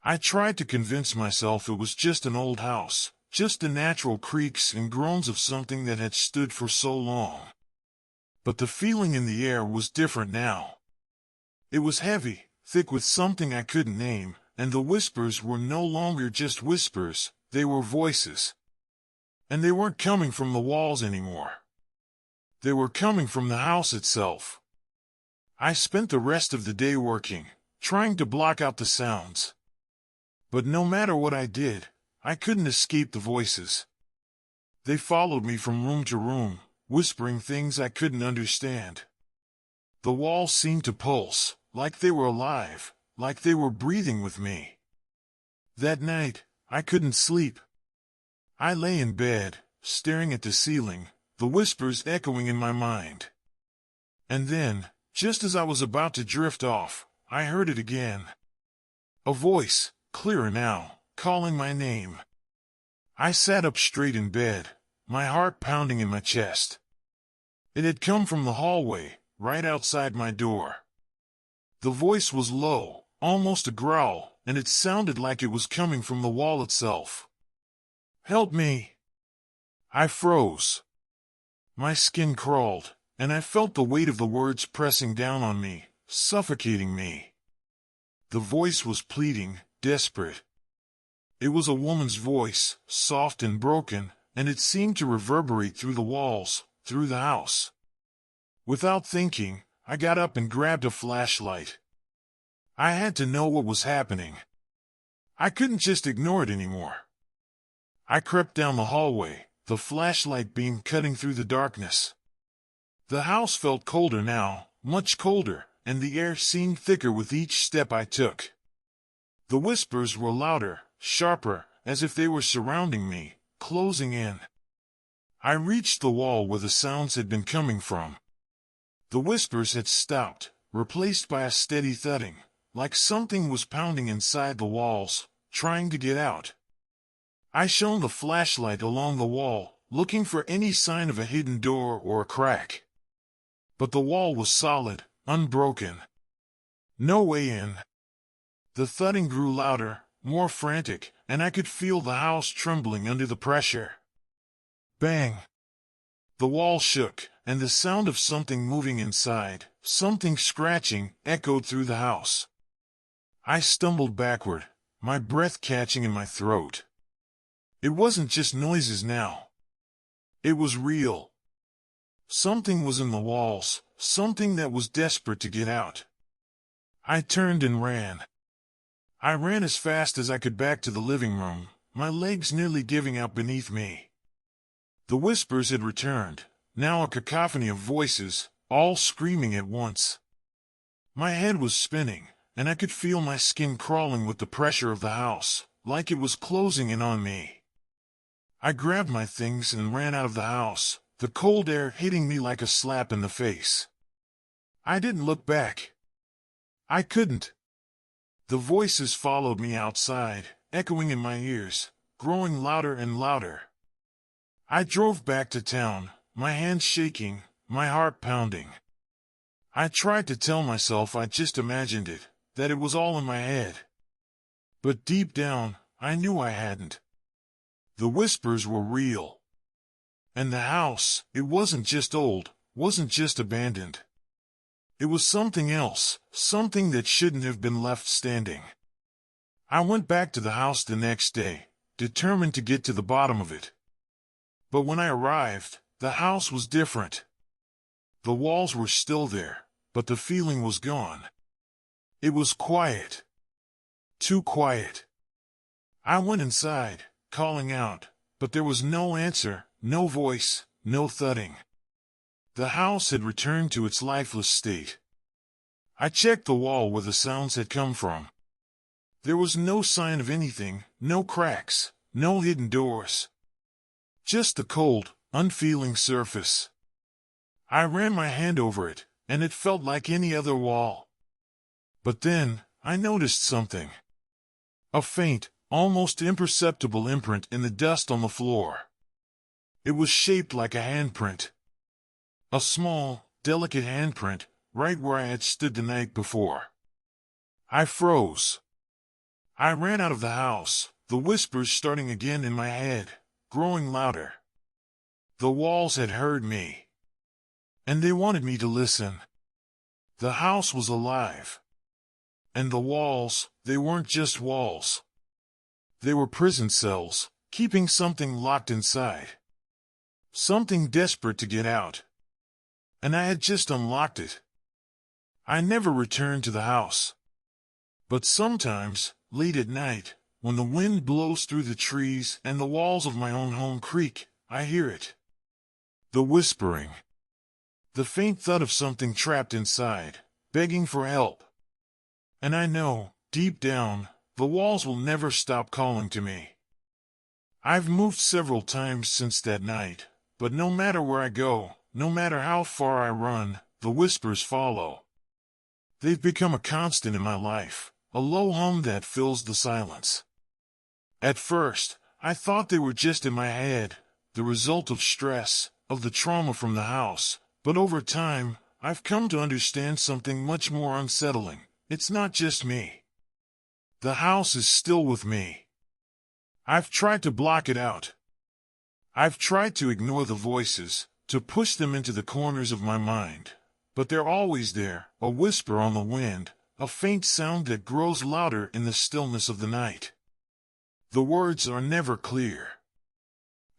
I tried to convince myself it was just an old house, just the natural creaks and groans of something that had stood for so long. But the feeling in the air was different now. It was heavy, thick with something I couldn't name, and the whispers were no longer just whispers, they were voices. And they weren't coming from the walls anymore. They were coming from the house itself. I spent the rest of the day working, trying to block out the sounds. But no matter what I did, I couldn't escape the voices. They followed me from room to room, whispering things I couldn't understand. The walls seemed to pulse, like they were alive, like they were breathing with me. That night, I couldn't sleep. I lay in bed, staring at the ceiling, the whispers echoing in my mind. And then, just as I was about to drift off, I heard it again. A voice, clearer now, calling my name. I sat up straight in bed, my heart pounding in my chest. It had come from the hallway, right outside my door. The voice was low, almost a growl, and it sounded like it was coming from the wall itself. "Help me!" I froze. My skin crawled, and I felt the weight of the words pressing down on me, suffocating me. The voice was pleading, desperate. It was a woman's voice, soft and broken, and it seemed to reverberate through the walls, through the house. Without thinking, I got up and grabbed a flashlight. I had to know what was happening. I couldn't just ignore it anymore. I crept down the hallway, the flashlight beam cutting through the darkness. The house felt colder now, much colder, and the air seemed thicker with each step I took. The whispers were louder, sharper, as if they were surrounding me, closing in. I reached the wall where the sounds had been coming from. The whispers had stopped, replaced by a steady thudding, like something was pounding inside the walls, trying to get out. I shone the flashlight along the wall, looking for any sign of a hidden door or a crack. But the wall was solid, unbroken. No way in. The thudding grew louder, more frantic, and I could feel the house trembling under the pressure. Bang! The wall shook, and the sound of something moving inside, something scratching, echoed through the house. I stumbled backward, my breath catching in my throat. It wasn't just noises now. It was real. Something was in the walls, something that was desperate to get out. I turned and ran. I ran as fast as I could back to the living room, my legs nearly giving out beneath me. The whispers had returned, now a cacophony of voices, all screaming at once. My head was spinning, and I could feel my skin crawling with the pressure of the house, like it was closing in on me. I grabbed my things and ran out of the house, the cold air hitting me like a slap in the face. I didn't look back. I couldn't. The voices followed me outside, echoing in my ears, growing louder and louder. I drove back to town, my hands shaking, my heart pounding. I tried to tell myself I just imagined it, that it was all in my head. But deep down, I knew I hadn't. The whispers were real. And the house, it wasn't just old, wasn't just abandoned. It was something else, something that shouldn't have been left standing. I went back to the house the next day, determined to get to the bottom of it. But when I arrived, the house was different. The walls were still there, but the feeling was gone. It was quiet. Too quiet. I went inside, calling out, but there was no answer, no voice, no thudding. The house had returned to its lifeless state. I checked the wall where the sounds had come from. There was no sign of anything, no cracks, no hidden doors. Just the cold, unfeeling surface. I ran my hand over it, and it felt like any other wall. But then, I noticed something. A faint, almost imperceptible imprint in the dust on the floor. It was shaped like a handprint. A small, delicate handprint, right where I had stood the night before. I froze. I ran out of the house, the whispers starting again in my head, growing louder. The walls had heard me. And they wanted me to listen. The house was alive. And the walls, they weren't just walls. They were prison cells, keeping something locked inside. Something desperate to get out. And I had just unlocked it. I never returned to the house. But sometimes, late at night, when the wind blows through the trees and the walls of my own home creak, I hear it. The whispering. The faint thud of something trapped inside, begging for help. And I know, deep down, the walls will never stop calling to me. I've moved several times since that night, but no matter where I go, no matter how far I run, the whispers follow. They've become a constant in my life, a low hum that fills the silence. At first, I thought they were just in my head, the result of stress, of the trauma from the house, but over time, I've come to understand something much more unsettling. It's not just me. The house is still with me. I've tried to block it out. I've tried to ignore the voices, to push them into the corners of my mind. But they're always there, a whisper on the wind, a faint sound that grows louder in the stillness of the night. The words are never clear.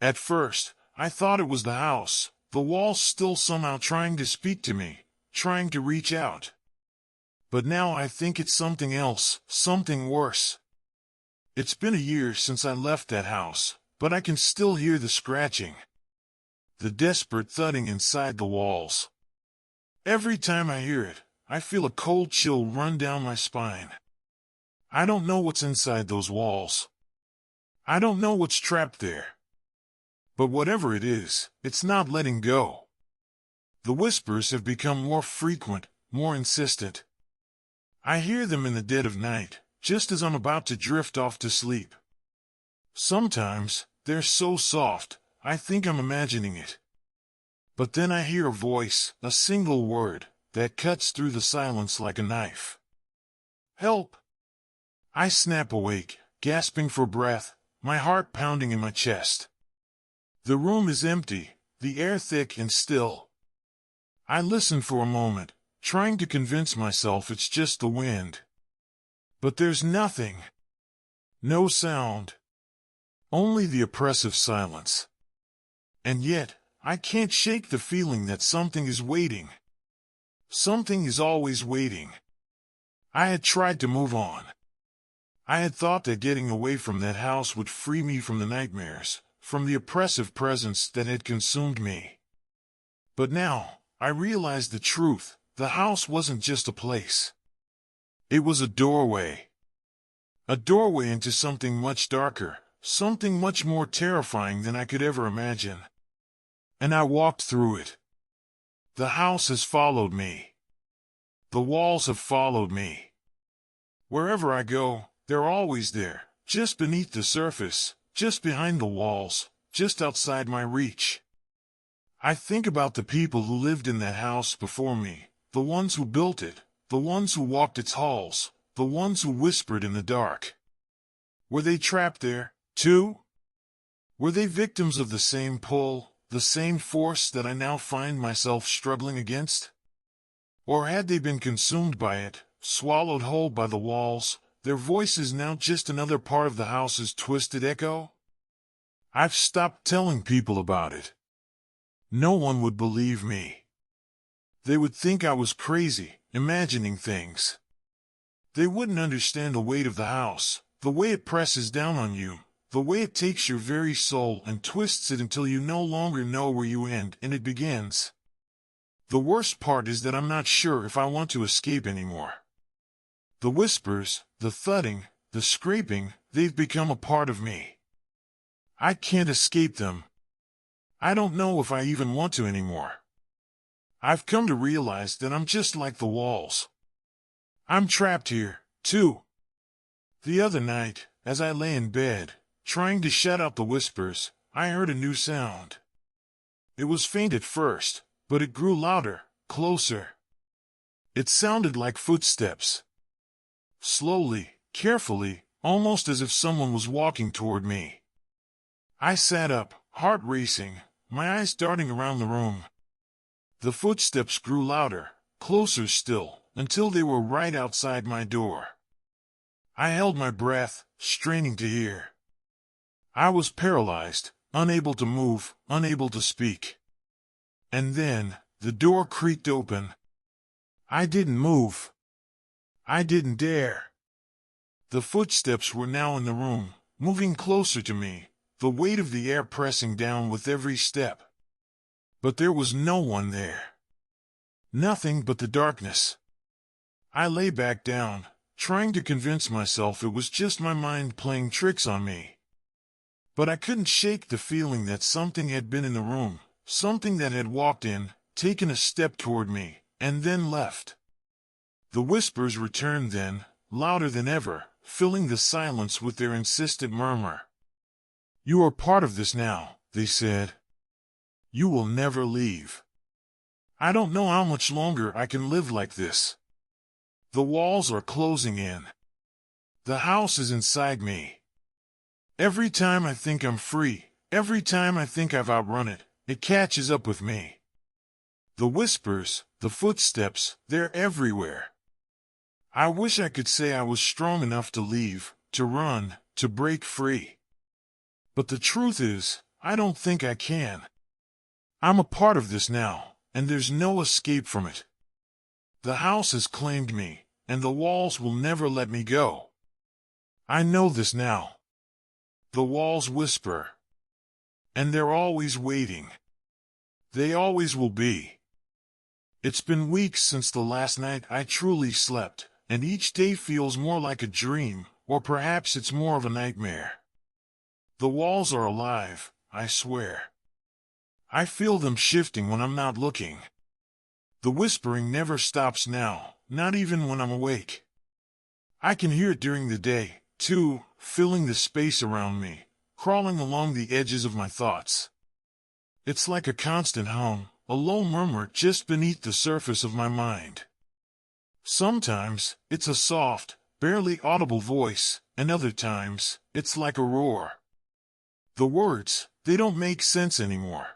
At first, I thought it was the house, the walls still somehow trying to speak to me, trying to reach out. But now I think it's something else, something worse. It's been a year since I left that house, but I can still hear the scratching, the desperate thudding inside the walls. Every time I hear it, I feel a cold chill run down my spine. I don't know what's inside those walls. I don't know what's trapped there. But whatever it is, it's not letting go. The whispers have become more frequent, more insistent. I hear them in the dead of night, just as I'm about to drift off to sleep. Sometimes, they're so soft, I think I'm imagining it. But then I hear a voice, a single word, that cuts through the silence like a knife. Help! I snap awake, gasping for breath, my heart pounding in my chest. The room is empty, the air thick and still. I listen for a moment, trying to convince myself it's just the wind. But there's nothing. No sound. Only the oppressive silence. And yet, I can't shake the feeling that something is waiting. Something is always waiting. I had tried to move on. I had thought that getting away from that house would free me from the nightmares, from the oppressive presence that had consumed me. But now, I realized the truth. The house wasn't just a place. It was a doorway. A doorway into something much darker, something much more terrifying than I could ever imagine. And I walked through it. The house has followed me. The walls have followed me. Wherever I go, they're always there, just beneath the surface, just behind the walls, just outside my reach. I think about the people who lived in that house before me, the ones who built it, the ones who walked its halls, the ones who whispered in the dark. Were they trapped there, too? Were they victims of the same pull, the same force that I now find myself struggling against? Or had they been consumed by it, swallowed whole by the walls, their voices now just another part of the house's twisted echo? I've stopped telling people about it. No one would believe me. They would think I was crazy, imagining things. They wouldn't understand the weight of the house, the way it presses down on you, the way it takes your very soul and twists it until you no longer know where you end and it begins. The worst part is that I'm not sure if I want to escape anymore. The whispers, the thudding, the scraping, they've become a part of me. I can't escape them. I don't know if I even want to anymore. I've come to realize that I'm just like the walls. I'm trapped here, too. The other night, as I lay in bed, trying to shut out the whispers, I heard a new sound. It was faint at first, but it grew louder, closer. It sounded like footsteps. Slowly, carefully, almost as if someone was walking toward me. I sat up, heart racing, my eyes darting around the room. The footsteps grew louder, closer still, until they were right outside my door. I held my breath, straining to hear. I was paralyzed, unable to move, unable to speak. And then, the door creaked open. I didn't move. I didn't dare. The footsteps were now in the room, moving closer to me, the weight of the air pressing down with every step. But there was no one there. Nothing but the darkness. I lay back down, trying to convince myself it was just my mind playing tricks on me. But I couldn't shake the feeling that something had been in the room, something that had walked in, taken a step toward me, and then left. The whispers returned then, louder than ever, filling the silence with their insistent murmur. "You are part of this now," they said. "You will never leave. I don't know how much longer I can live like this. The walls are closing in. The house is inside me. Every time I think I'm free, every time I think I've outrun it, it catches up with me. The whispers, the footsteps, they're everywhere. I wish I could say I was strong enough to leave, to run, to break free. But the truth is, I don't think I can. I'm a part of this now, and there's no escape from it. The house has claimed me, and the walls will never let me go. I know this now. The walls whisper. And they're always waiting. They always will be. It's been weeks since the last night I truly slept, and each day feels more like a dream, or perhaps it's more of a nightmare. The walls are alive, I swear. I feel them shifting when I'm not looking. The whispering never stops now, not even when I'm awake. I can hear it during the day, too, filling the space around me, crawling along the edges of my thoughts. It's like a constant hum, a low murmur just beneath the surface of my mind. Sometimes, it's a soft, barely audible voice, and other times, it's like a roar. The words, they don't make sense anymore.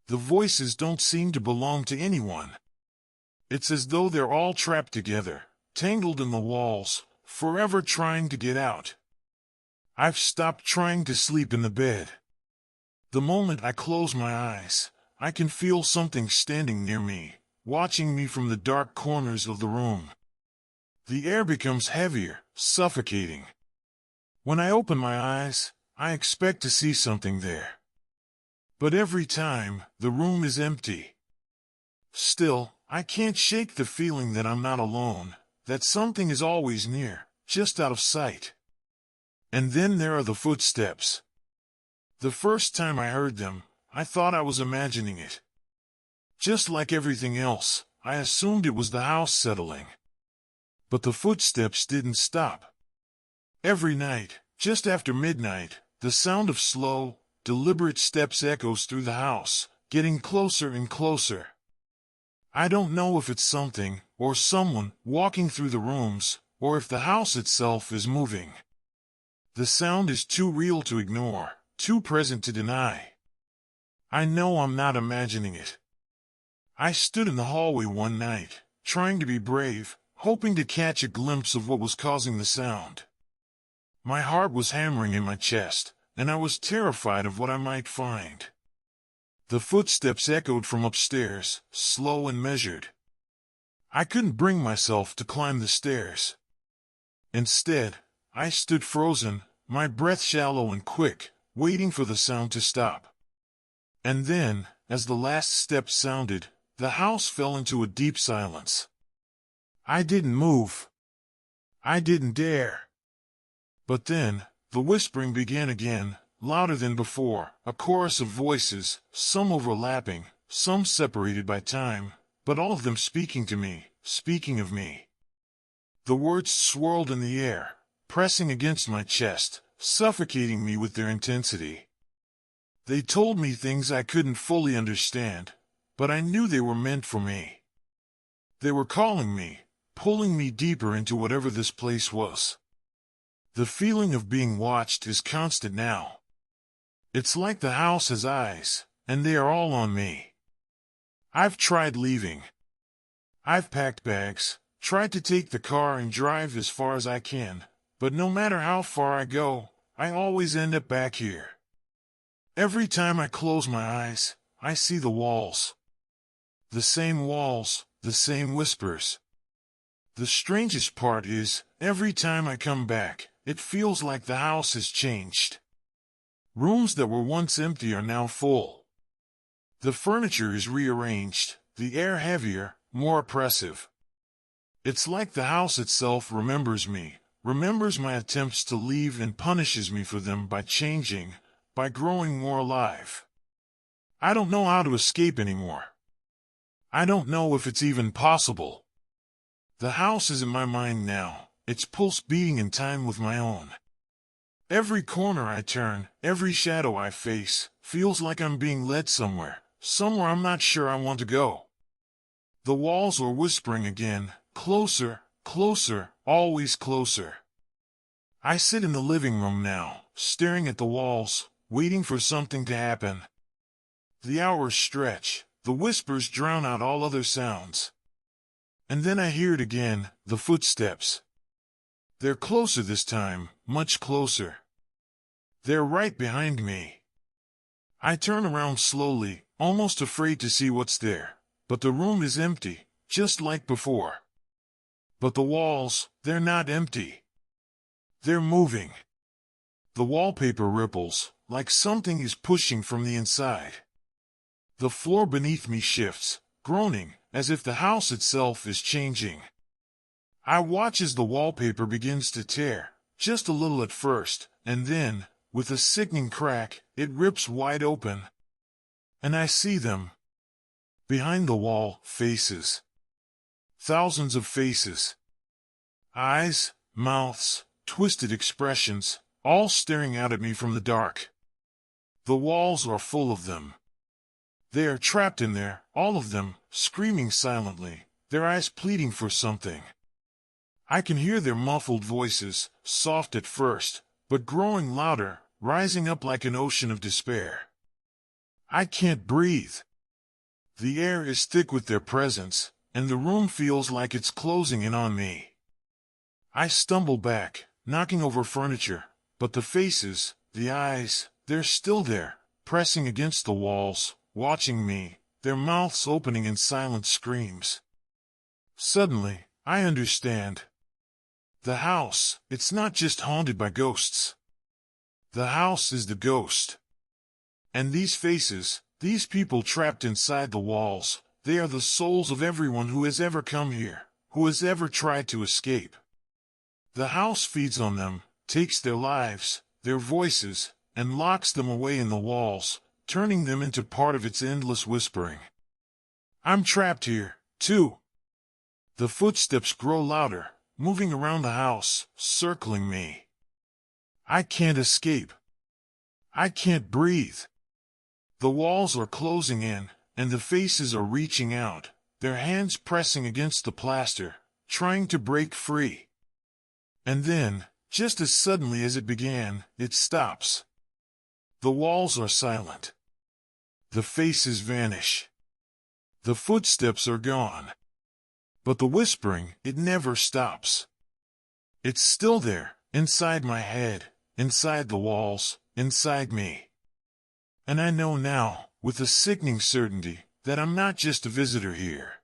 The voices don't seem to belong to anyone. It's as though they're all trapped together, tangled in the walls, forever trying to get out. I've stopped trying to sleep in the bed. The moment I close my eyes, I can feel something standing near me, watching me from the dark corners of the room. The air becomes heavier, suffocating. When I open my eyes, I expect to see something there. But every time, the room is empty. Still, I can't shake the feeling that I'm not alone, that something is always near, just out of sight. And then there are the footsteps. The first time I heard them, I thought I was imagining it. Just like everything else, I assumed it was the house settling. But the footsteps didn't stop. Every night, just after midnight, the sound of slow, deliberate steps echoes through the house, getting closer and closer. I don't know if it's something, or someone, walking through the rooms, or if the house itself is moving. The sound is too real to ignore, too present to deny. I know I'm not imagining it. I stood in the hallway one night, trying to be brave, hoping to catch a glimpse of what was causing the sound. My heart was hammering in my chest, and I was terrified of what I might find. The footsteps echoed from upstairs, slow and measured. I couldn't bring myself to climb the stairs. Instead, I stood frozen, my breath shallow and quick, waiting for the sound to stop. And then, as the last step sounded, the house fell into a deep silence. I didn't move. I didn't dare. But then, the whispering began again, louder than before, a chorus of voices, some overlapping, some separated by time, but all of them speaking to me, speaking of me. The words swirled in the air, pressing against my chest, suffocating me with their intensity. They told me things I couldn't fully understand, but I knew they were meant for me. They were calling me, pulling me deeper into whatever this place was. The feeling of being watched is constant now. It's like the house has eyes, and they are all on me. I've tried leaving. I've packed bags, tried to take the car and drive as far as I can, but no matter how far I go, I always end up back here. Every time I close my eyes, I see the walls. The same walls, the same whispers. The strangest part is, every time I come back, it feels like the house has changed. Rooms that were once empty are now full. The furniture is rearranged, the air heavier, more oppressive. It's like the house itself remembers me, remembers my attempts to leave and punishes me for them by changing, by growing more alive. I don't know how to escape anymore. I don't know if it's even possible. The house is in my mind now, its pulse beating in time with my own. Every corner I turn, every shadow I face, feels like I'm being led somewhere, somewhere I'm not sure I want to go. The walls are whispering again, closer, closer, always closer. I sit in the living room now, staring at the walls, waiting for something to happen. The hours stretch, the whispers drown out all other sounds. And then I hear it again, the footsteps. They're closer this time, much closer. They're right behind me. I turn around slowly, almost afraid to see what's there. But the room is empty, just like before. But the walls, they're not empty. They're moving. The wallpaper ripples, like something is pushing from the inside. The floor beneath me shifts, groaning, as if the house itself is changing. I watch as the wallpaper begins to tear, just a little at first, and then, with a sickening crack, it rips wide open. And I see them. Behind the wall, faces. Thousands of faces. Eyes, mouths, twisted expressions, all staring out at me from the dark. The walls are full of them. They are trapped in there, all of them, screaming silently, their eyes pleading for something. I can hear their muffled voices, soft at first, but growing louder, rising up like an ocean of despair. I can't breathe. The air is thick with their presence, and the room feels like it's closing in on me. I stumble back, knocking over furniture, but the faces, the eyes, they're still there, pressing against the walls, watching me, their mouths opening in silent screams. Suddenly, I understand. The house, it's not just haunted by ghosts. The house is the ghost. And these faces, these people trapped inside the walls, they are the souls of everyone who has ever come here, who has ever tried to escape. The house feeds on them, takes their lives, their voices, and locks them away in the walls, turning them into part of its endless whispering. I'm trapped here, too. The footsteps grow louder, moving around the house, circling me. I can't escape. I can't breathe. The walls are closing in, and the faces are reaching out, their hands pressing against the plaster, trying to break free. And then, just as suddenly as it began, it stops. The walls are silent. The faces vanish. The footsteps are gone. But the whispering, it never stops. It's still there, inside my head, inside the walls, inside me. And I know now, with a sickening certainty, that I'm not just a visitor here.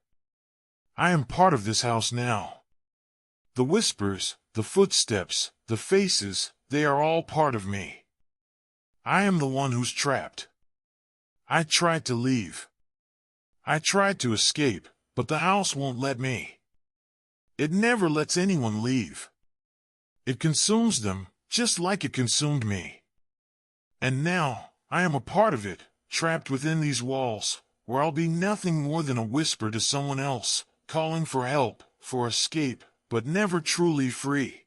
I am part of this house now. The whispers, the footsteps, the faces, they are all part of me. I am the one who's trapped. I tried to leave. I tried to escape, but the house won't let me. It never lets anyone leave. It consumes them, just like it consumed me. And now, I am a part of it, trapped within these walls, where I'll be nothing more than a whisper to someone else, calling for help, for escape, but never truly free.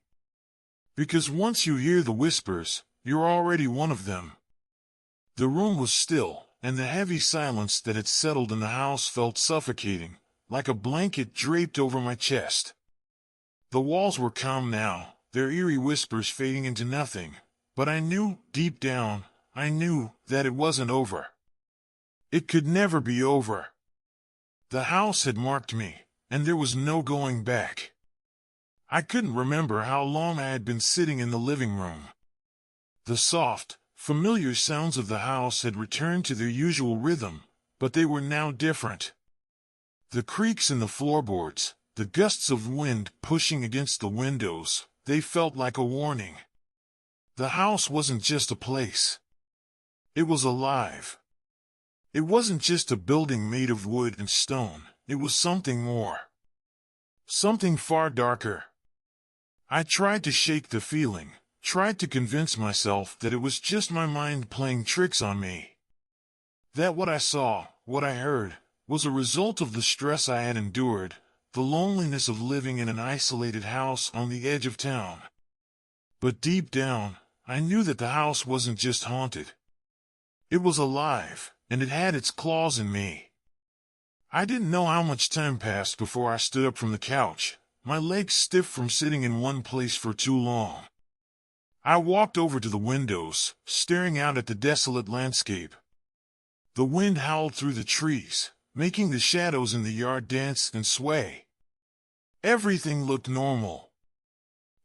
Because once you hear the whispers, you're already one of them. The room was still, and the heavy silence that had settled in the house felt suffocating, like a blanket draped over my chest. The walls were calm now, their eerie whispers fading into nothing, but I knew, deep down, I knew that it wasn't over. It could never be over. The house had marked me, and there was no going back. I couldn't remember how long I had been sitting in the living room. The soft, familiar sounds of the house had returned to their usual rhythm, but they were now different. The creaks in the floorboards, the gusts of wind pushing against the windows, they felt like a warning. The house wasn't just a place. It was alive. It wasn't just a building made of wood and stone, it was something more. Something far darker. I tried to shake the feeling, tried to convince myself that it was just my mind playing tricks on me. That what I saw, what I heard, was a result of the stress I had endured, the loneliness of living in an isolated house on the edge of town. But deep down, I knew that the house wasn't just haunted. It was alive, and it had its claws in me. I didn't know how much time passed before I stood up from the couch, my legs stiff from sitting in one place for too long. I walked over to the windows, staring out at the desolate landscape. The wind howled through the trees, making the shadows in the yard dance and sway. Everything looked normal.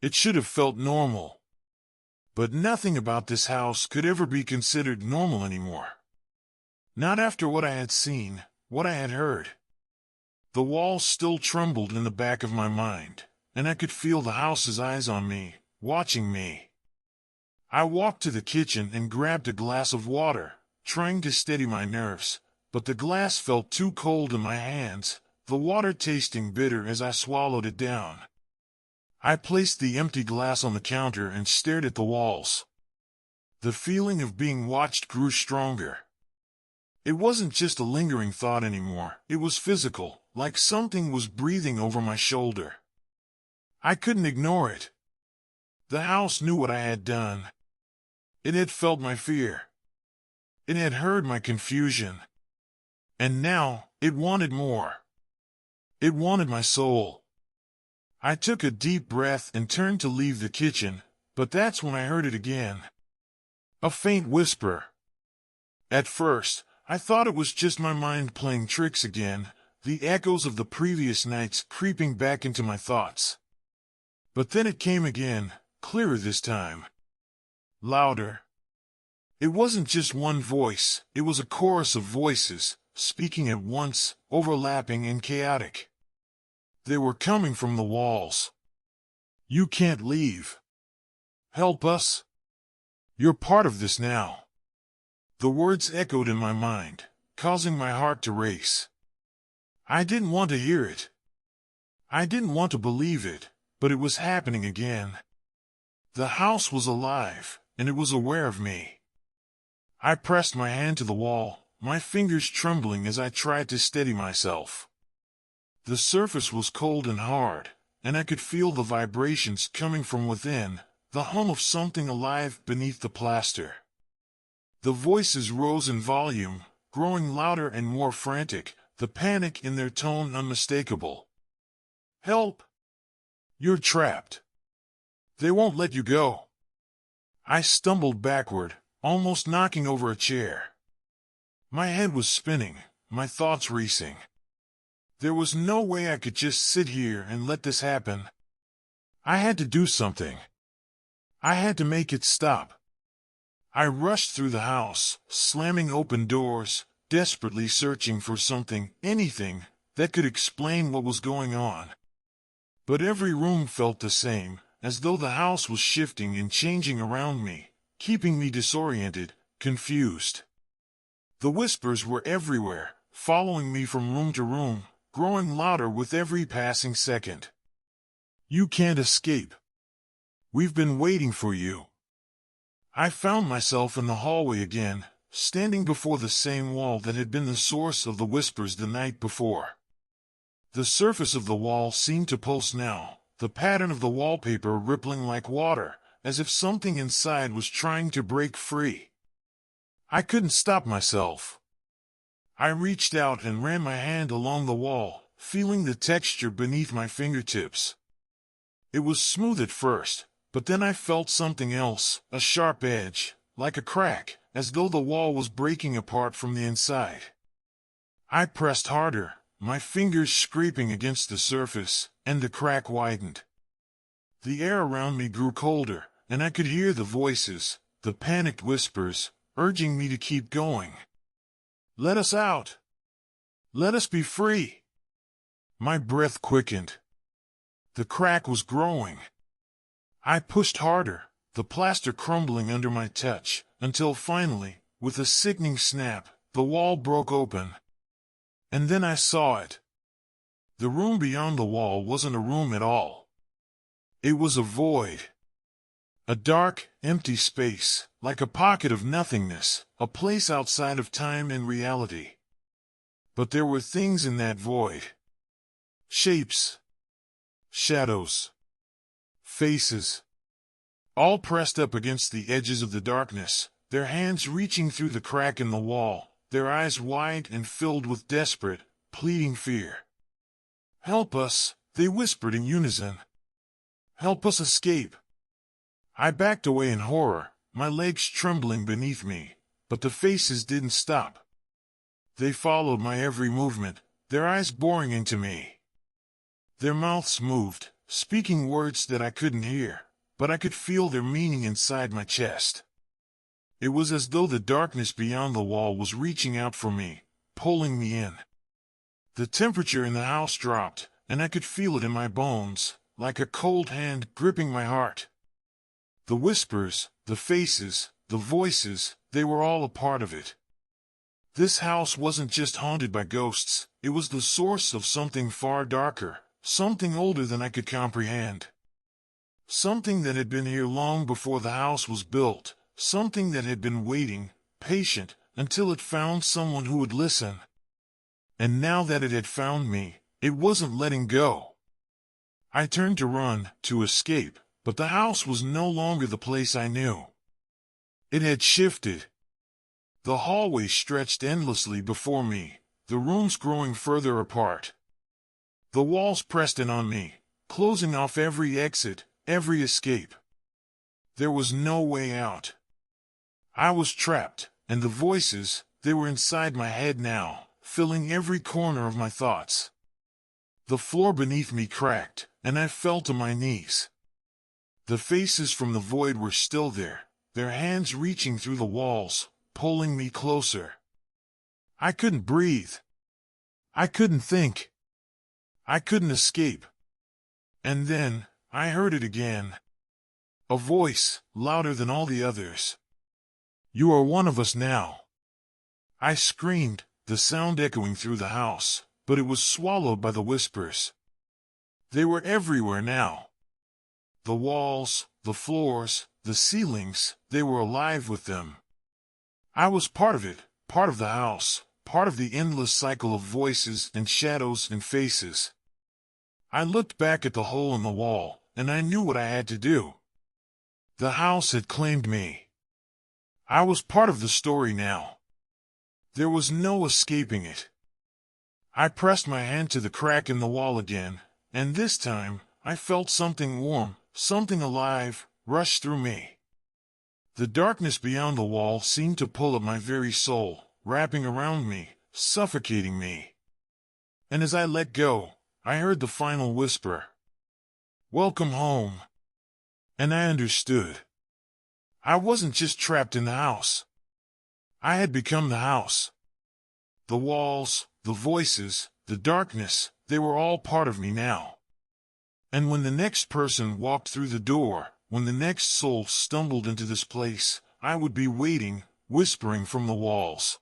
It should have felt normal. But nothing about this house could ever be considered normal anymore. Not after what I had seen, what I had heard. The walls still trembled in the back of my mind, and I could feel the house's eyes on me, watching me. I walked to the kitchen and grabbed a glass of water, trying to steady my nerves, but the glass felt too cold in my hands, the water tasting bitter as I swallowed it down. I placed the empty glass on the counter and stared at the walls. The feeling of being watched grew stronger. It wasn't just a lingering thought anymore, it was physical, like something was breathing over my shoulder. I couldn't ignore it. The house knew what I had done. It had felt my fear. It had heard my confusion. And now, it wanted more. It wanted my soul. I took a deep breath and turned to leave the kitchen, but that's when I heard it again. A faint whisper. At first, I thought it was just my mind playing tricks again, the echoes of the previous nights creeping back into my thoughts. But then it came again, clearer this time. Louder. It wasn't just one voice, it was a chorus of voices, speaking at once, overlapping and chaotic. They were coming from the walls. You can't leave. Help us. You're part of this now. The words echoed in my mind, causing my heart to race. I didn't want to hear it. I didn't want to believe it, but it was happening again. The house was alive, and it was aware of me. I pressed my hand to the wall, my fingers trembling as I tried to steady myself. The surface was cold and hard, and I could feel the vibrations coming from within, the hum of something alive beneath the plaster. The voices rose in volume, growing louder and more frantic, the panic in their tone unmistakable. Help! You're trapped. They won't let you go. I stumbled backward, almost knocking over a chair. My head was spinning, my thoughts racing. There was no way I could just sit here and let this happen. I had to do something. I had to make it stop. I rushed through the house, slamming open doors, desperately searching for something, anything, that could explain what was going on. But every room felt the same, as though the house was shifting and changing around me, keeping me disoriented, confused. The whispers were everywhere, following me from room to room, growing louder with every passing second. You can't escape. We've been waiting for you. I found myself in the hallway again, standing before the same wall that had been the source of the whispers the night before. The surface of the wall seemed to pulse now, the pattern of the wallpaper rippling like water, as if something inside was trying to break free. I couldn't stop myself. I reached out and ran my hand along the wall, feeling the texture beneath my fingertips. It was smooth at first, but then I felt something else, a sharp edge, like a crack, as though the wall was breaking apart from the inside. I pressed harder, my fingers scraping against the surface, and the crack widened. The air around me grew colder, and I could hear the voices, the panicked whispers, urging me to keep going. Let us out! Let us be free! My breath quickened. The crack was growing. I pushed harder, the plaster crumbling under my touch, until finally, with a sickening snap, the wall broke open. And then I saw it. The room beyond the wall wasn't a room at all. It was a void. A dark, empty space, like a pocket of nothingness, a place outside of time and reality. But there were things in that void. Shapes. Shadows. Faces. All pressed up against the edges of the darkness, their hands reaching through the crack in the wall, their eyes wide and filled with desperate, pleading fear. "Help us," they whispered in unison. "Help us escape." I backed away in horror, my legs trembling beneath me, but the faces didn't stop. They followed my every movement, their eyes boring into me. Their mouths moved, speaking words that I couldn't hear, but I could feel their meaning inside my chest. It was as though the darkness beyond the wall was reaching out for me, pulling me in. The temperature in the house dropped, and I could feel it in my bones, like a cold hand gripping my heart. The whispers, the faces, the voices, they were all a part of it. This house wasn't just haunted by ghosts, it was the source of something far darker, something older than I could comprehend. Something that had been here long before the house was built, something that had been waiting, patient, until it found someone who would listen. And now that it had found me, it wasn't letting go. I turned to run, to escape, but the house was no longer the place I knew. It had shifted. The hallway stretched endlessly before me, the rooms growing further apart. The walls pressed in on me, closing off every exit, every escape. There was no way out. I was trapped, and the voices, they were inside my head now, filling every corner of my thoughts. The floor beneath me cracked, and I fell to my knees. The faces from the void were still there, their hands reaching through the walls, pulling me closer. I couldn't breathe. I couldn't think. I couldn't escape. And then, I heard it again. A voice, louder than all the others. "You are one of us now." I screamed, the sound echoing through the house, but it was swallowed by the whispers. They were everywhere now. The walls, the floors, the ceilings, they were alive with them. I was part of it, part of the house, part of the endless cycle of voices and shadows and faces. I looked back at the hole in the wall, and I knew what I had to do. The house had claimed me. I was part of the story now. There was no escaping it. I pressed my hand to the crack in the wall again, and this time, I felt something warm, something alive, rush through me. The darkness beyond the wall seemed to pull at my very soul, wrapping around me, suffocating me. And as I let go, I heard the final whisper. "Welcome home." And I understood. I wasn't just trapped in the house. I had become the house. The walls, the voices, the darkness, they were all part of me now. And when the next person walked through the door, when the next soul stumbled into this place, I would be waiting, whispering from the walls.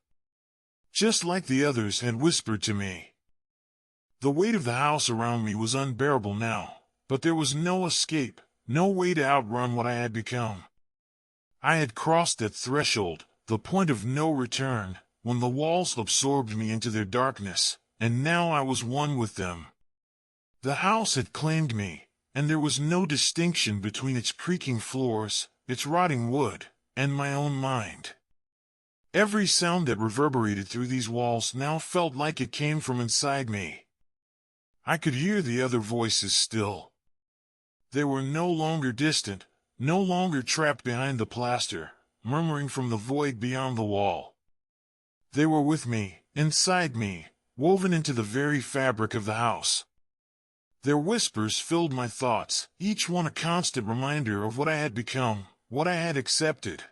Just like the others had whispered to me. The weight of the house around me was unbearable now, but there was no escape, no way to outrun what I had become. I had crossed that threshold, the point of no return, when the walls absorbed me into their darkness, and now I was one with them. The house had claimed me, and there was no distinction between its creaking floors, its rotting wood, and my own mind. Every sound that reverberated through these walls now felt like it came from inside me. I could hear the other voices still. They were no longer distant, no longer trapped behind the plaster, murmuring from the void beyond the wall. They were with me, inside me, woven into the very fabric of the house. Their whispers filled my thoughts, each one a constant reminder of what I had become, what I had accepted.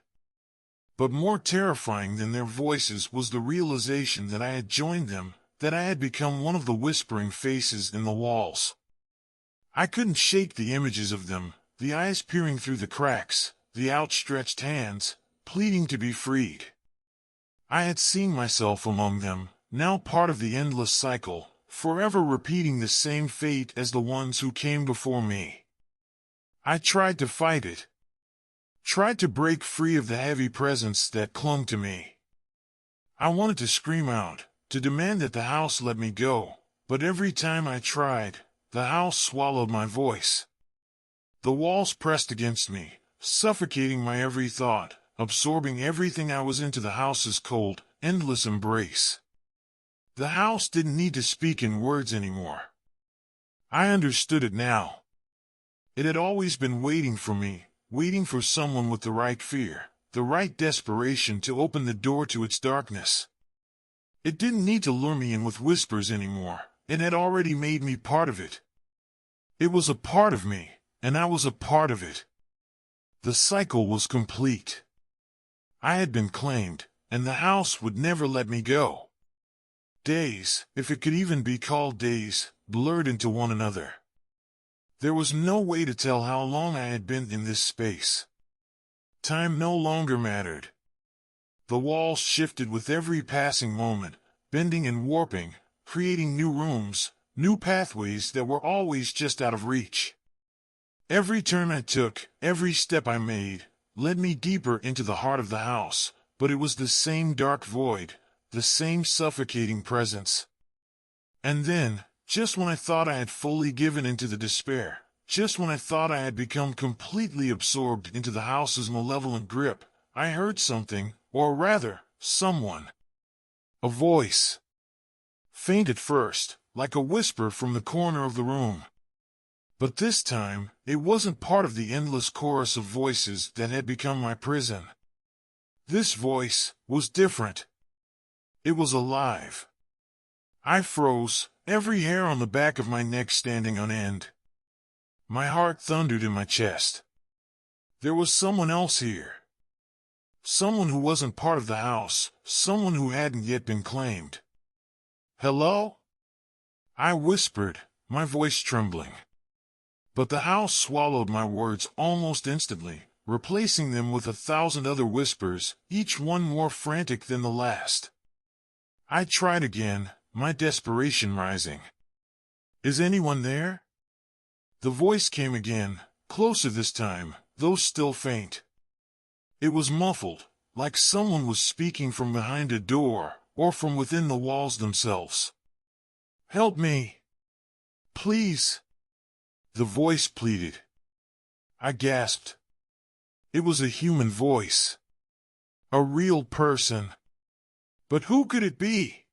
But more terrifying than their voices was the realization that I had joined them, that I had become one of the whispering faces in the walls. I couldn't shake the images of them, the eyes peering through the cracks, the outstretched hands, pleading to be freed. I had seen myself among them, now part of the endless cycle, forever repeating the same fate as the ones who came before me. I tried to fight it. Tried to break free of the heavy presence that clung to me. I wanted to scream out, to demand that the house let me go, but every time I tried, the house swallowed my voice. The walls pressed against me, suffocating my every thought, absorbing everything I was into the house's cold, endless embrace. The house didn't need to speak in words anymore. I understood it now. It had always been waiting for me, waiting for someone with the right fear, the right desperation to open the door to its darkness. It didn't need to lure me in with whispers anymore. It had already made me part of it. It was a part of me, and I was a part of it. The cycle was complete. I had been claimed, and the house would never let me go. Days, if it could even be called days, blurred into one another. There was no way to tell how long I had been in this space. Time no longer mattered. The walls shifted with every passing moment, bending and warping, creating new rooms, new pathways that were always just out of reach. Every turn I took, every step I made, led me deeper into the heart of the house, but it was the same dark void, the same suffocating presence. And then, just when I thought I had fully given into the despair, just when I thought I had become completely absorbed into the house's malevolent grip, I heard something, or rather, someone. A voice. Faint at first, like a whisper from the corner of the room. But this time, it wasn't part of the endless chorus of voices that had become my prison. This voice was different. It was alive. I froze, every hair on the back of my neck standing on end. My heart thundered in my chest. There was someone else here. Someone who wasn't part of the house, someone who hadn't yet been claimed. "Hello?" I whispered, my voice trembling. But the house swallowed my words almost instantly, replacing them with 1,000 other whispers, each one more frantic than the last. I tried again, my desperation rising. "Is anyone there?" The voice came again, closer this time, though still faint. It was muffled, like someone was speaking from behind a door, or from within the walls themselves. "Help me! Please!" The voice pleaded. I gasped. It was a human voice. A real person. But who could it be?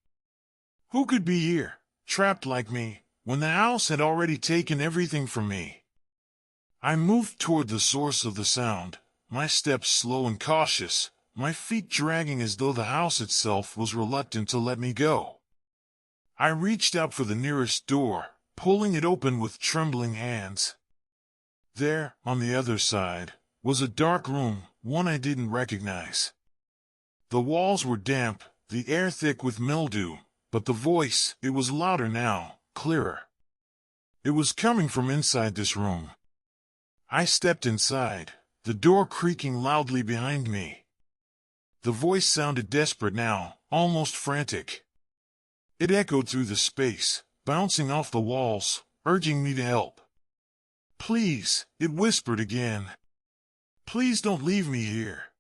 Who could be here, trapped like me, when the house had already taken everything from me? I moved toward the source of the sound, my steps slow and cautious, my feet dragging as though the house itself was reluctant to let me go. I reached out for the nearest door, pulling it open with trembling hands. There, on the other side, was a dark room, one I didn't recognize. The walls were damp, the air thick with mildew, but the voice, it was louder now, clearer. It was coming from inside this room. I stepped inside, the door creaking loudly behind me. The voice sounded desperate now, almost frantic. It echoed through the space, bouncing off the walls, urging me to help. "Please," it whispered again. "Please don't leave me here.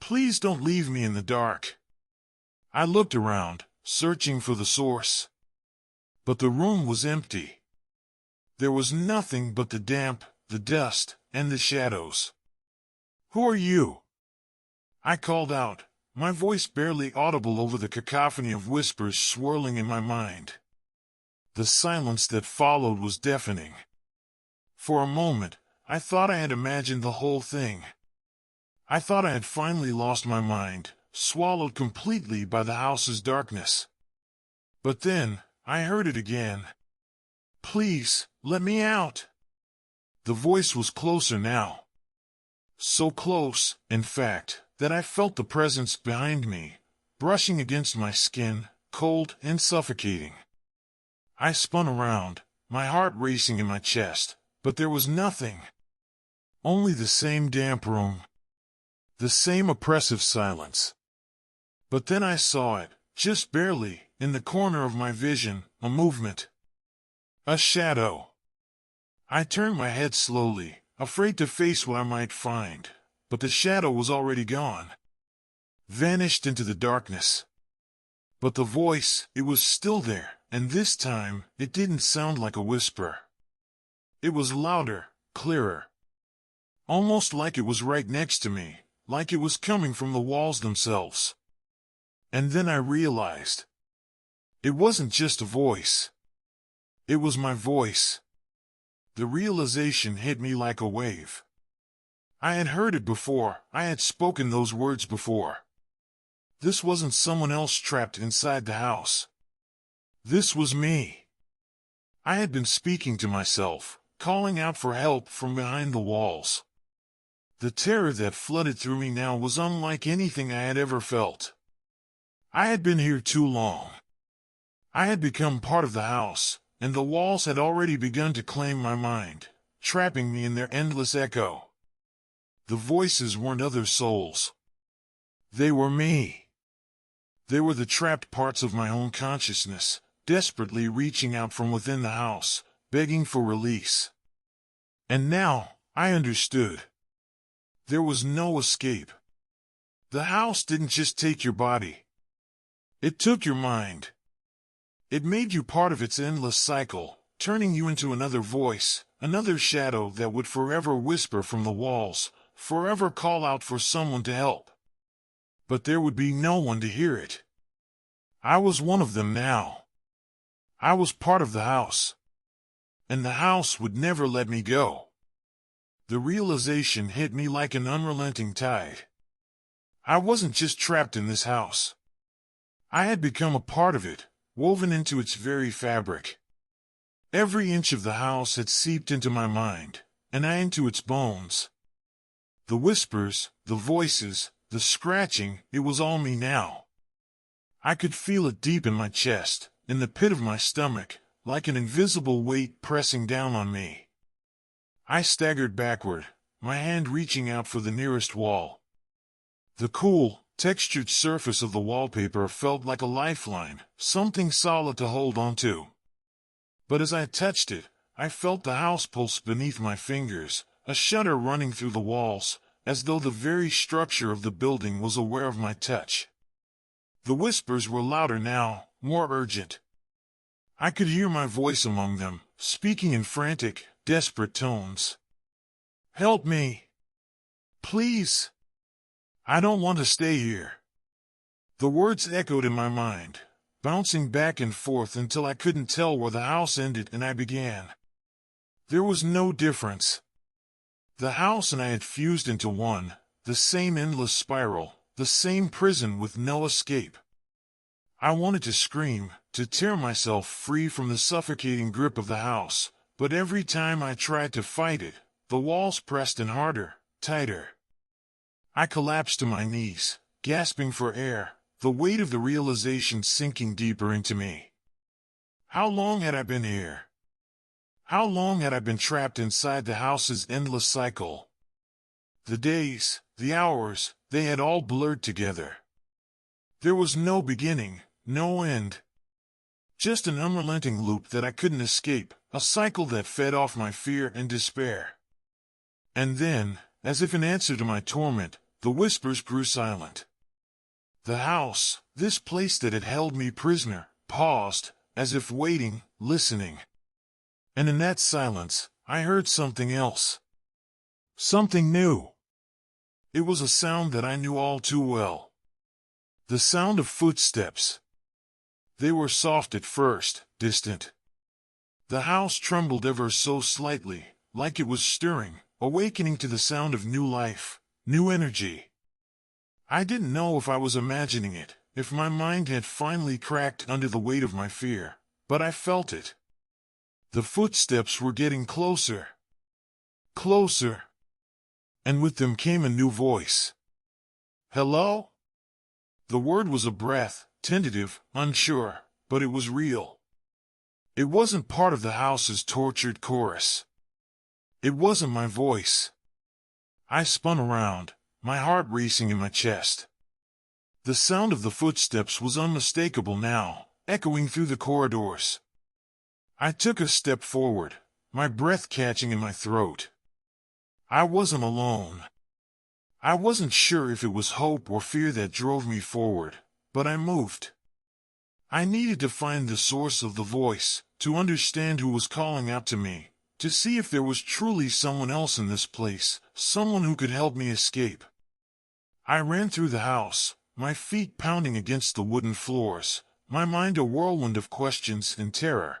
Please don't leave me in the dark." I looked around, searching for the source. But the room was empty. There was nothing but the damp, the dust, and the shadows. "Who are you?" I called out, my voice barely audible over the cacophony of whispers swirling in my mind. The silence that followed was deafening. For a moment, I thought I had imagined the whole thing. I thought I had finally lost my mind, swallowed completely by the house's darkness. But then, I heard it again. "Please, let me out." The voice was closer now. So close, in fact, that I felt the presence behind me, brushing against my skin, cold and suffocating. I spun around, my heart racing in my chest, but there was nothing. Only the same damp room. The same oppressive silence. But then I saw it, just barely, in the corner of my vision, a movement, a shadow. I turned my head slowly, afraid to face what I might find, but the shadow was already gone, vanished into the darkness. But the voice, it was still there, and this time, it didn't sound like a whisper. It was louder, clearer. Almost like it was right next to me, like it was coming from the walls themselves. And then I realized. It wasn't just a voice. It was my voice. The realization hit me like a wave. I had heard it before, I had spoken those words before. This wasn't someone else trapped inside the house. This was me. I had been speaking to myself, calling out for help from behind the walls. The terror that flooded through me now was unlike anything I had ever felt. I had been here too long. I had become part of the house, and the walls had already begun to claim my mind, trapping me in their endless echo. The voices weren't other souls. They were me. They were the trapped parts of my own consciousness, desperately reaching out from within the house, begging for release. And now, I understood. There was no escape. The house didn't just take your body. It took your mind. It made you part of its endless cycle, turning you into another voice, another shadow that would forever whisper from the walls, forever call out for someone to help. But there would be no one to hear it. I was one of them now. I was part of the house. And the house would never let me go. The realization hit me like an unrelenting tide. I wasn't just trapped in this house. I had become a part of it, woven into its very fabric. Every inch of the house had seeped into my mind, and I into its bones. The whispers, the voices, the scratching, it was all me now. I could feel it deep in my chest, in the pit of my stomach, like an invisible weight pressing down on me. I staggered backward, my hand reaching out for the nearest wall. The cool, textured surface of the wallpaper felt like a lifeline, something solid to hold on to. But as I touched it, I felt the house pulse beneath my fingers, a shudder running through the walls, as though the very structure of the building was aware of my touch. The whispers were louder now, more urgent. I could hear my voice among them, speaking in frantic, desperate tones. "Help me! Please! I don't want to stay here." The words echoed in my mind, bouncing back and forth until I couldn't tell where the house ended and I began. There was no difference. The house and I had fused into one, the same endless spiral, the same prison with no escape. I wanted to scream, to tear myself free from the suffocating grip of the house, but every time I tried to fight it, the walls pressed in harder, tighter. I collapsed to my knees, gasping for air, the weight of the realization sinking deeper into me. How long had I been here? How long had I been trapped inside the house's endless cycle? The days, the hours, they had all blurred together. There was no beginning, no end. Just an unrelenting loop that I couldn't escape, a cycle that fed off my fear and despair. And then, as if in answer to my torment, the whispers grew silent. The house, this place that had held me prisoner, paused, as if waiting, listening. And in that silence, I heard something else. Something new. It was a sound that I knew all too well. The sound of footsteps. They were soft at first, distant. The house trembled ever so slightly, like it was stirring, awakening to the sound of new life, new energy. I didn't know if I was imagining it, if my mind had finally cracked under the weight of my fear, but I felt it. The footsteps were getting closer. Closer. And with them came a new voice. "Hello?" The word was a breath, tentative, unsure, but it was real. It wasn't part of the house's tortured chorus. It wasn't my voice. I spun around, my heart racing in my chest. The sound of the footsteps was unmistakable now, echoing through the corridors. I took a step forward, my breath catching in my throat. I wasn't alone. I wasn't sure if it was hope or fear that drove me forward, but I moved. I needed to find the source of the voice, to understand who was calling out to me, to see if there was truly someone else in this place, someone who could help me escape. I ran through the house, my feet pounding against the wooden floors, my mind a whirlwind of questions and terror.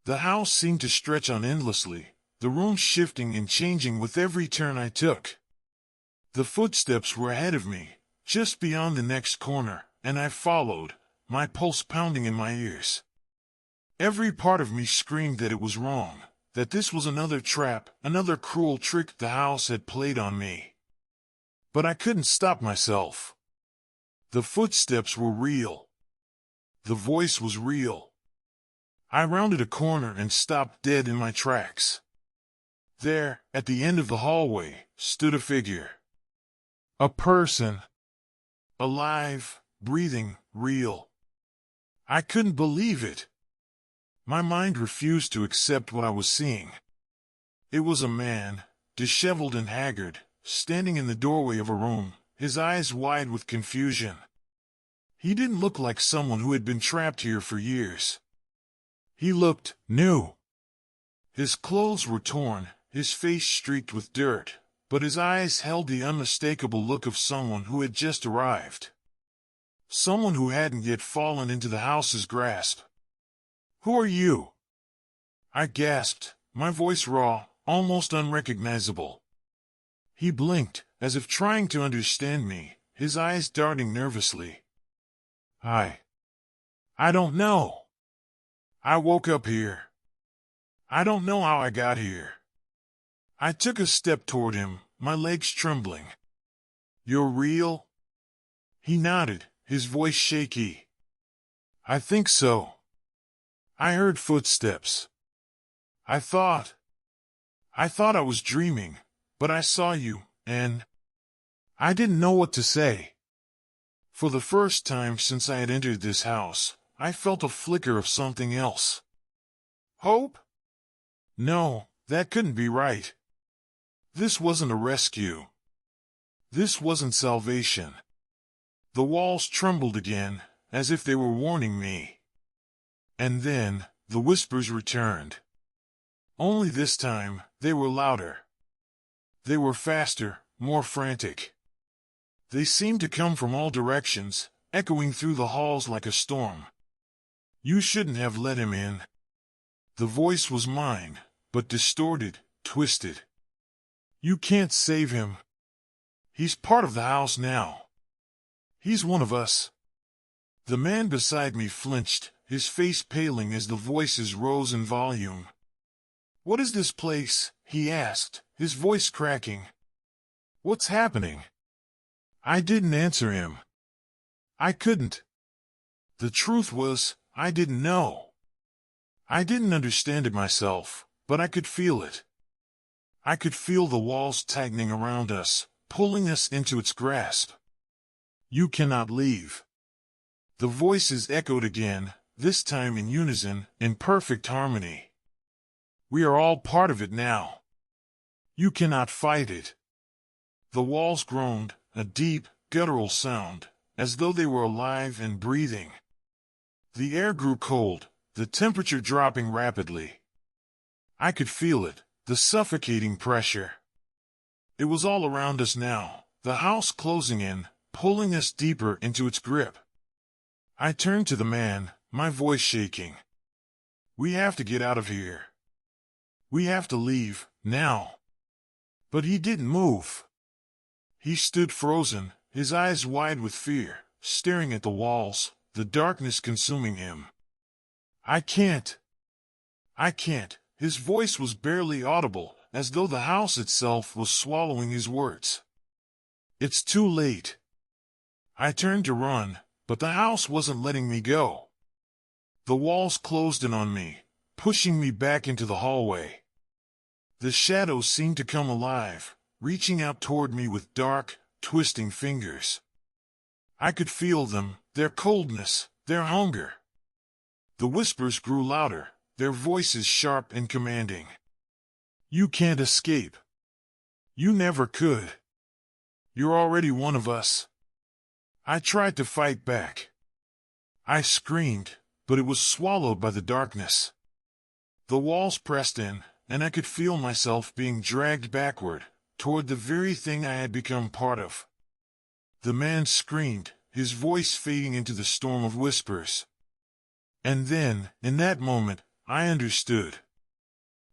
The house seemed to stretch on endlessly, the room shifting and changing with every turn I took. The footsteps were ahead of me, just beyond the next corner, and I followed, my pulse pounding in my ears. Every part of me screamed that it was wrong, that this was another trap, another cruel trick the house had played on me. But I couldn't stop myself. The footsteps were real. The voice was real. I rounded a corner and stopped dead in my tracks. There, at the end of the hallway, stood a figure. A person. Alive, breathing, real. I couldn't believe it. My mind refused to accept what I was seeing. It was a man, disheveled and haggard, standing in the doorway of a room, his eyes wide with confusion. He didn't look like someone who had been trapped here for years. He looked new. His clothes were torn, his face streaked with dirt, but his eyes held the unmistakable look of someone who had just arrived. Someone who hadn't yet fallen into the house's grasp. "Who are you?" I gasped, my voice raw, almost unrecognizable. He blinked, as if trying to understand me, his eyes darting nervously. I don't know. I woke up here. I don't know how I got here. I took a step toward him, my legs trembling. "You're real?" He nodded, his voice shaky. "I think so." I heard footsteps. I thought I was dreaming, but I saw you, and I didn't know what to say. For the first time since I had entered this house, I felt a flicker of something else. Hope? No, that couldn't be right. This wasn't a rescue. This wasn't salvation. The walls trembled again, as if they were warning me. And then, the whispers returned. Only this time, they were louder. They were faster, more frantic. They seemed to come from all directions, echoing through the halls like a storm. "You shouldn't have let him in." The voice was mine, but distorted, twisted. "You can't save him. He's part of the house now. He's one of us." The man beside me flinched, his face paling as the voices rose in volume. "What is this place?" he asked, his voice cracking. "What's happening?" I didn't answer him. I couldn't. The truth was, I didn't know. I didn't understand it myself, but I could feel it. I could feel the walls tightening around us, pulling us into its grasp. "You cannot leave." The voices echoed again, this time in unison, in perfect harmony. "We are all part of it now. You cannot fight it." The walls groaned, a deep, guttural sound, as though they were alive and breathing. The air grew cold, the temperature dropping rapidly. I could feel it, the suffocating pressure. It was all around us now, the house closing in, pulling us deeper into its grip. I turned to the man, my voice shaking. "We have to get out of here. We have to leave, now." But he didn't move. He stood frozen, his eyes wide with fear, staring at the walls, the darkness consuming him. I can't. His voice was barely audible, as though the house itself was swallowing his words. "It's too late." I turned to run, but the house wasn't letting me go. The walls closed in on me, pushing me back into the hallway. The shadows seemed to come alive, reaching out toward me with dark, twisting fingers. I could feel them, their coldness, their hunger. The whispers grew louder, their voices sharp and commanding. "You can't escape. You never could. You're already one of us." I tried to fight back. I screamed, but it was swallowed by the darkness. The walls pressed in, and I could feel myself being dragged backward, toward the very thing I had become part of. The man screamed, his voice fading into the storm of whispers. And then, in that moment, I understood.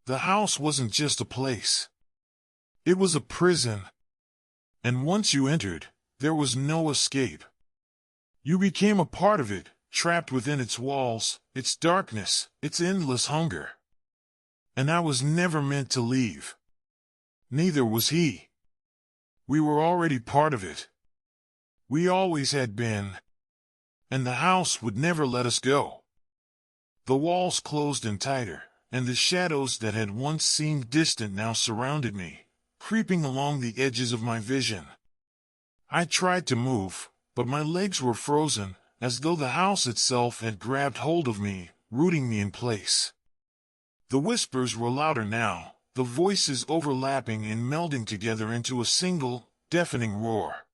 The house wasn't just a place. It was a prison. And once you entered, there was no escape. You became a part of it, trapped within its walls, its darkness, its endless hunger. And I was never meant to leave. Neither was he. We were already part of it. We always had been. And the house would never let us go. The walls closed in tighter, and the shadows that had once seemed distant now surrounded me, creeping along the edges of my vision. I tried to move, but my legs were frozen, as though the house itself had grabbed hold of me, rooting me in place. The whispers were louder now, the voices overlapping and melding together into a single, deafening roar.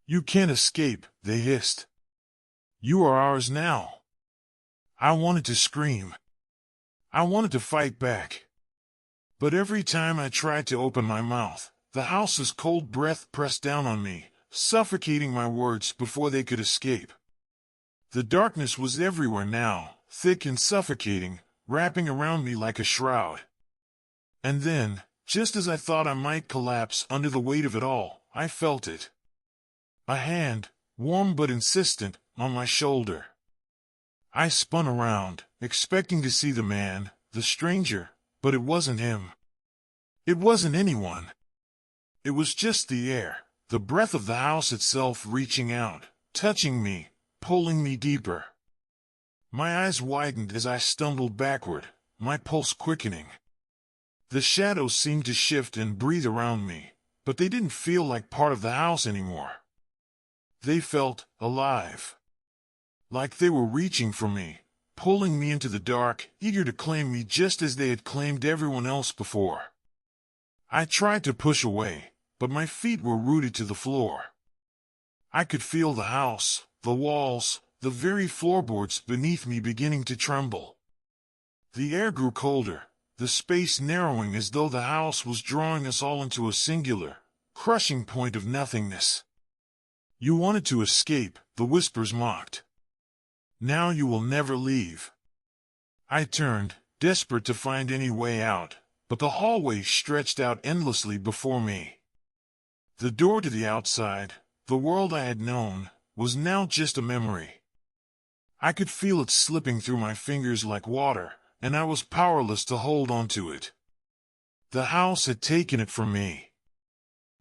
"You can't escape," they hissed. "You are ours now." I wanted to scream. I wanted to fight back. But every time I tried to open my mouth, the house's cold breath pressed down on me, suffocating my words before they could escape. The darkness was everywhere now, thick and suffocating, wrapping around me like a shroud. And then, just as I thought I might collapse under the weight of it all, I felt it. A hand, warm but insistent, on my shoulder. I spun around, expecting to see the man, the stranger, but it wasn't him. It wasn't anyone. It was just the air, the breath of the house itself reaching out, touching me, pulling me deeper. My eyes widened as I stumbled backward, my pulse quickening. The shadows seemed to shift and breathe around me, but they didn't feel like part of the house anymore. They felt alive. Like they were reaching for me, pulling me into the dark, eager to claim me just as they had claimed everyone else before. I tried to push away, but my feet were rooted to the floor. I could feel the house, the walls, the very floorboards beneath me beginning to tremble. The air grew colder, the space narrowing as though the house was drawing us all into a singular, crushing point of nothingness. "You wanted to escape," the whispers mocked. "Now you will never leave." I turned, desperate to find any way out, but the hallway stretched out endlessly before me. The door to the outside, the world I had known, was now just a memory. I could feel it slipping through my fingers like water, and I was powerless to hold on to it. The house had taken it from me.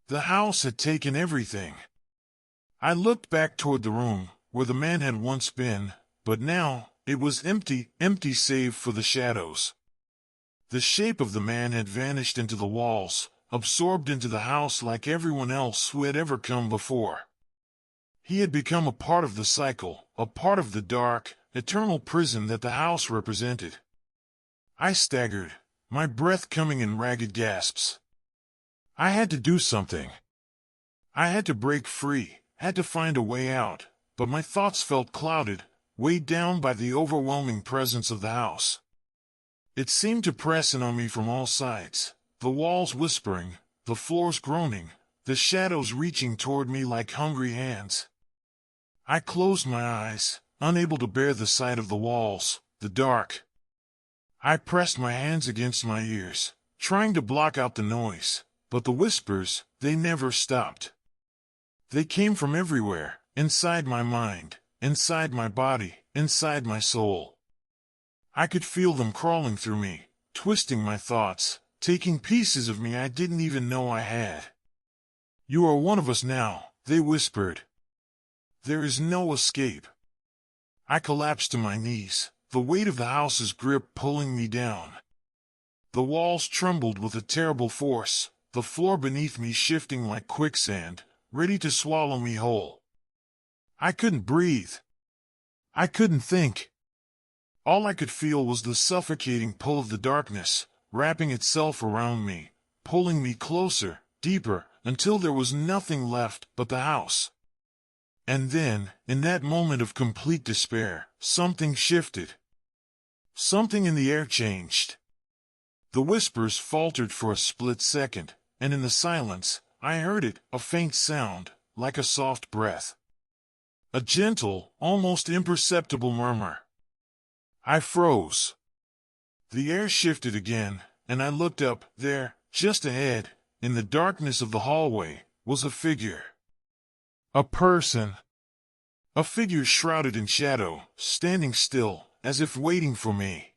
The house had taken everything. I looked back toward the room, where the man had once been, but now, it was empty, empty save for the shadows. The shape of the man had vanished into the walls, absorbed into the house like everyone else who had ever come before. He had become a part of the cycle, a part of the dark, eternal prison that the house represented. I staggered, my breath coming in ragged gasps. I had to do something. I had to break free, had to find a way out, but my thoughts felt clouded, weighed down by the overwhelming presence of the house. It seemed to press in on me from all sides, the walls whispering, the floors groaning, the shadows reaching toward me like hungry hands. I closed my eyes, unable to bear the sight of the walls, the dark. I pressed my hands against my ears, trying to block out the noise, but the whispers, they never stopped. They came from everywhere, inside my mind, inside my body, inside my soul. I could feel them crawling through me, twisting my thoughts, taking pieces of me I didn't even know I had. "You are one of us now," they whispered. "There is no escape." I collapsed to my knees, the weight of the house's grip pulling me down. The walls trembled with a terrible force, the floor beneath me shifting like quicksand, ready to swallow me whole. I couldn't breathe. I couldn't think. All I could feel was the suffocating pull of the darkness, wrapping itself around me, pulling me closer, deeper, until there was nothing left but the house. And then, in that moment of complete despair, something shifted. Something in the air changed. The whispers faltered for a split second, and in the silence, I heard it, a faint sound, like a soft breath. A gentle, almost imperceptible murmur. I froze. The air shifted again, and I looked up. There, just ahead, in the darkness of the hallway, was a figure. A person. A figure shrouded in shadow, standing still, as if waiting for me.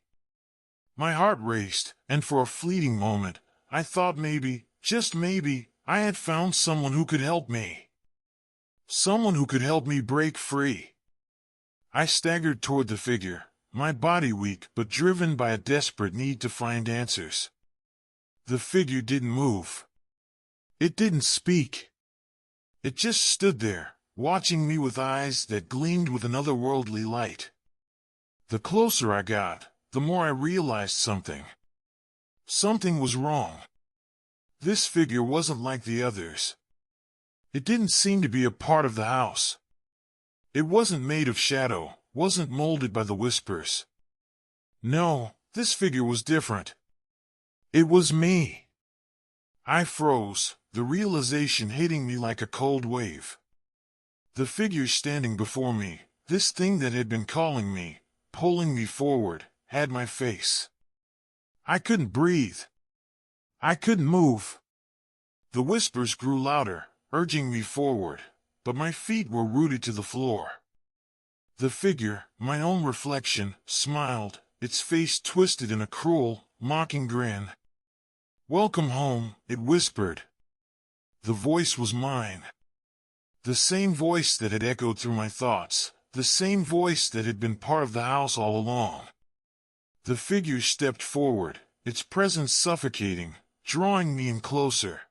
My heart raced, and for a fleeting moment, I thought maybe, just maybe, I had found someone who could help me. Someone who could help me break free. I staggered toward the figure, my body weak but driven by a desperate need to find answers. The figure didn't move. It didn't speak. It just stood there, watching me with eyes that gleamed with an otherworldly light. The closer I got, the more I realized something. Something was wrong. This figure wasn't like the others. It didn't seem to be a part of the house. It wasn't made of shadow, wasn't molded by the whispers. No, this figure was different. It was me. I froze, the realization hitting me like a cold wave. The figure standing before me, this thing that had been calling me, pulling me forward, had my face. I couldn't breathe. I couldn't move. The whispers grew louder, urging me forward, but my feet were rooted to the floor. The figure, my own reflection, smiled, its face twisted in a cruel, mocking grin. "Welcome home," it whispered. The voice was mine. The same voice that had echoed through my thoughts, the same voice that had been part of the house all along. The figure stepped forward, its presence suffocating, drawing me in closer.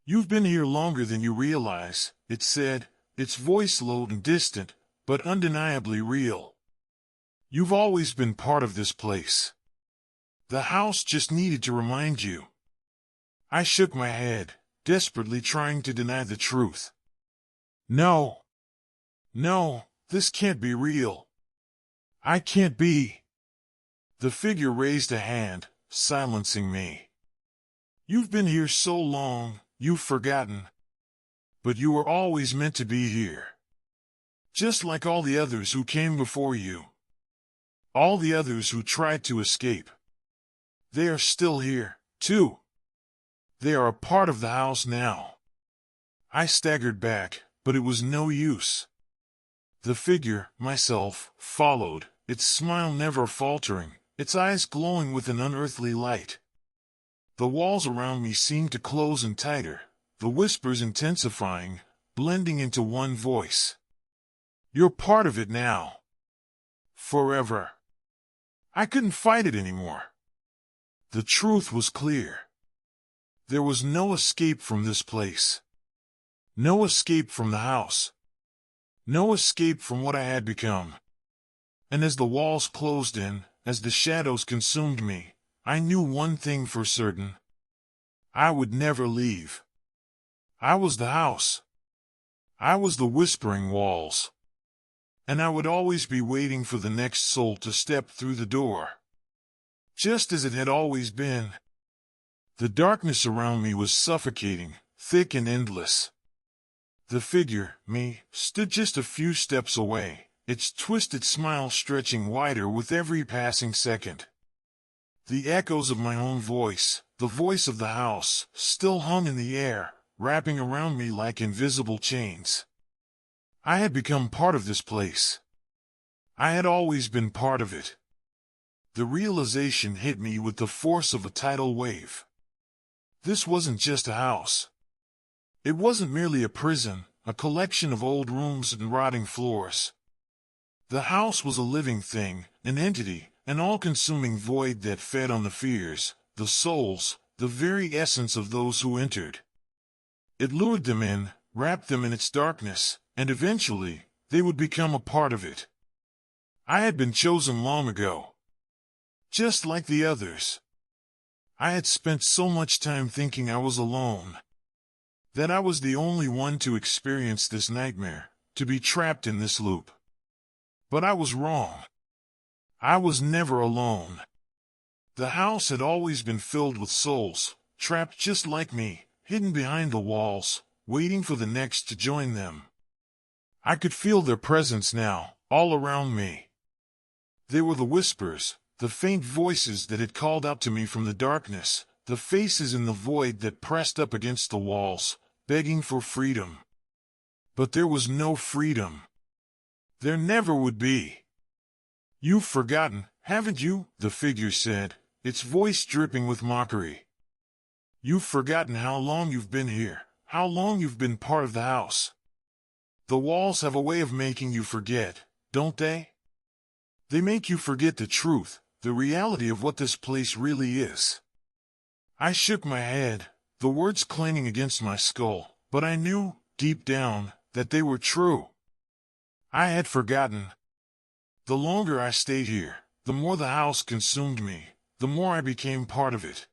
"You've been here longer than you realize," it said, its voice low and distant, but undeniably real. "You've always been part of this place. The house just needed to remind you." I shook my head, desperately trying to deny the truth. No. No, this can't be real. I can't be. The figure raised a hand, silencing me. "You've been here so long, you've forgotten. But you were always meant to be here. Just like all the others who came before you. All the others who tried to escape. They are still here, too. They are a part of the house now." I staggered back, but it was no use. The figure, myself, followed, its smile never faltering, its eyes glowing with an unearthly light. The walls around me seemed to close in tighter, the whispers intensifying, blending into one voice. "You're part of it now. Forever." I couldn't fight it anymore. The truth was clear. There was no escape from this place. No escape from the house. No escape from what I had become. And as the walls closed in, as the shadows consumed me, I knew one thing for certain. I would never leave. I was the house. I was the whispering walls. And I would always be waiting for the next soul to step through the door. Just as it had always been. The darkness around me was suffocating, thick and endless. The figure, me, stood just a few steps away, its twisted smile stretching wider with every passing second. The echoes of my own voice, the voice of the house, still hung in the air, wrapping around me like invisible chains. I had become part of this place. I had always been part of it. The realization hit me with the force of a tidal wave. This wasn't just a house. It wasn't merely a prison, a collection of old rooms and rotting floors. The house was a living thing, an entity, an all-consuming void that fed on the fears, the souls, the very essence of those who entered. It lured them in, wrapped them in its darkness, and eventually, they would become a part of it. I had been chosen long ago. Just like the others. I had spent so much time thinking I was alone. That I was the only one to experience this nightmare, to be trapped in this loop. But I was wrong. I was never alone. The house had always been filled with souls, trapped just like me, hidden behind the walls, waiting for the next to join them. I could feel their presence now, all around me. They were the whispers, the faint voices that had called out to me from the darkness, the faces in the void that pressed up against the walls, begging for freedom. But there was no freedom. There never would be. "You've forgotten, haven't you?" the figure said, its voice dripping with mockery. "You've forgotten how long you've been here, how long you've been part of the house. The walls have a way of making you forget, don't they? They make you forget the truth, the reality of what this place really is." I shook my head, the words clanging against my skull, but I knew, deep down, that they were true. I had forgotten. The longer I stayed here, the more the house consumed me, the more I became part of it.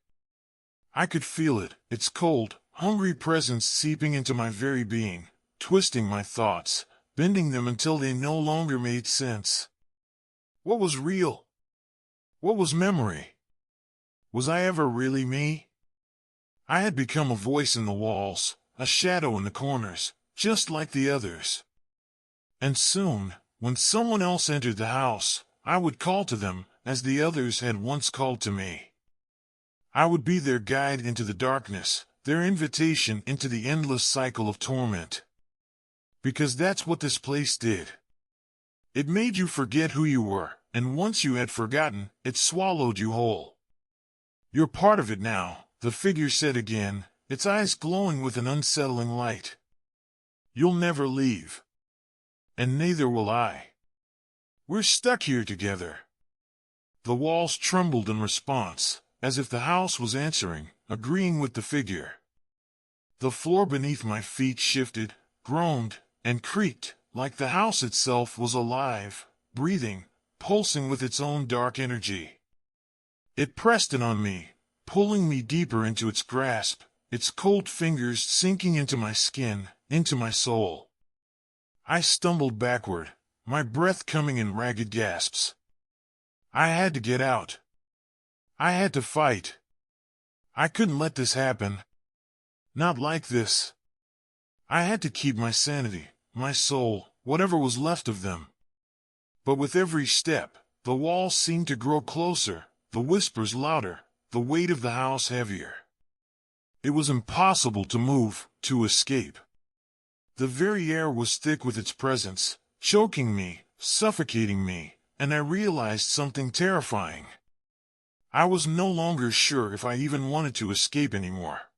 I could feel it, its cold, hungry presence seeping into my very being, twisting my thoughts, bending them until they no longer made sense. What was real? What was memory? Was I ever really me? I had become a voice in the walls, a shadow in the corners, just like the others. And soon, when someone else entered the house, I would call to them, as the others had once called to me. I would be their guide into the darkness, their invitation into the endless cycle of torment. Because that's what this place did. It made you forget who you were, and once you had forgotten, it swallowed you whole. "You're part of it now," the figure said again, its eyes glowing with an unsettling light. "You'll never leave. And neither will I. We're stuck here together." The walls trembled in response, as if the house was answering, agreeing with the figure. The floor beneath my feet shifted, groaned, and creaked, like the house itself was alive, breathing, pulsing with its own dark energy. It pressed in on me, pulling me deeper into its grasp, its cold fingers sinking into my skin, into my soul. I stumbled backward, my breath coming in ragged gasps. I had to get out. I had to fight. I couldn't let this happen. Not like this. I had to keep my sanity, my soul, whatever was left of them. But with every step, the walls seemed to grow closer, the whispers louder, the weight of the house heavier. It was impossible to move, to escape. The very air was thick with its presence, choking me, suffocating me, and I realized something terrifying. I was no longer sure if I even wanted to escape anymore.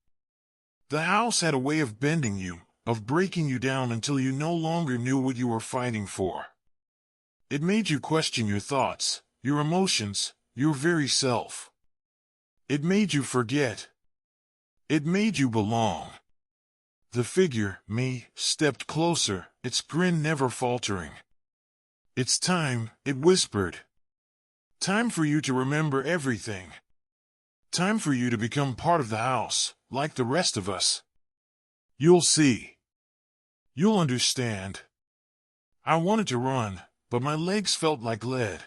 The house had a way of bending you, of breaking you down until you no longer knew what you were fighting for. It made you question your thoughts, your emotions, your very self. It made you forget. It made you belong. The figure, me, stepped closer, its grin never faltering. "It's time," it whispered. "Time for you to remember everything. Time for you to become part of the house, like the rest of us. You'll see. You'll understand." I wanted to run, but my legs felt like lead.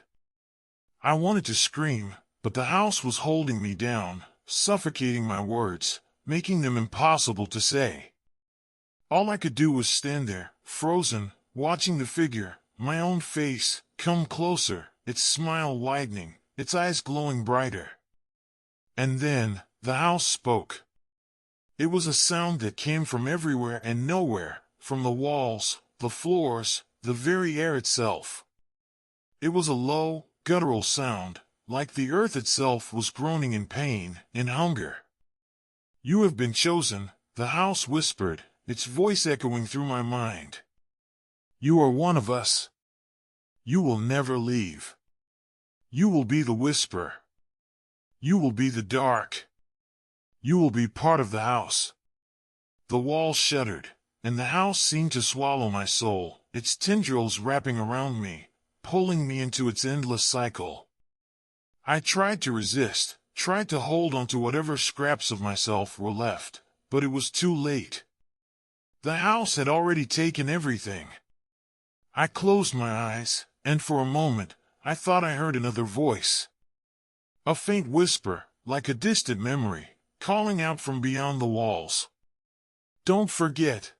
I wanted to scream, but the house was holding me down, suffocating my words, making them impossible to say. All I could do was stand there, frozen, watching the figure, my own face, come closer, its smile widening, its eyes glowing brighter. And then, the house spoke. It was a sound that came from everywhere and nowhere, from the walls, the floors, the very air itself. It was a low, guttural sound, like the earth itself was groaning in pain, in hunger. "You have been chosen," the house whispered, its voice echoing through my mind. "You are one of us. You will never leave. You will be the whisper. You will be the dark. You will be part of the house." The walls shuddered, and the house seemed to swallow my soul, its tendrils wrapping around me, pulling me into its endless cycle. I tried to resist, tried to hold on to whatever scraps of myself were left, but it was too late. The house had already taken everything. I closed my eyes, and for a moment, I thought I heard another voice. A faint whisper, like a distant memory, calling out from beyond the walls. Don't forget.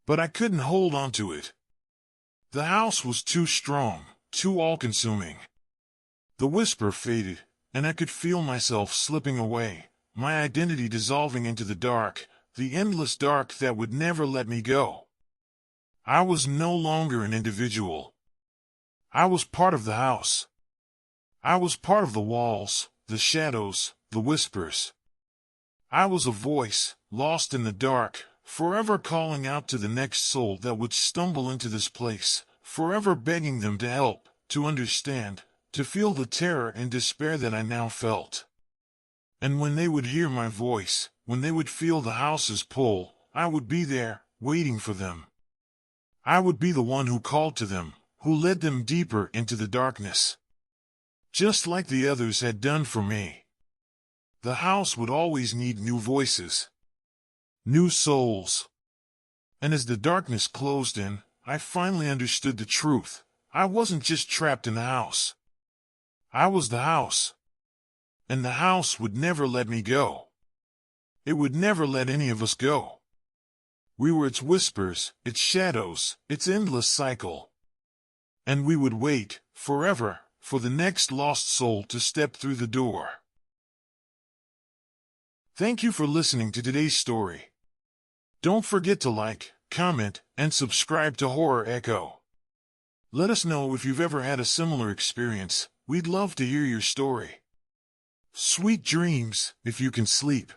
But I couldn't hold on to it. The house was too strong, too all-consuming. The whisper faded, and I could feel myself slipping away, my identity dissolving into the dark, the endless dark that would never let me go. I was no longer an individual. I was part of the house. I was part of the walls, the shadows, the whispers. I was a voice, lost in the dark, forever calling out to the next soul that would stumble into this place, forever begging them to help, to understand, to feel the terror and despair that I now felt. And when they would hear my voice, when they would feel the house's pull, I would be there, waiting for them. I would be the one who called to them, who led them deeper into the darkness. Just like the others had done for me. The house would always need new voices. New souls. And as the darkness closed in, I finally understood the truth. I wasn't just trapped in the house. I was the house. And the house would never let me go. It would never let any of us go. We were its whispers, its shadows, its endless cycle. And we would wait, forever, for the next lost soul to step through the door. Thank you for listening to today's story. Don't forget to like, comment, and subscribe to Horror Echo. Let us know if you've ever had a similar experience. We'd love to hear your story. Sweet dreams, if you can sleep.